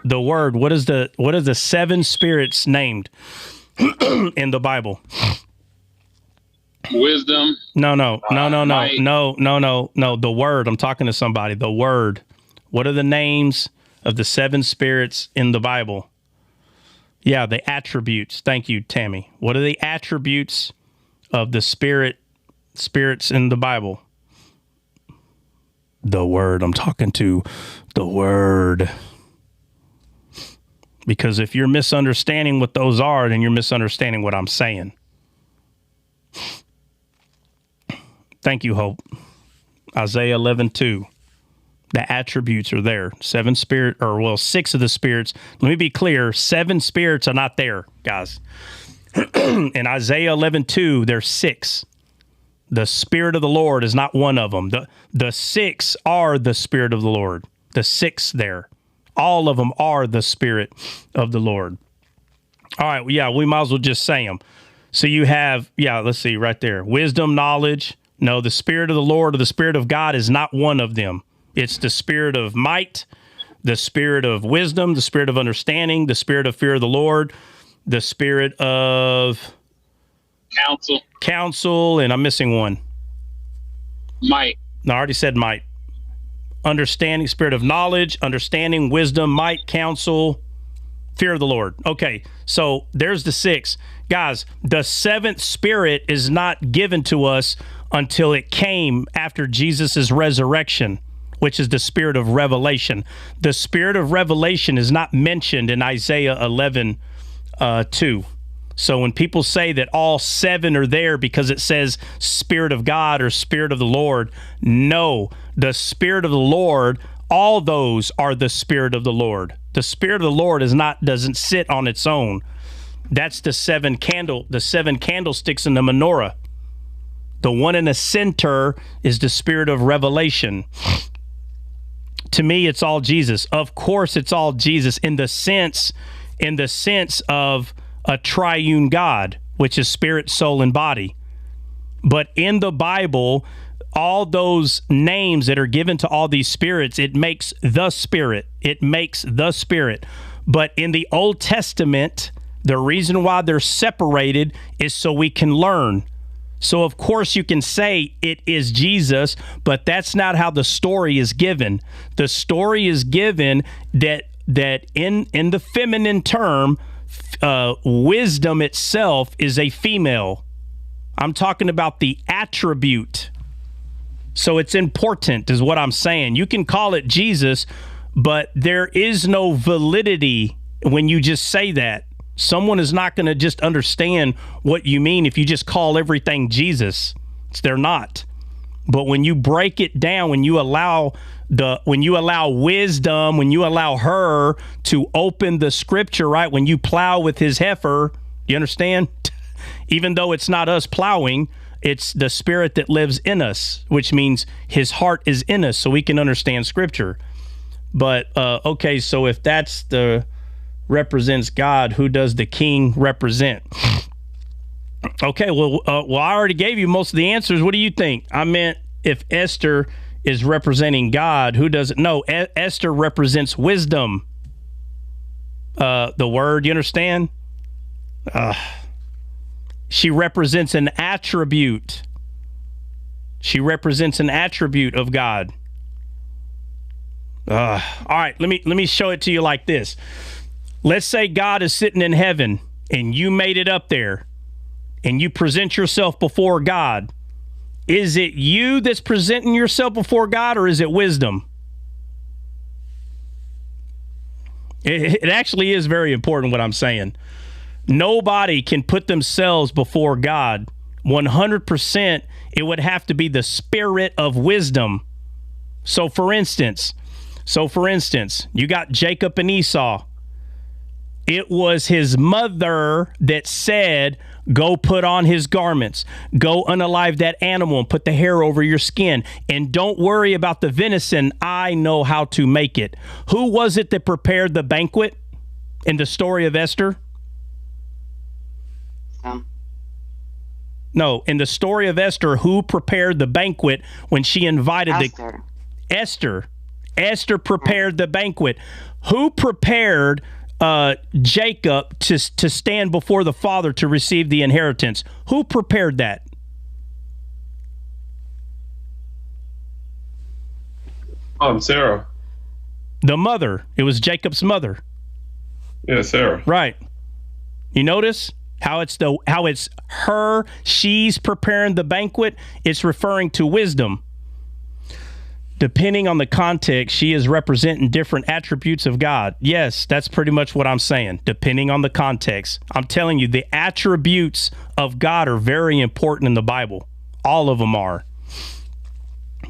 The word. What are the 7 spirits named in the Bible? Wisdom. No. The word. I'm talking to somebody. The word. What are the names of the 7 spirits in the Bible? Yeah, the attributes. Thank you, Tammy. What are the attributes of the spirit spirits in the Bible. The Word. I'm talking to the Word. Because if you're misunderstanding what those are, then you're misunderstanding what I'm saying. Thank you, Hope. Isaiah 11:2. The attributes are there. 6 of the spirits. Let me be clear. 7 spirits are not there, guys. In Isaiah 11:2, there's 6. The Spirit of the Lord is not one of them. The 6 are the Spirit of the Lord. The 6 there. All of them are the Spirit of the Lord. All right, yeah, we might as well just say them. So you have, let's see, right there. Wisdom, knowledge. No, the Spirit of the Lord or the Spirit of God is not one of them. It's the Spirit of might, the Spirit of wisdom, the Spirit of understanding, the Spirit of fear of the Lord, the Spirit of counsel, and I'm missing one. Might. No, I already said might. Understanding, Spirit of knowledge, understanding, wisdom, might, counsel, fear of the Lord. Okay, so there's the 6. Guys, the 7th Spirit is not given to us until it came after Jesus' resurrection, which is the Spirit of revelation. The Spirit of revelation is not mentioned in Isaiah 11:2. So when people say that all 7 are there because it says Spirit of God or Spirit of the Lord, no, the Spirit of the Lord, all those are the Spirit of the Lord. The Spirit of the Lord doesn't sit on its own. That's the 7 candlesticks in the menorah. The one in the center is the Spirit of revelation. To me, it's all Jesus. Of course, it's all Jesus in the sense of a triune God, which is spirit, soul, and body. But in the Bible, all those names that are given to all these spirits, it makes the Spirit. It makes the Spirit. But in the Old Testament, the reason why they're separated is so we can learn. So, of course, you can say it is Jesus, but that's not how the story is given. The story is given that in the feminine term, wisdom itself is a female. I'm talking about the attribute. So it's important, is what I'm saying. You can call it Jesus, but there is no validity when you just say that. Someone is not going to just understand what you mean if you just call everything Jesus. They're not. But when you break it down, when you allow wisdom, when you allow her to open the scripture, right? When you plow with his heifer, you understand? Even though it's not us plowing, it's the Spirit that lives in us, which means his heart is in us so we can understand scripture. But, okay, so if that's the represents God, who does the king represent? Okay, well, I already gave you most of the answers. What do you think? I meant if Esther is representing God, who does it? No, Esther represents wisdom. The word, you understand? She represents an attribute. She represents an attribute of God. All right, let me show it to you like this. Let's say God is sitting in heaven and you made it up there and you present yourself before God. Is it you that's presenting yourself before God, or is it wisdom? It actually is very important what I'm saying. Nobody can put themselves before God. 100%, it would have to be the Spirit of wisdom. So for instance, you got Jacob and Esau. It was his mother that said, go put on his garments, go unalive that animal and put the hair over your skin, and don't worry about the venison. I know how to make it. Who was it that prepared the banquet in the story of Esther? No, in the story of Esther, who prepared the banquet when she invited Esther? Esther prepared the banquet. Who prepared Jacob to stand before the father to receive the inheritance? Who prepared that? Sarah. The mother. It was Jacob's mother. Yeah, Sarah. Right. You notice? How it's her, she's preparing the banquet, it's referring to wisdom. Depending on the context, she is representing different attributes of God. Yes, that's pretty much what I'm saying. Depending on the context. I'm telling you, the attributes of God are very important in the Bible. All of them are.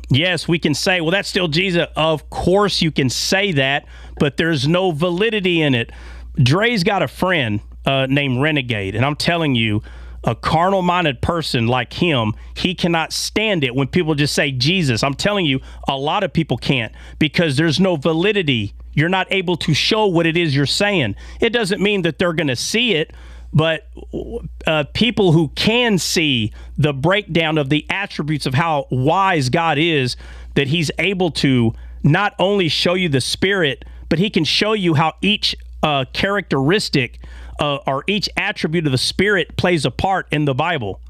Yes, we can say, well, that's still Jesus. Of course you can say that, but there's no validity in it. Dre's got a friend named Renegade, and I'm telling you, a carnal-minded person like him, he cannot stand it when people just say Jesus. I'm telling you, a lot of people can't because there's no validity. You're not able to show what it is you're saying. It doesn't mean that they're going to see it, but people who can see the breakdown of the attributes of how wise God is, that he's able to not only show you the Spirit, but he can show you how each characteristic or each attribute of the Spirit plays a part in the Bible,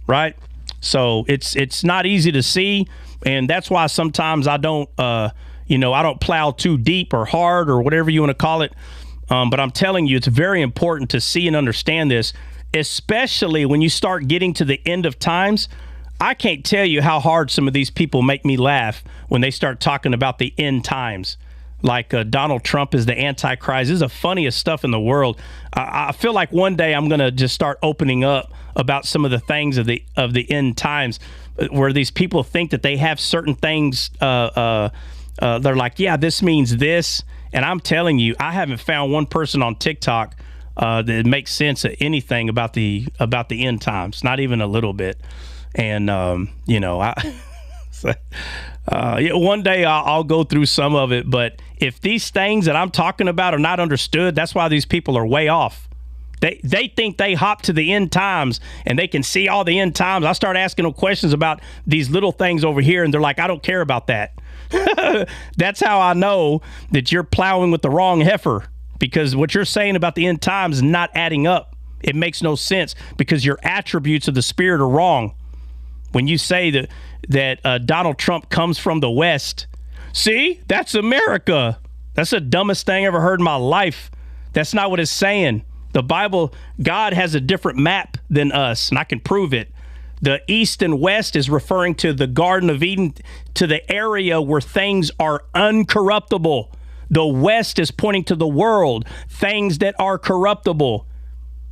right? So it's not easy to see, and that's why sometimes I don't I don't plow too deep or hard or whatever you want to call it. But I'm telling you, it's very important to see and understand this, especially when you start getting to the end of times. I can't tell you how hard some of these people make me laugh when they start talking about the end times. Like Donald Trump is the Antichrist. This is the funniest stuff in the world. I feel like one day I'm going to just start opening up about some of the things of the end times, where these people think that they have certain things. They're like, yeah, this means this. And I'm telling you, I haven't found one person on TikTok that makes sense of anything about the end times, not even a little bit. And one day I'll go through some of it, but if these things that I'm talking about are not understood, that's why these people are way off. They think they hop to the end times and they can see all the end times. I start asking them questions about these little things over here, and they're like, I don't care about that. That's how I know that you're plowing with the wrong heifer, because what you're saying about the end times is not adding up. It makes no sense because your attributes of the Spirit are wrong. When you say that Donald Trump comes from the West, see, that's America. That's the dumbest thing I ever heard in my life. That's not what it's saying. The Bible, God has a different map than us, and I can prove it. The East and West is referring to the Garden of Eden, to the area where things are uncorruptible. The West is pointing to the world, things that are corruptible.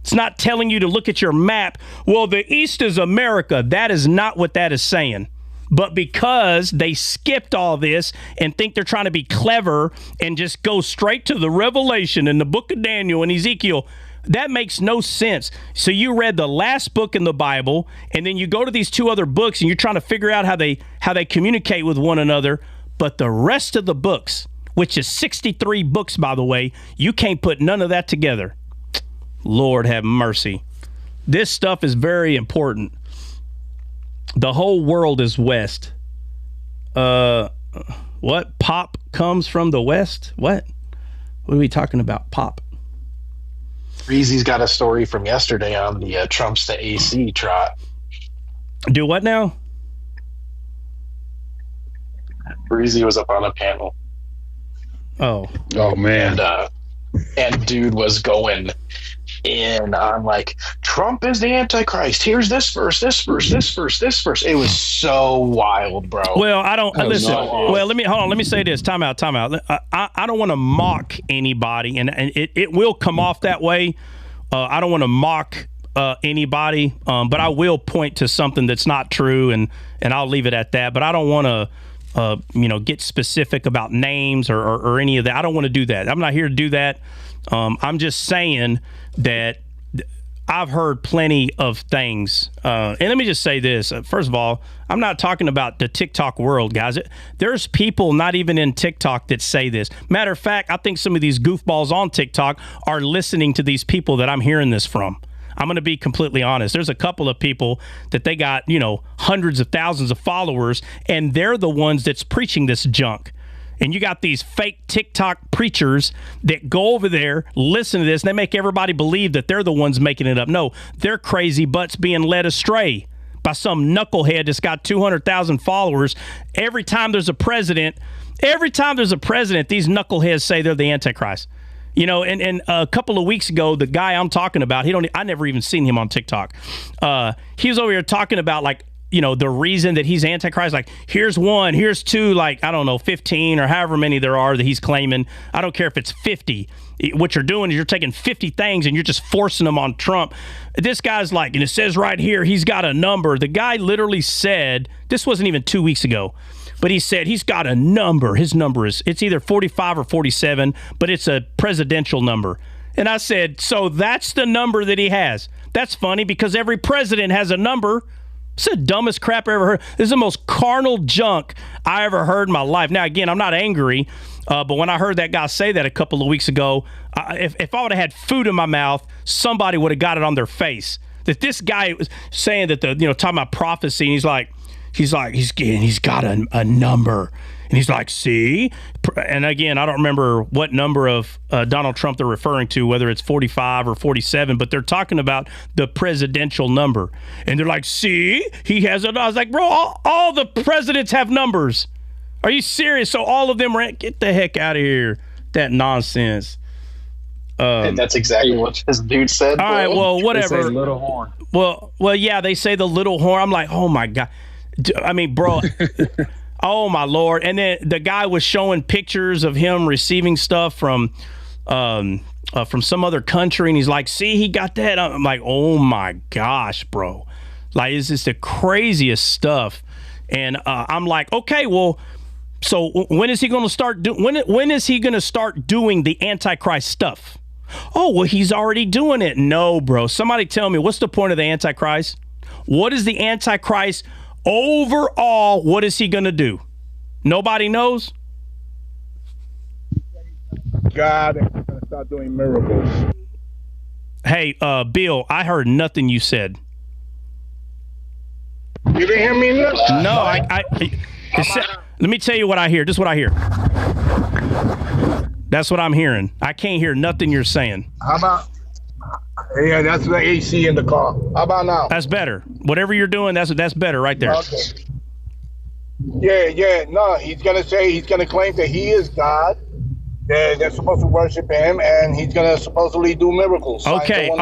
It's not telling you to look at your map. Well, the East is America. That is not what that is saying. But because they skipped all this and think they're trying to be clever and just go straight to the Revelation and the book of Daniel and Ezekiel, that makes no sense. So you read the last book in the Bible, and then you go to these two other books and you're trying to figure out how they communicate with one another. But the rest of the books, which is 63 books, by the way, you can't put none of that together. Lord have mercy. This stuff is very important. The whole world is West. What? Pop comes from the West? What are we talking about? Pop. Breezy's got a story from yesterday on the Trump's to AC trot. Do what now? Breezy was up on a panel. Oh man. And dude was going in on like, Trump is the Antichrist. Here's this verse, this verse, this verse, this verse. It was so wild, bro. Well, I don't listen. Well, let me say this. Time out. I don't want to mock anybody, and it will come off that way. I don't want to mock anybody, but I will point to something that's not true, and I'll leave it at that. But I don't want to get specific about names or any of that. I don't want to do that. I'm not here to do that. I'm just saying that I've heard plenty of things. And let me just say this. First of all, I'm not talking about the TikTok world, guys. There's people not even in TikTok that say this. Matter of fact, I think some of these goofballs on TikTok are listening to these people that I'm hearing this from. I'm going to be completely honest. There's a couple of people that they got, hundreds of thousands of followers, and they're the ones that's preaching this junk. And you got these fake TikTok preachers that go over there, listen to this, and they make everybody believe that they're the ones making it up. No, they're crazy butts being led astray by some knucklehead that's got 200,000 followers. Every time there's a president, these knuckleheads say they're the Antichrist. And a couple of weeks ago, the guy I'm talking about, I never even seen him on TikTok. He was over here talking about the reason that he's Antichrist. Like, here's one, here's two, 15 or however many there are that he's claiming. I don't care if it's 50. What you're doing is you're taking 50 things and you're just forcing them on Trump. This guy's and it says right here, he's got a number. The guy literally said, this wasn't even 2 weeks ago, but he said he's got a number. His number it's either 45 or 47, but it's a presidential number. And I said, so that's the number that he has. That's funny because every president has a number. It's the dumbest crap I ever heard. This is the most carnal junk I ever heard in my life. Now, again, I'm not angry, but when I heard that guy say that a couple of weeks ago, if I would have had food in my mouth, somebody would have got it on their face. That this guy was saying that talking about prophecy, and he's got a number. And he's like, see? And again, I don't remember what number of Donald Trump they're referring to, whether it's 45 or 47, but they're talking about the presidential number. And they're like, see? He has it. I was like, bro, all the presidents have numbers. Are you serious? So all of them get the heck out of here. That nonsense. And that's exactly what this dude said. All right, well, whatever. They say little horn. Well, yeah, they say the little horn. I'm like, oh, my God. I mean, bro... Oh, my Lord. And then the guy was showing pictures of him receiving stuff from some other country. And he's like, see, he got that. I'm like, oh, my gosh, bro. It's just the craziest stuff. And I'm like, okay, well, so when is he going to start when is he going to start doing the Antichrist stuff? Oh, well, he's already doing it. No, bro. Somebody tell me, what's the point of the Antichrist? What is the Antichrist? Overall, what is he going to do? Nobody knows? God is going to start doing miracles. Hey, Bill, I heard nothing you said. You didn't hear me? No, let me tell you what I hear. This is what I hear. That's what I'm hearing. I can't hear nothing you're saying. How about... Yeah, that's the AC in the car. How about now? That's better. Whatever you're doing, that's better right there. Okay. Yeah. No, he's gonna claim that he is God. They're supposed to worship him, and he's gonna supposedly do miracles. Okay. All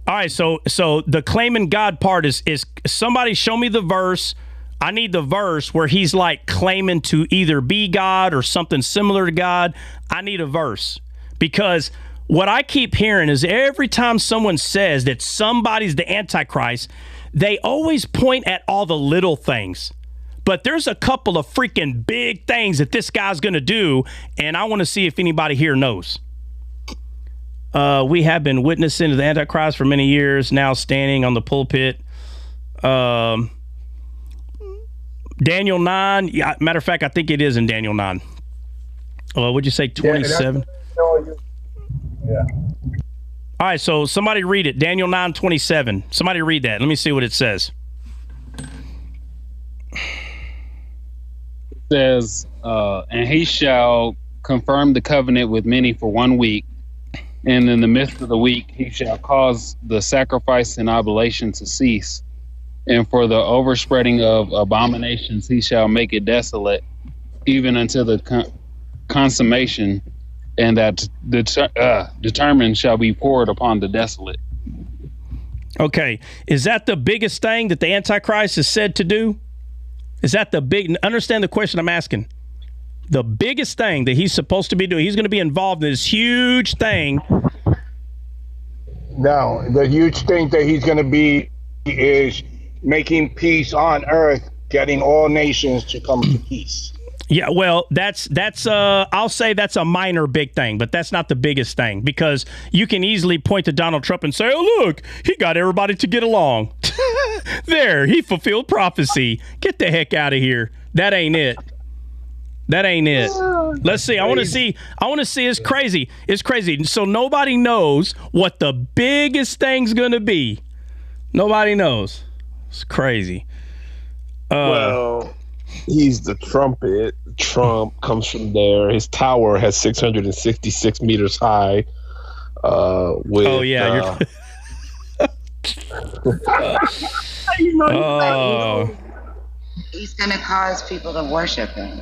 right. So the claiming God part is somebody show me the verse. I need the verse where he's claiming to either be God or something similar to God. I need a verse because what I keep hearing is every time someone says that somebody's the Antichrist, they always point at all the little things. But there's a couple of freaking big things that this guy's going to do, and I want to see if anybody here knows. We have been witnessing to the Antichrist for many years, now standing on the pulpit. Daniel 9, yeah, matter of fact, I think it is in Daniel 9. Would you say 27? Yeah. All right, so somebody read it. Daniel 9:27. Somebody read that. Let me see what it says. It says, and he shall confirm the covenant with many for 1 week, and in the midst of the week he shall cause the sacrifice and oblation to cease, and for the overspreading of abominations he shall make it desolate, even until the consummation, and that determined shall be poured upon the desolate. Okay, is that the biggest thing that the Antichrist is said to do? Is that the big? Understand the question I'm asking. The biggest thing that he's supposed to be doing, he's going to be involved in this huge thing. No, the huge thing that he's going to be is making peace on earth, getting all nations to come to peace. Yeah, well, that's I'll say that's a minor big thing, but that's not the biggest thing, because you can easily point to Donald Trump and say, oh, look, he got everybody to get along. There, he fulfilled prophecy. Get the heck out of here. That ain't it. That ain't it. Let's see. I want to see. It's crazy. It's crazy. So nobody knows what the biggest thing's going to be. Nobody knows. It's crazy. Well, he's the trumpet. Trump comes from there. His tower has 666 meters high. Oh yeah. He's going to cause people to worship him.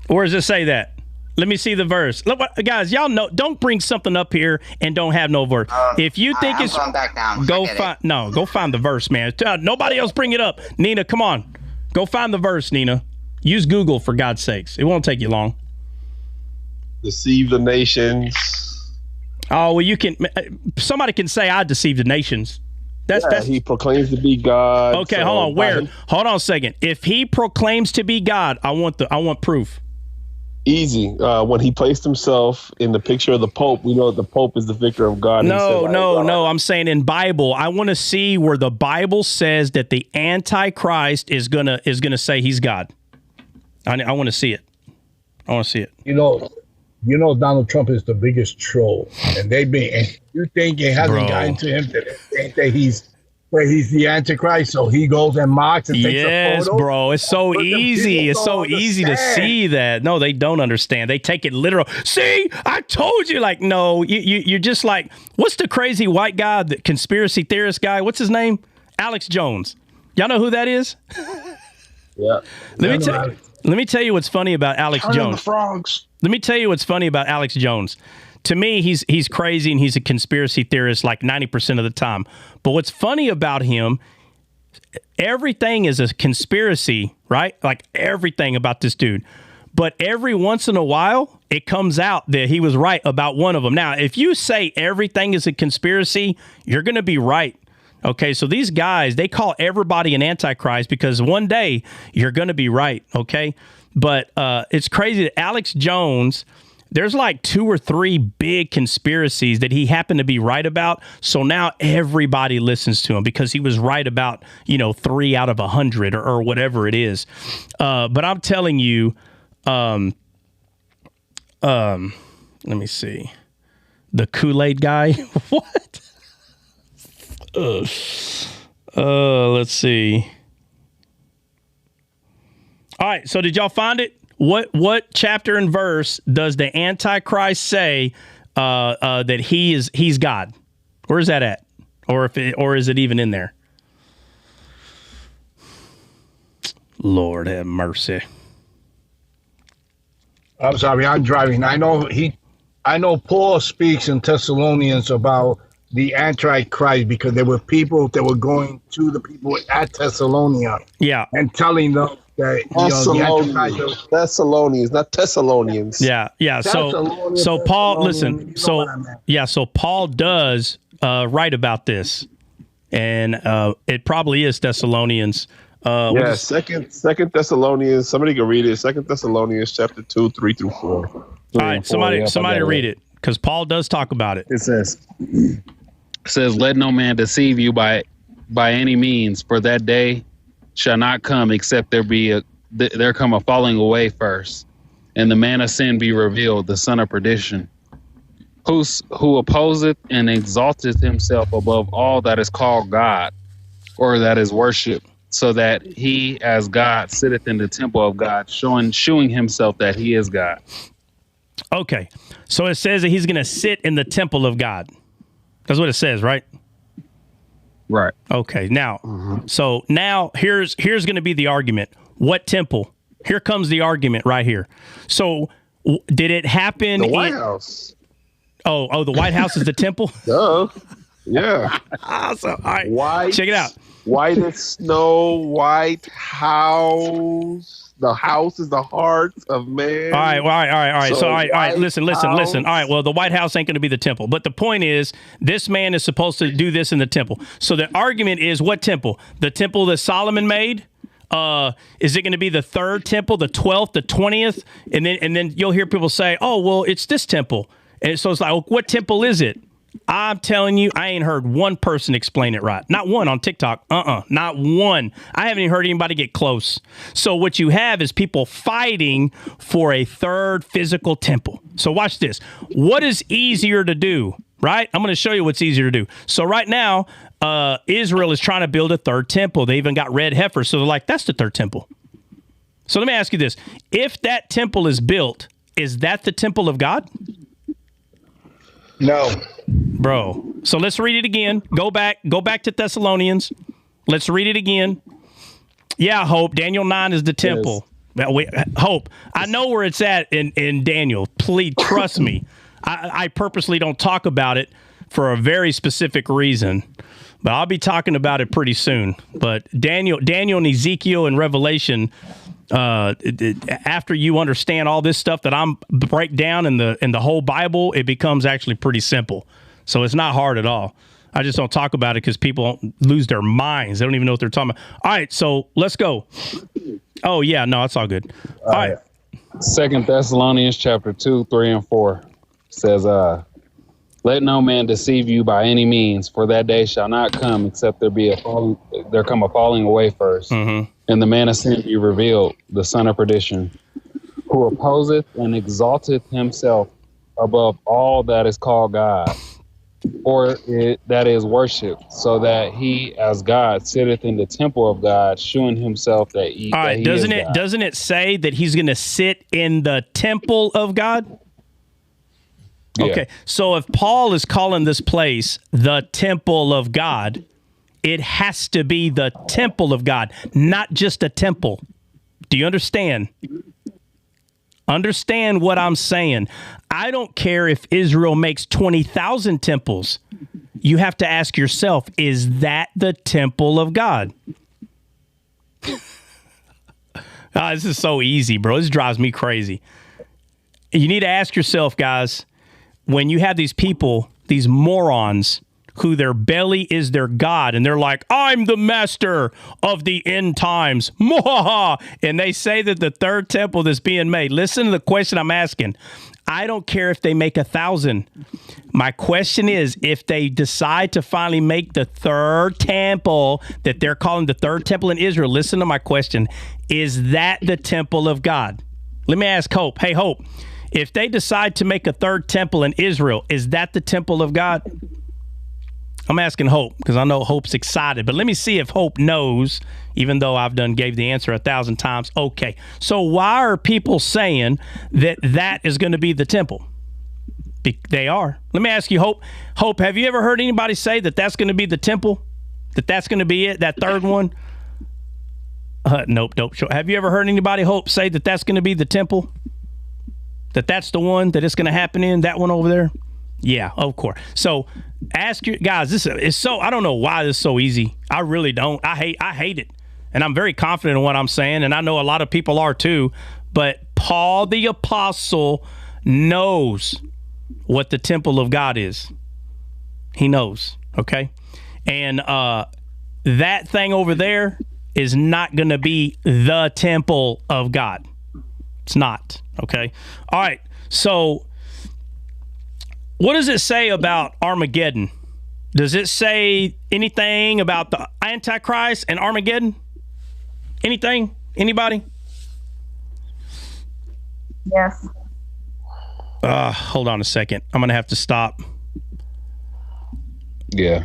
Where does it say that? Let me see the verse. Look, guys, y'all know. Don't bring something up here and don't have no verse. If you think I'm it's going back down. go find the verse, man. Nobody else bring it up. Nina, come on, go find the verse. Nina, use Google for God's sakes. It won't take you long. Deceive the nations. Oh well, you can. Somebody can say I deceived the nations. That's he proclaims to be God. Okay, hold on. Where? Hold on a second. If he proclaims to be God, I want proof. Easy. When he placed himself in the picture of the Pope, we know that the Pope is the victor of God. No. I'm saying in Bible, I want to see where the Bible says that the Antichrist is gonna say he's God. I want to see it. I want to see it. You know, Donald Trump is the biggest troll, and you think it hasn't gotten to him that they think that he's the Antichrist, so he goes and mocks and takes a photo. Bro, it's so easy. It's so easy to see that. No, they don't understand. They take it literal. See, I told you. Like, no, you're just like, what's the crazy white guy, the conspiracy theorist guy? What's his name? Alex Jones. Y'all know who that is? Yeah. Let me tell you what's funny about Alex Jones. The frogs. Let me tell you what's funny about Alex Jones. To me, he's crazy and he's a conspiracy theorist like 90% of the time. But what's funny about him, everything is a conspiracy, right? Like everything about this dude. But every once in a while, it comes out that he was right about one of them. Now, if you say everything is a conspiracy, you're going to be right. Okay, so these guys, they call everybody an antichrist because one day you're going to be right, okay? But it's crazy that Alex Jones, there's like 2 or 3 big conspiracies that he happened to be right about. So now everybody listens to him because he was right about, 3 out of 100 or whatever it is. But I'm telling you, let me see. The Kool-Aid guy? What? Let's see. All right, so did y'all find it? What chapter and verse does the Antichrist say that he's God? Where is that at? Or is it even in there? Lord have mercy. I'm sorry, I'm driving. I know Paul speaks in Thessalonians about the Antichrist because there were people that were going to the people at Thessalonia, and telling them that Thessalonians, not Thessalonians. Yeah. So Paul, listen. So Paul does write about this, and it probably is Thessalonians. Second Thessalonians. Somebody can read it. 2 Thessalonians chapter 2, 3 through 4. All right, somebody read it because Paul does talk about it. It says, "Let no man deceive you by any means, for that day shall not come except there come a falling away first, and the man of sin be revealed, the son of perdition, who opposeth and exalteth himself above all that is called God, or that is worshipped, so that he as God sitteth in the temple of God, shewing himself that he is God." Okay, so it says that he's going to sit in the temple of God. That's what it says, right? Right. Okay. Now, so now here's going to be the argument. What temple? Here comes the argument right here. So, did it happen? The White House. Oh, the White House is the temple. Duh. Yeah. Awesome. All right. Check it out. White as snow. White House. The house is the heart of man. All right. So, all right. Listen. All right. Well, the White House ain't going to be the temple. But the point is, this man is supposed to do this in the temple. So the argument is, what temple? The temple that Solomon made? Is it going to be the 3rd temple, the 12th, the 20th? And then you'll hear people say, oh, well, it's this temple. And so it's like, well, what temple is it? I'm telling you, I ain't heard one person explain it right. Not one on TikTok. Not one. I haven't even heard anybody get close. So what you have is people fighting for a 3rd physical temple. So watch this. What is easier to do, right? I'm going to show you what's easier to do. So right now, Israel is trying to build a 3rd temple. They even got red heifers. So they're like, that's the 3rd temple. So let me ask you this. If that temple is built, is that the temple of God? No. Bro. So let's read it again. Go back to Thessalonians. Let's read it again. Yeah, Hope. Daniel 9 is the temple. Hope. I know where it's at in Daniel. Please trust me. I purposely don't talk about it for a very specific reason, but I'll be talking about it pretty soon. But Daniel and Ezekiel and Revelation, after you understand all this stuff that I'm break down in the whole Bible, it becomes actually pretty simple. So it's not hard at all. I just don't talk about it because people lose their minds. They don't even know what they're talking about. All right, so let's go. Oh, yeah, no, it's all good. All right. 2 Thessalonians chapter 2, 3, and 4 says, let no man deceive you by any means, for that day shall not come except there come a falling away first, and the man of sin be revealed, the son of perdition, who opposeth and exalteth himself above all that is called God, or that is worshipped, so that he as God sitteth in the temple of God, shewing himself that he. All right, doesn't it say that he's going to sit in the temple of God? Yeah. Okay, so if Paul is calling this place the temple of God, it has to be the temple of God, not just a temple. Do you understand? Understand what I'm saying. I don't care if Israel makes 20,000 temples. You have to ask yourself, is that the temple of God? This is so easy, bro. This drives me crazy. You need to ask yourself, guys, when you have these people, these morons, who their belly is their God, and they're like, I'm the master of the end times. And they say that the third temple that's being made. Listen to the question I'm asking. I don't care if they make 1,000. My question is, if they decide to finally make the third temple that they're calling the third temple in Israel, listen to my question. Is that the temple of God? Let me ask Hope. Hey, Hope, if they decide to make a third temple in Israel, is that the temple of God? I'm asking Hope because I know Hope's excited, but let me see if Hope knows, even though I've gave the answer 1,000 times. Okay, so why are people saying that is going to be the temple? They are. Let me ask you, Hope. Hope, have you ever heard anybody say that that's going to be the temple? That's going to be it, that third one? Nope. Have you ever heard anybody, Hope, say that that's going to be the temple? That's the one that it's going to happen in, that one over there? Yeah, of course. So ask your guys, this is so, I don't know why this is so easy. I really don't. I hate it. And I'm very confident in what I'm saying. And I know a lot of people are too, but Paul the apostle knows what the temple of God is. He knows. Okay. And that thing over there is not going to be the temple of God. It's not. Okay. All right. So what does it say about Armageddon? Does it say anything about the Antichrist and Armageddon? Anything? Anybody? Yes. Hold on a second. I'm going to have to stop. Yeah.